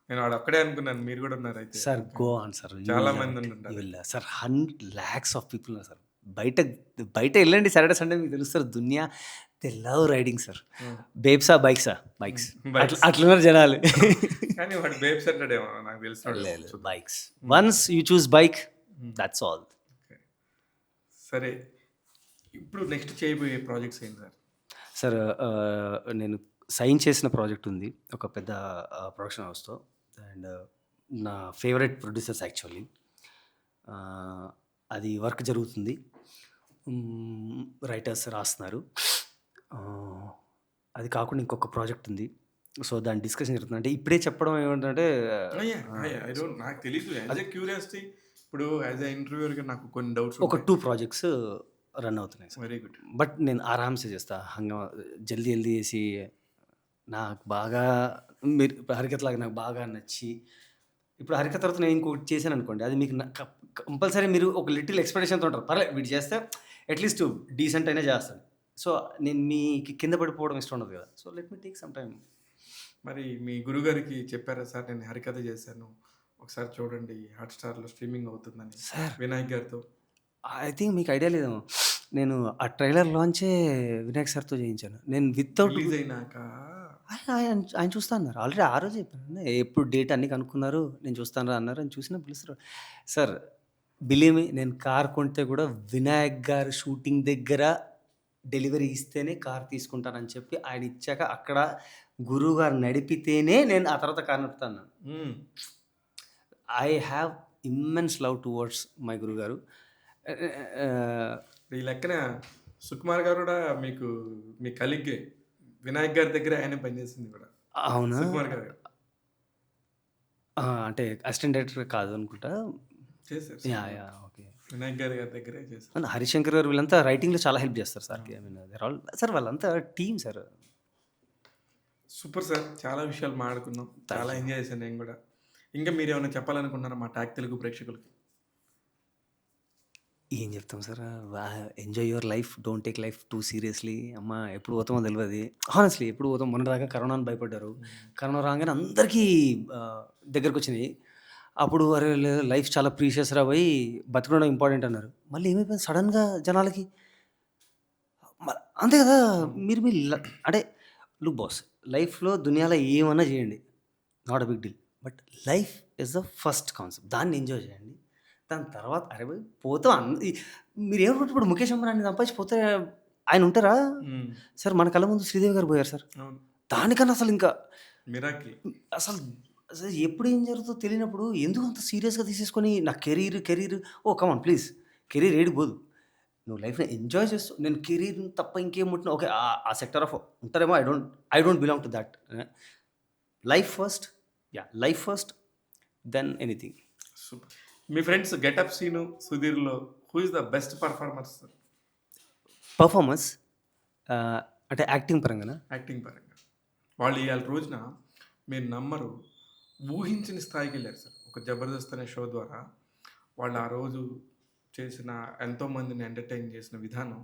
నేను వాడొక్కడే అనుకున్నాను. మీరు గూడా ఉన్నారైతే. Sir okay. Go on sir. You చాలా విల్ లవ్ మంది ఇట్. యూ ఉండుంటారు. Will sir lakhs of people ఉన్నారు సార్. బయట బయట ఎళ్ళండి సాటర్‌డే, సండే మీకు తెలుస్తది దునియా దే లవ్ రైడింగ్ సార్. హ్మ్. బేబ్సా, బైక్సా? హ్మ్. బైక్స్. బైక్స్. అట్లున్నారు జనాలు. కానీ వాడు బేబ్స్ అంటాడేమో నాకు తెలిసినోడేమో లేదు. చూద్దాం. బైక్స్. హ్మ్. వన్స్ యూ చూస్ బైక్ హ్మ్. That's all. ఓకే. సరే. ఇప్పుడు నెక్స్ట్ చేయబోయే ప్రాజెక్ట్స్ ఏంటి సార్? సార్ నేను సైన్ చేసిన ప్రాజెక్ట్ ఉంది. ఒక పెద్ద ప్రొడక్షన్ హౌస్‌తో. అండ్ నా ఫేవరెట్ ప్రొడ్యూసర్స్ యాక్చువల్లీ. ఆహ్, అది వర్క్ జరుగుతుంది. రైటర్స్ రాస్తున్నారు. ఆహ్, అది కాకుండా ఇంకొక ప్రాజెక్ట్ ఉంది. సో, దాని డిస్కషన్ జరుగుతుంది. అంటే ఇప్పుడే చెప్పడం ఏమిటంటే యాహ్! ఐ సో, డోంట్ నాకు తెలీదు. యాస్ అది ఎ క్యూరియాసిటీ ఇప్పుడు యాస్ ఎ ఇంటర్వ్యూయర్‌గా నాకు కొన్ని డౌట్స్ ఒక ఉంటాయి. 2 ప్రాజెక్ట్స్ రన్ అవుతున్నాయి సార్. Very good. బట్ నేను ఆరామ్‌సే చేస్తా. జల్దీ జల్దీ చేసి నాకు బాగా మీరు ఇప్పుడు 'హరికథ' లాగా నాకు బాగా నచ్చి ఇప్పుడు 'హరికథ' తర్వాత నేను ఇంకొకటి చేశాననుకోండి. అది మీకు కంపల్సరీ మీరు ఒక లిటిల్ ఎక్స్‌పెక్టేషన్‌తో ఉంటారు. పర్లేదు వీడు చేస్తే అట్‌లీస్ట్ డీసెంట్ అయినా చేస్తాడు. సో, నేను మీకు కింద పడిపోవడం ఇష్టం ఉండదు కదా! So, let me take some time. మరి మీ గురువుగారికి చెప్పారా సార్ నేను హరికథ చేశాను. ఒకసారి చూడండి హాట్‌స్టార్‌లో స్ట్రీమింగ్ అవుతుందని సార్ వినాయక్ గారితో. ఐ థింక్ మీకు ఐడియా లేదేమో. నేను ఆ ట్రైలర్ లాంచే వినాయక్ సార్‌తో చేయించాను. నేను వితౌట్ రిలీజ్ అయినాక ఆయన ఆయన ఆయన చూస్తా అన్నారు. ఆల్రెడీ ఆ రోజే చెప్పాను. ఎప్పుడు డేట్ అన్నీ కనుక్కున్నారు. నేను చూస్తానురా అన్నారు. ఆయన చూసినా పిలుస్తారు. సార్ బిలీవ్ మీ నేను కార్ కొంటే కూడా వినాయక్ గారు షూటింగ్ దగ్గర డెలివరీ ఇస్తేనే కార్ తీసుకుంటానని చెప్పి ఆయన ఇచ్చాక అక్కడ గురువుగారు నడిపితేనే నేను ఆ తర్వాత కార్ నడుపుతాను. హ్మ్. I have immense love towards my గురువుగారు. ఆహ్, ఈ లెక్కన సుకుమార్ గారు కూడా మీకు మీ కలీగ్గే. వినాయక్ గారి దగ్గరే ఆయనే పనిచేసింది కూడా. అవునా? సుకుమార్ గారు అంటే అసిస్టెంట్ డైరెక్టర్ కాదు అనుకుంటా. చేశారు యాహ్! సినిమాకి. యాహ్! ఓకే. వినాయక్ గారి దగ్గరే చేశారు. అవును. 'హరిశంకర్' గారు వీళ్ళంతా రైటింగ్‌లో చాలా హెల్ప్ చేస్తారు ఆ! సార్‌కి. I mean they are all sir వాళ్ళంతా టీమ్ సార్. Super sir. చాలా విషయాలు మాట్లాడుకున్నాం. చాలా థాంక్ యూ. ఎంజాయ్ చేశాను నేను గూడా. ఇంకా మీరేమైనా చెప్పాలనుకుంటున్నారా మా టాక్ తెలుగు ప్రేక్షకులకి? ఏం చెప్తాం sir enjoy your life. Don't take life two seriously. అమ్మ ఎప్పుడు పోతామో తెలవది. హానెస్ట్‌లీ ఎప్పుడు పోతాం మొన్నటిదాకా కరోనా అని భయపడ్డారు. హ్మ్. కరోనా రాంగానే అందరికీ దగ్గరకొచ్చినాయి. అప్పుడు అరే! లైఫ్ చాలా ప్రీషియస్ రా భయ్! బతకడం ఇంపార్టెంట్ అన్నారు. మళ్ళీ ఏమైపోయింది సడెన్‌గా జనాలకి మ అంతే కదా! అవును. మీరు మీ ల అంటే లుక్ బాస్ లైఫ్‌లో దునియాలో ఏమన్నా చేయండి. Not a big deal. But life is the first concept. దాన్ని ఎంజాయ్ చేయండి. దాని తర్వాత అరే భయ్! పోతాం మీరేమనుకుంటే ఇప్పుడు ముఖేష్ అంబానీ సంపాదించి పోతే ఆయన ఉంటారా? హ్మ్. సార్ మన కళ్ళ ముందు శ్రీదేవి గారు పోయారు సార్. అవును. దానికన్నా అసలు ఇంకా మిరాకిల్. అసలు అసలు ఎప్పుడు ఏం జరుగుతుందో తెలియనప్పుడు ఎందుకు అంత సీరియస్‌గా తీసేసుకొని నా career oh! Come on please career ఏడికి పోదు. నువ్వు లైఫ్‌ని ఎంజాయ్ చేస్తూ నేను కెరీర్‌ని తప్ప ఇంకేం ముట్టినా ఓకే. ఆ సెక్టర్ ఆఫ్ ఉంటారేమో I don't belong to that. Life first. Yeah! Life first then anything. Super. మీ ఫ్రెండ్స్ 'గెటప్ సీను', 'సుధీర్‌లో who is the best performers performance ah, అంటే యాక్టింగ్ పరంగానా? యాక్టింగ్ పరంగా? వాళ్ళు ఇయాల రోజున మీరు నమ్మరు ఊహించని స్థాయికెళ్లారు సార్. ఒక 'జబర్దస్త్' అనే షో ద్వారా వాళ్ళు ఆ రోజు చేసిన ఎంతోమందిని ఎంటర్‌టైన్ చేసిన విధానం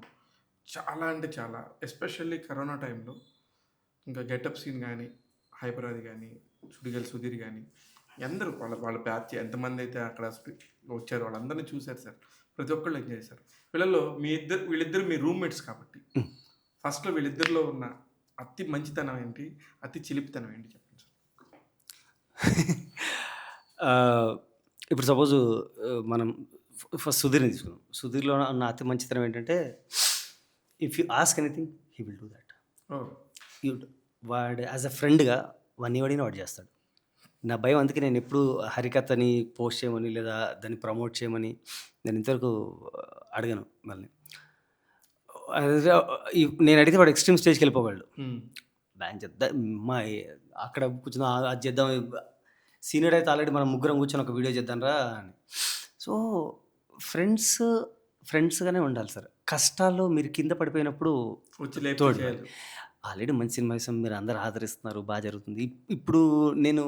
చాలా అంటే చాలా. ఎస్పెషల్లీ కరోనా టైంలో ఇంకా గెటప్ సీన్ గానీ, హైపరాది గానీ, సుడిగాలి సుధీర్ గానీ, అందరూ వాళ్ళ వాళ్ళ బ్యాచ్ ఎంతమందైతే అక్కడ వచ్చారో వాళ్ళందరిని చూసారు సార్. ప్రతి ఒక్కళ్ళు ఎంజాయ్ చేశారు. వీళ్ళలో వీళ్ళిద్దరు మీ రూమ్‌మేట్స్ కాబట్టి, హ్మ్. ఫస్ట్‌లో వీళ్ళిద్దరిలో ఉన్న అతి మంచితనం ఏంటి? అతి చిలిపితనం ఏంటి చెప్పండి సార్? ఆహ్, ఇప్పుడు సపోజు మనం ఫస్ట్ సుధీర్‌ని తీసుకుందాం. సుధీర్‌లో ఉన్న అతి మంచితనం ఏంటంటే, if you ask anything he will do that. Oh! You'd వాడు యాస్ ఎ ఫ్రెండ్‌గా వాడిని వాడు చేస్తాడు. నా భయం అందుకే నేనెప్పుడు హరికథని పోస్ట్ చేయమని, లేదా దాన్ని ప్రమోట్ చేయమని నేను ఇంతవరకు అడగను వాళ్ళని. అదే నేనడిగితే వాడు ఎక్స్‌ట్రీమ్ స్టేజ్‌కెళ్ళిపోగలడు. హ్మ్. బ్యాన్ చేద్దాం అక్కడ కూర్చుందాం, అది చేద్దాం. సీనియర్ అయితే ఆల్రెడీ మనం ముగ్గురం కూర్చొని ఒక వీడియో చేద్దాంరా అని. సో, ఫ్రెండ్స్ ఫ్రెండ్స్‌గానే ఉండాలి సార్. కష్టాల్లో మీరు కింద పడిపోయినప్పుడు వచ్చి లేపి తోడుండాలి. చేయాలి. ఆల్రెడీ మంచి సినిమా చేసాం. మీరందరూ ఆదరిస్తున్నారు. జరుగుతుంది. ఇప్పుడు నేను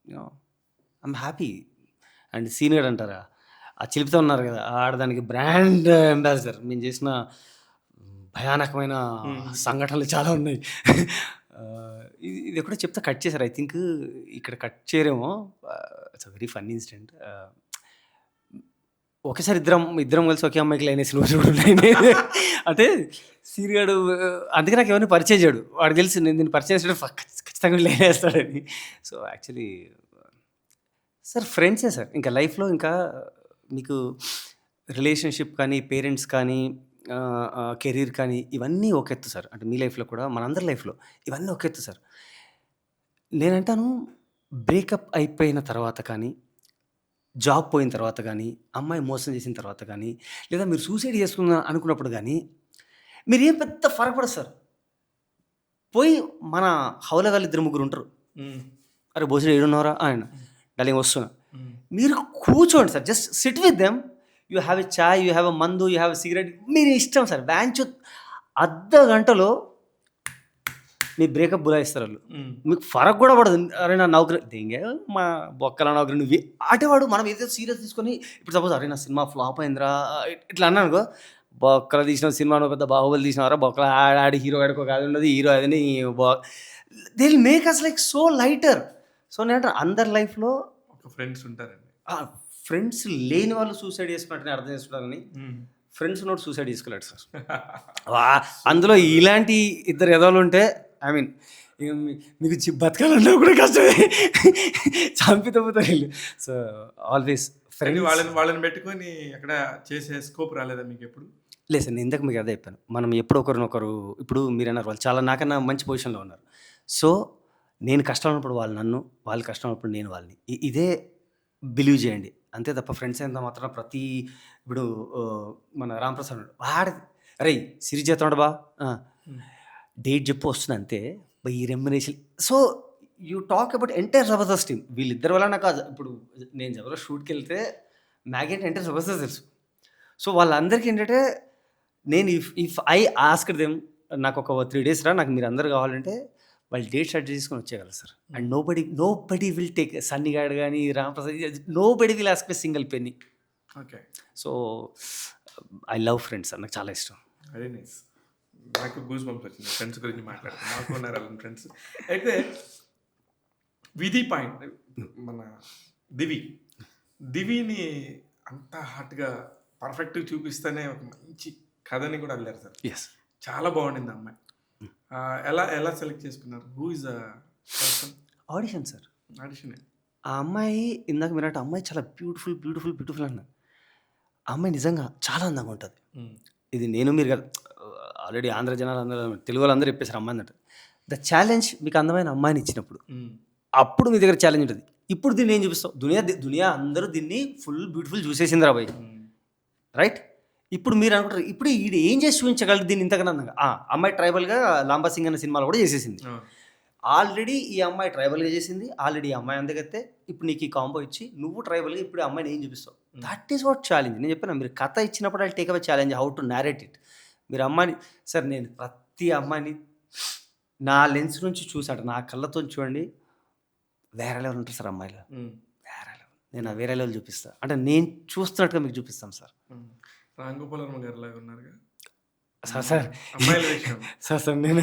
ఐయామ్ హ్యాపీ. అండ్ సీనియర్ అంటారా? ఆ చిలుపుతా ఉన్నారు కదా! దానికి బ్రాండ్ అంబాసిడర్. మేము చేసిన భయానకమైన హ్మ్. సంఘటనలు చాలా ఉన్నాయి. ఇది ఎక్కడో చెప్తే కట్ చేశారు. ఐ థింక్ ఇక్కడ కట్ చేయరేమో. It's very funny incident. ఒకేసారి ఇద్దరం కలిసి ఒకే అమ్మాయికి లైనేసిన రోజులు కూడా ఉన్నాయి. అంటే సీనియర్ అందుకే నాకు ఎవరిని పరిచయం చేయడు. వాడికి తెలుసు నేను దీన్ని పరిచయం చేసాడు ఖచ్చితంగా లైనేస్తాడని. సో, యాక్చువల్లీ సార్ ఫ్రెండ్సే సార్. ఇంకా లైఫ్‌లో ఇంకా మీకు రిలేషన్‌షిప్ కానీ, పేరెంట్స్ కానీ, కెరీర్ కానీ ఇవన్నీ ఒక ఎత్తు సార్. అంటే మీ లైఫ్‌లో కూడా మనందరి లైఫ్‌లో ఇవన్నీ ఒక ఎత్తు సార్. నేనంటాను బ్రేకప్ అయిపోయిన తర్వాత కానీ, జాబ్ పోయిన తర్వాత గానీ, అమ్మాయి మోసం చేసిన తర్వాత గానీ, లేదా మీరు సూసైడ్ చేసుకుందాం అనుకున్నప్పుడు గానీ, మీరేం పెద్ద ఫరక పడదు సార్. పోయి మన హౌలగాళ్ళు ఇద్దరు ముగ్గురుంటరు. హ్మ్. "అరే! భోసడి ఏడున్నావురా?" ఆయన. డార్లింగ్ వస్తున్నా. హ్మ్. మీరు కూర్చోండి sir. Just SIT with them. You have a chai, you have a మందు, యూ హ్యావ్ ఎ సిగరెట్. మీరు ఇష్టం సార్. అర్ధ గంటలో మీ బ్రేకప్ బులాయిస్తారాళ్ళు. హ్మ్. మీకు ఫరక్ గూడా పడదు. అరే! నా నౌకరి దెంగే మా బొక్కల నౌకరి నువ్వే అటేవాడు మనం ఏదో సీరియస్ తీసుకొని ఇప్పుడు సపోజ్ అరే! నా సినిమా ఫ్లాప్ అయిందిరా ఇట్లా అన్నాననుకో, బొక్కల తీసిన సినిమా నువ్వు పెద్ద బాహుబలి తీసినావురా బొక్కల ఆడి హీరో ఆడికి ఒక అది ఉన్నది. హీరో అదని they will make us like so lighter. So, నేనంటాను అందరి లైఫ్‌లో ఒక ఫ్రెండ్స్ ఉంటారండి. ఫ్రెండ్స్ లేని వాళ్ళు సూసైడ్ చేసుకున్నట్టనే అర్థం చేసుకుంటారని, హ్మ్. ఫ్రెండ్స్ ఉన్నోడు సూసైడ్ చేసుకోలేడు సార్. అందులో ఇలాంటి ఇద్దరు ఎదవలుంటే ఐ మీన్ ఇగ మీకు బతకాలన్నా కూడా కష్టమే. చంపితే పోతారు ఈళ్ళు. సో, ఆల్వేస్ కానీ ఫ్రెండ్స్. వాళ్ళని పెట్టుకొని అక్కడ చేసే స్కోప్ రాలేదా మీకెప్పుడు? లేదు సార్. నేను ఇందాక మీకు అదే చెప్పాను. మనం ఎప్పుడు ఒకరినొకరు ఇప్పుడు మీరన్నారు వాళ్ళు చాలా నాకన్నా మంచి పొజిషన్‌లో ఉన్నారు. సో, నేను కష్టంలో ఉన్నప్పుడు వాళ్ళు నన్ను, వాళ్ళు కష్టంలో ఉన్నప్పుడు నేను వాళ్ళని. ఇదే బిలీవ్ చేయండి. అంతే తప్ప ఫ్రెండ్స్ అయినంత మాత్రాన ఇప్పుడు మన రాంప్రసాద్ ఉన్నాడు. "అరేయ్! సిరీస్ చేస్తున్నాడు బా." ఆ! హ్మ్. డేట్ చెప్పు వస్తుంది అంతే. ఈ remuneration so, you talk about entire Jabardasth team. వీళ్ళిద్దరి వల్ల నాకు ఇప్పుడు నేను జబర్దస్త్ షూట్‌కెళ్తే మ్యాగీ అంటే ఎంటైర్ జబర్దస్త్ తెలుసు. సో, వాళ్ళందరికీ ఏంటంటే నేను if if I asked them నాకొక 3 డేస్ రా నాకు మీరందరూ కావాలంటే వాళ్ళు డేట్స్ అడ్జస్ట్ చేసుకొని వచ్చేయగలరు సార్. అండ్ హ్మ్. నోబడీ విల్ టేక్ సన్నీ గాడు గాని, Ramprasad nobody will ask a single Penney. Okay. So, I love friends sir. నాకు చాలా ఇష్టం. Very nice. నాకు గూస్ బంప్స్ వచ్చింది. ఫ్రెండ్స్ గురించి మాట్లాడితే. మాకు ఉన్నారు అలాంటి ఫ్రెండ్స్. అయితే విధి పాయింట్ మన 'దివి.' 'దివిని' అంత హార్ట్‌గా పర్ఫెక్ట్‌గా చూపిస్తేనే ఒక మంచి కథని కూడా అల్లారు సార్. యెస్. చాలా బాగుండింది ఆ అమ్మాయి. ఎలా ఎలా సెలెక్ట్ చేసుకున్నారు? Who is the person? Audition sir. ఆడిషనే. ఆ అమ్మాయి ఇందాక మీరన్నట్టు అమ్మాయి చాలా బ్యూటిఫుల్ అన్నారు. ఆ అమ్మాయి నిజంగా చాలా అందంగా ఉంటది. హ్మ్. ఇది నేను మీరు కాదు. ఆల్రెడీ ఆంధ్ర జనాలందరూ తెలుగు వాళ్ళందరూ చెప్పేసారు అమ్మాయినట్టు. ద ఛాలెంజ్ మీకు అందమైన అమ్మాయిని ఇచ్చినప్పుడు, హ్మ్. అప్పుడు మీ దగ్గర ఛాలెంజ్ ఉంటది. ఇప్పుడు దీన్ని ఏం చూపిస్తావు? దునియా అందరూ దీన్ని ఫుల్ బ్యూటిఫుల్ చూసేసిందిరా భయ్. హ్మ్. రైట్? ఇప్పుడు మీరు అనుకుంటారు, ఇప్పుడు ఈడు ఏం చేసి చూపించగలడు దీన్ని ఇంతకన్నా అందంగా? అమ్మాయి ట్రైబల్‌గా 'లాంబా సింగ్' అనే సినిమాలో కూడా చేసేసింది. ఆ! ఆల్రెడీ ఈ అమ్మాయి ట్రైబల్‌గా చేసింది. ఆల్రెడీ ఈ అమ్మాయి అందగత్తె. ఇప్పుడు నీకు ఈ కాంబో ఇచ్చి నువ్వు ట్రైబల్‌గా ఇప్పుడు ఈ అమ్మాయిని ఏం చూపిస్తావు? హ్మ్. That is what challenge. నేను చెప్పాను మీరు కథ ఇచ్చినప్పుడు I take away challenge how to narrate it. మీరు అమ్మాయిని సార్ నేను ప్రతి అమ్మాయిని నా లెన్స్ నుంచి చూసాట. నా కళ్ళతోని చూడండి వేరే లెవెల్ ఉంటారు సార్ అమ్మాయిలు. హ్మ్. వేరే లెవెల్. నేను ఆ వేరే లెవెల్ చూపిస్తా. అంటే నేను చూస్తున్నట్టుగా మీకు చూపిస్తాను సార్. హ్మ్. 'రామ్ గోపాల్ వర్మ' గారిలాగా ఉన్నారుగా. సార్ అమ్మాయిల విషయం. సార్ నేను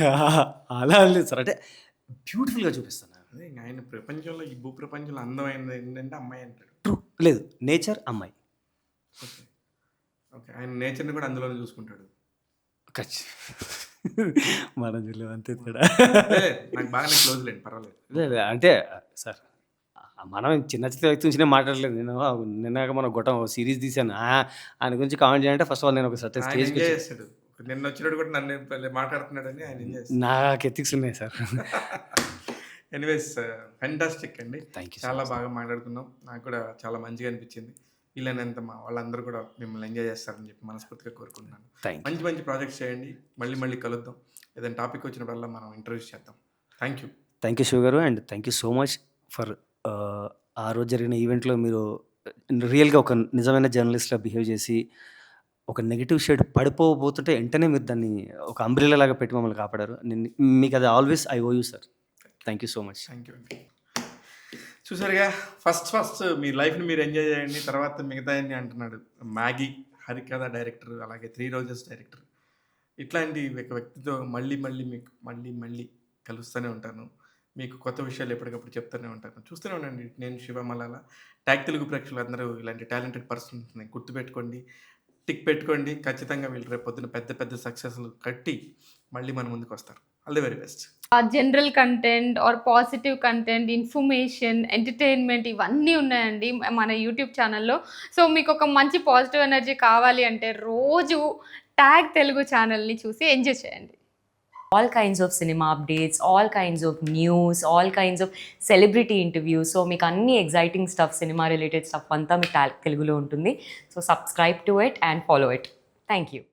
అలా అనలేదు సార్. అంటే బ్యూటిఫుల్‌గా చూపిస్తాను. అదే ఇంక ఆయన ప్రపంచంలో ఈ భూప్రపంచంలో అందమైనది ఏంటంటే అమ్మాయి అంటాడు. ట్రూ. లేదు, నేచర్, అమ్మాయి. ఓకే. ఓకే. ఆయన నేచర్‌ని కూడా అందులోనే చూసుకుంటాడు. ఖచ్చి మనం చూడలేం అంతే తేడా. లేదు నాకు బాగానే క్లోజ్ లేండి పర్వాలేదు. లేదు అంటే సార్ మనం చిన్న చిన్న వ్యక్తి నుంచినే మాట్లాడలేదు. నేను నిన్నాక మనం గొట్టం సీరీస్ తీశాను. ఆయన గురించి కామెంట్ చేయాలంటే ఫస్ట్ ఆఫ్ ఆల్ నేను ఒక సర్టెన్ ఆయన స్టేజ్‌కి ఎంజాయ్ వచ్చి చేస్తాడు. నిన్న వచ్చినోడు కూడా నన్ను మాట్లాడుతున్నాడని ఆయన ఎంజాయ్ చేస్తాడు. నాకు ఎథిక్స్ ఉన్నాయి సార్. ఎనీవేస్ ఫెంటాస్టిక్ అండి. థ్యాంక్ యూ సో చాలా మచ్. బాగా మాట్లాడుకున్నాం. నాకు కూడా చాలా మంచిగా అనిపించింది. వీలైనంత మా వాళ్ళందరూ కూడా మిమ్మల్ని ఎంజాయ్ చేస్తారని చెప్పి మనస్ఫూర్తిగా కోరుకుంటున్నాను. Thank you. మంచి మంచి ప్రాజెక్ట్స్ చేయండి. మళ్ళీ మళ్ళీ కలుద్దాం. ఏదైనా టాపిక్ వచ్చినప్పుడల్లా మనం ఇంటర్వ్యూస్ చేద్దాం. Thank you. Thank you Shiva garu. And thank you so much for ఆ రోజు జరిగిన ఈవెంట్‌లో మీరు రియల్‌గా ఒక నిజమైన జర్నలిస్ట్‌లా బిహేవ్ చేసి, ఒక నెగెటివ్ షేడ్ పడిపోబోతుంటే వెంటనే మీరు దాన్ని ఒక అంబ్రెల్లా లాగా పెట్టి మమ్మల్ని కాపాడారు. మీకు అది always I owe you sir. Thank you so much. Thank you అండి. చూసారుగా ఫస్ట్ మీ లైఫ్ని మీరు ఎంజాయ్ చేయండి. తర్వాత మిగతాయన్ని అంటున్నాడు. మ్యాగీ, హరికథ డైరెక్టర్, అలాగే 3 రోజెస్ డైరెక్టర్. ఇట్లాంటి ఒక వ్యక్తితో మళ్ళీ మీకు మళ్ళీ కలుస్తూనే ఉంటాను. మీకు కొత్త విషయాలు ఎప్పటికప్పుడు చెప్తూనే ఉంటాను. చూస్తూనే ఉండండి. నేను శివ మలాల. ట్యాగ్ తెలుగు ప్రేక్షకులు అందరూ ఇలాంటి టాలెంటెడ్ పర్సన్స్‌ని గుర్తుపెట్టుకోండి. టిక్ పెట్టుకోండి. ఖచ్చితంగా వీళ్ళు రేపు పొద్దున పెద్ద సక్సెస్‌లు కట్టి మళ్ళీ మన ముందుకొస్తారు. All the very best. General content or positive content, information, entertainment ఇవన్నీ ఉన్నాయండి మన యూట్యూబ్ ఛానల్‌లో. సో మీకు ఒక మంచి పాజిటివ్ ఎనర్జీ కావాలి అంటే రోజు ట్యాగ్ తెలుగు ఛానల్‌ని చూసి ఎంజాయ్ చేయండి. all kinds of cinema updates, all kinds of news, all kinds of celebrity interviews. So మీకు అన్ని exciting stuff, cinema related stuff అంతా మీకు తెలుగులో ఉంటుంది. So subscribe to it and follow it. Thank you.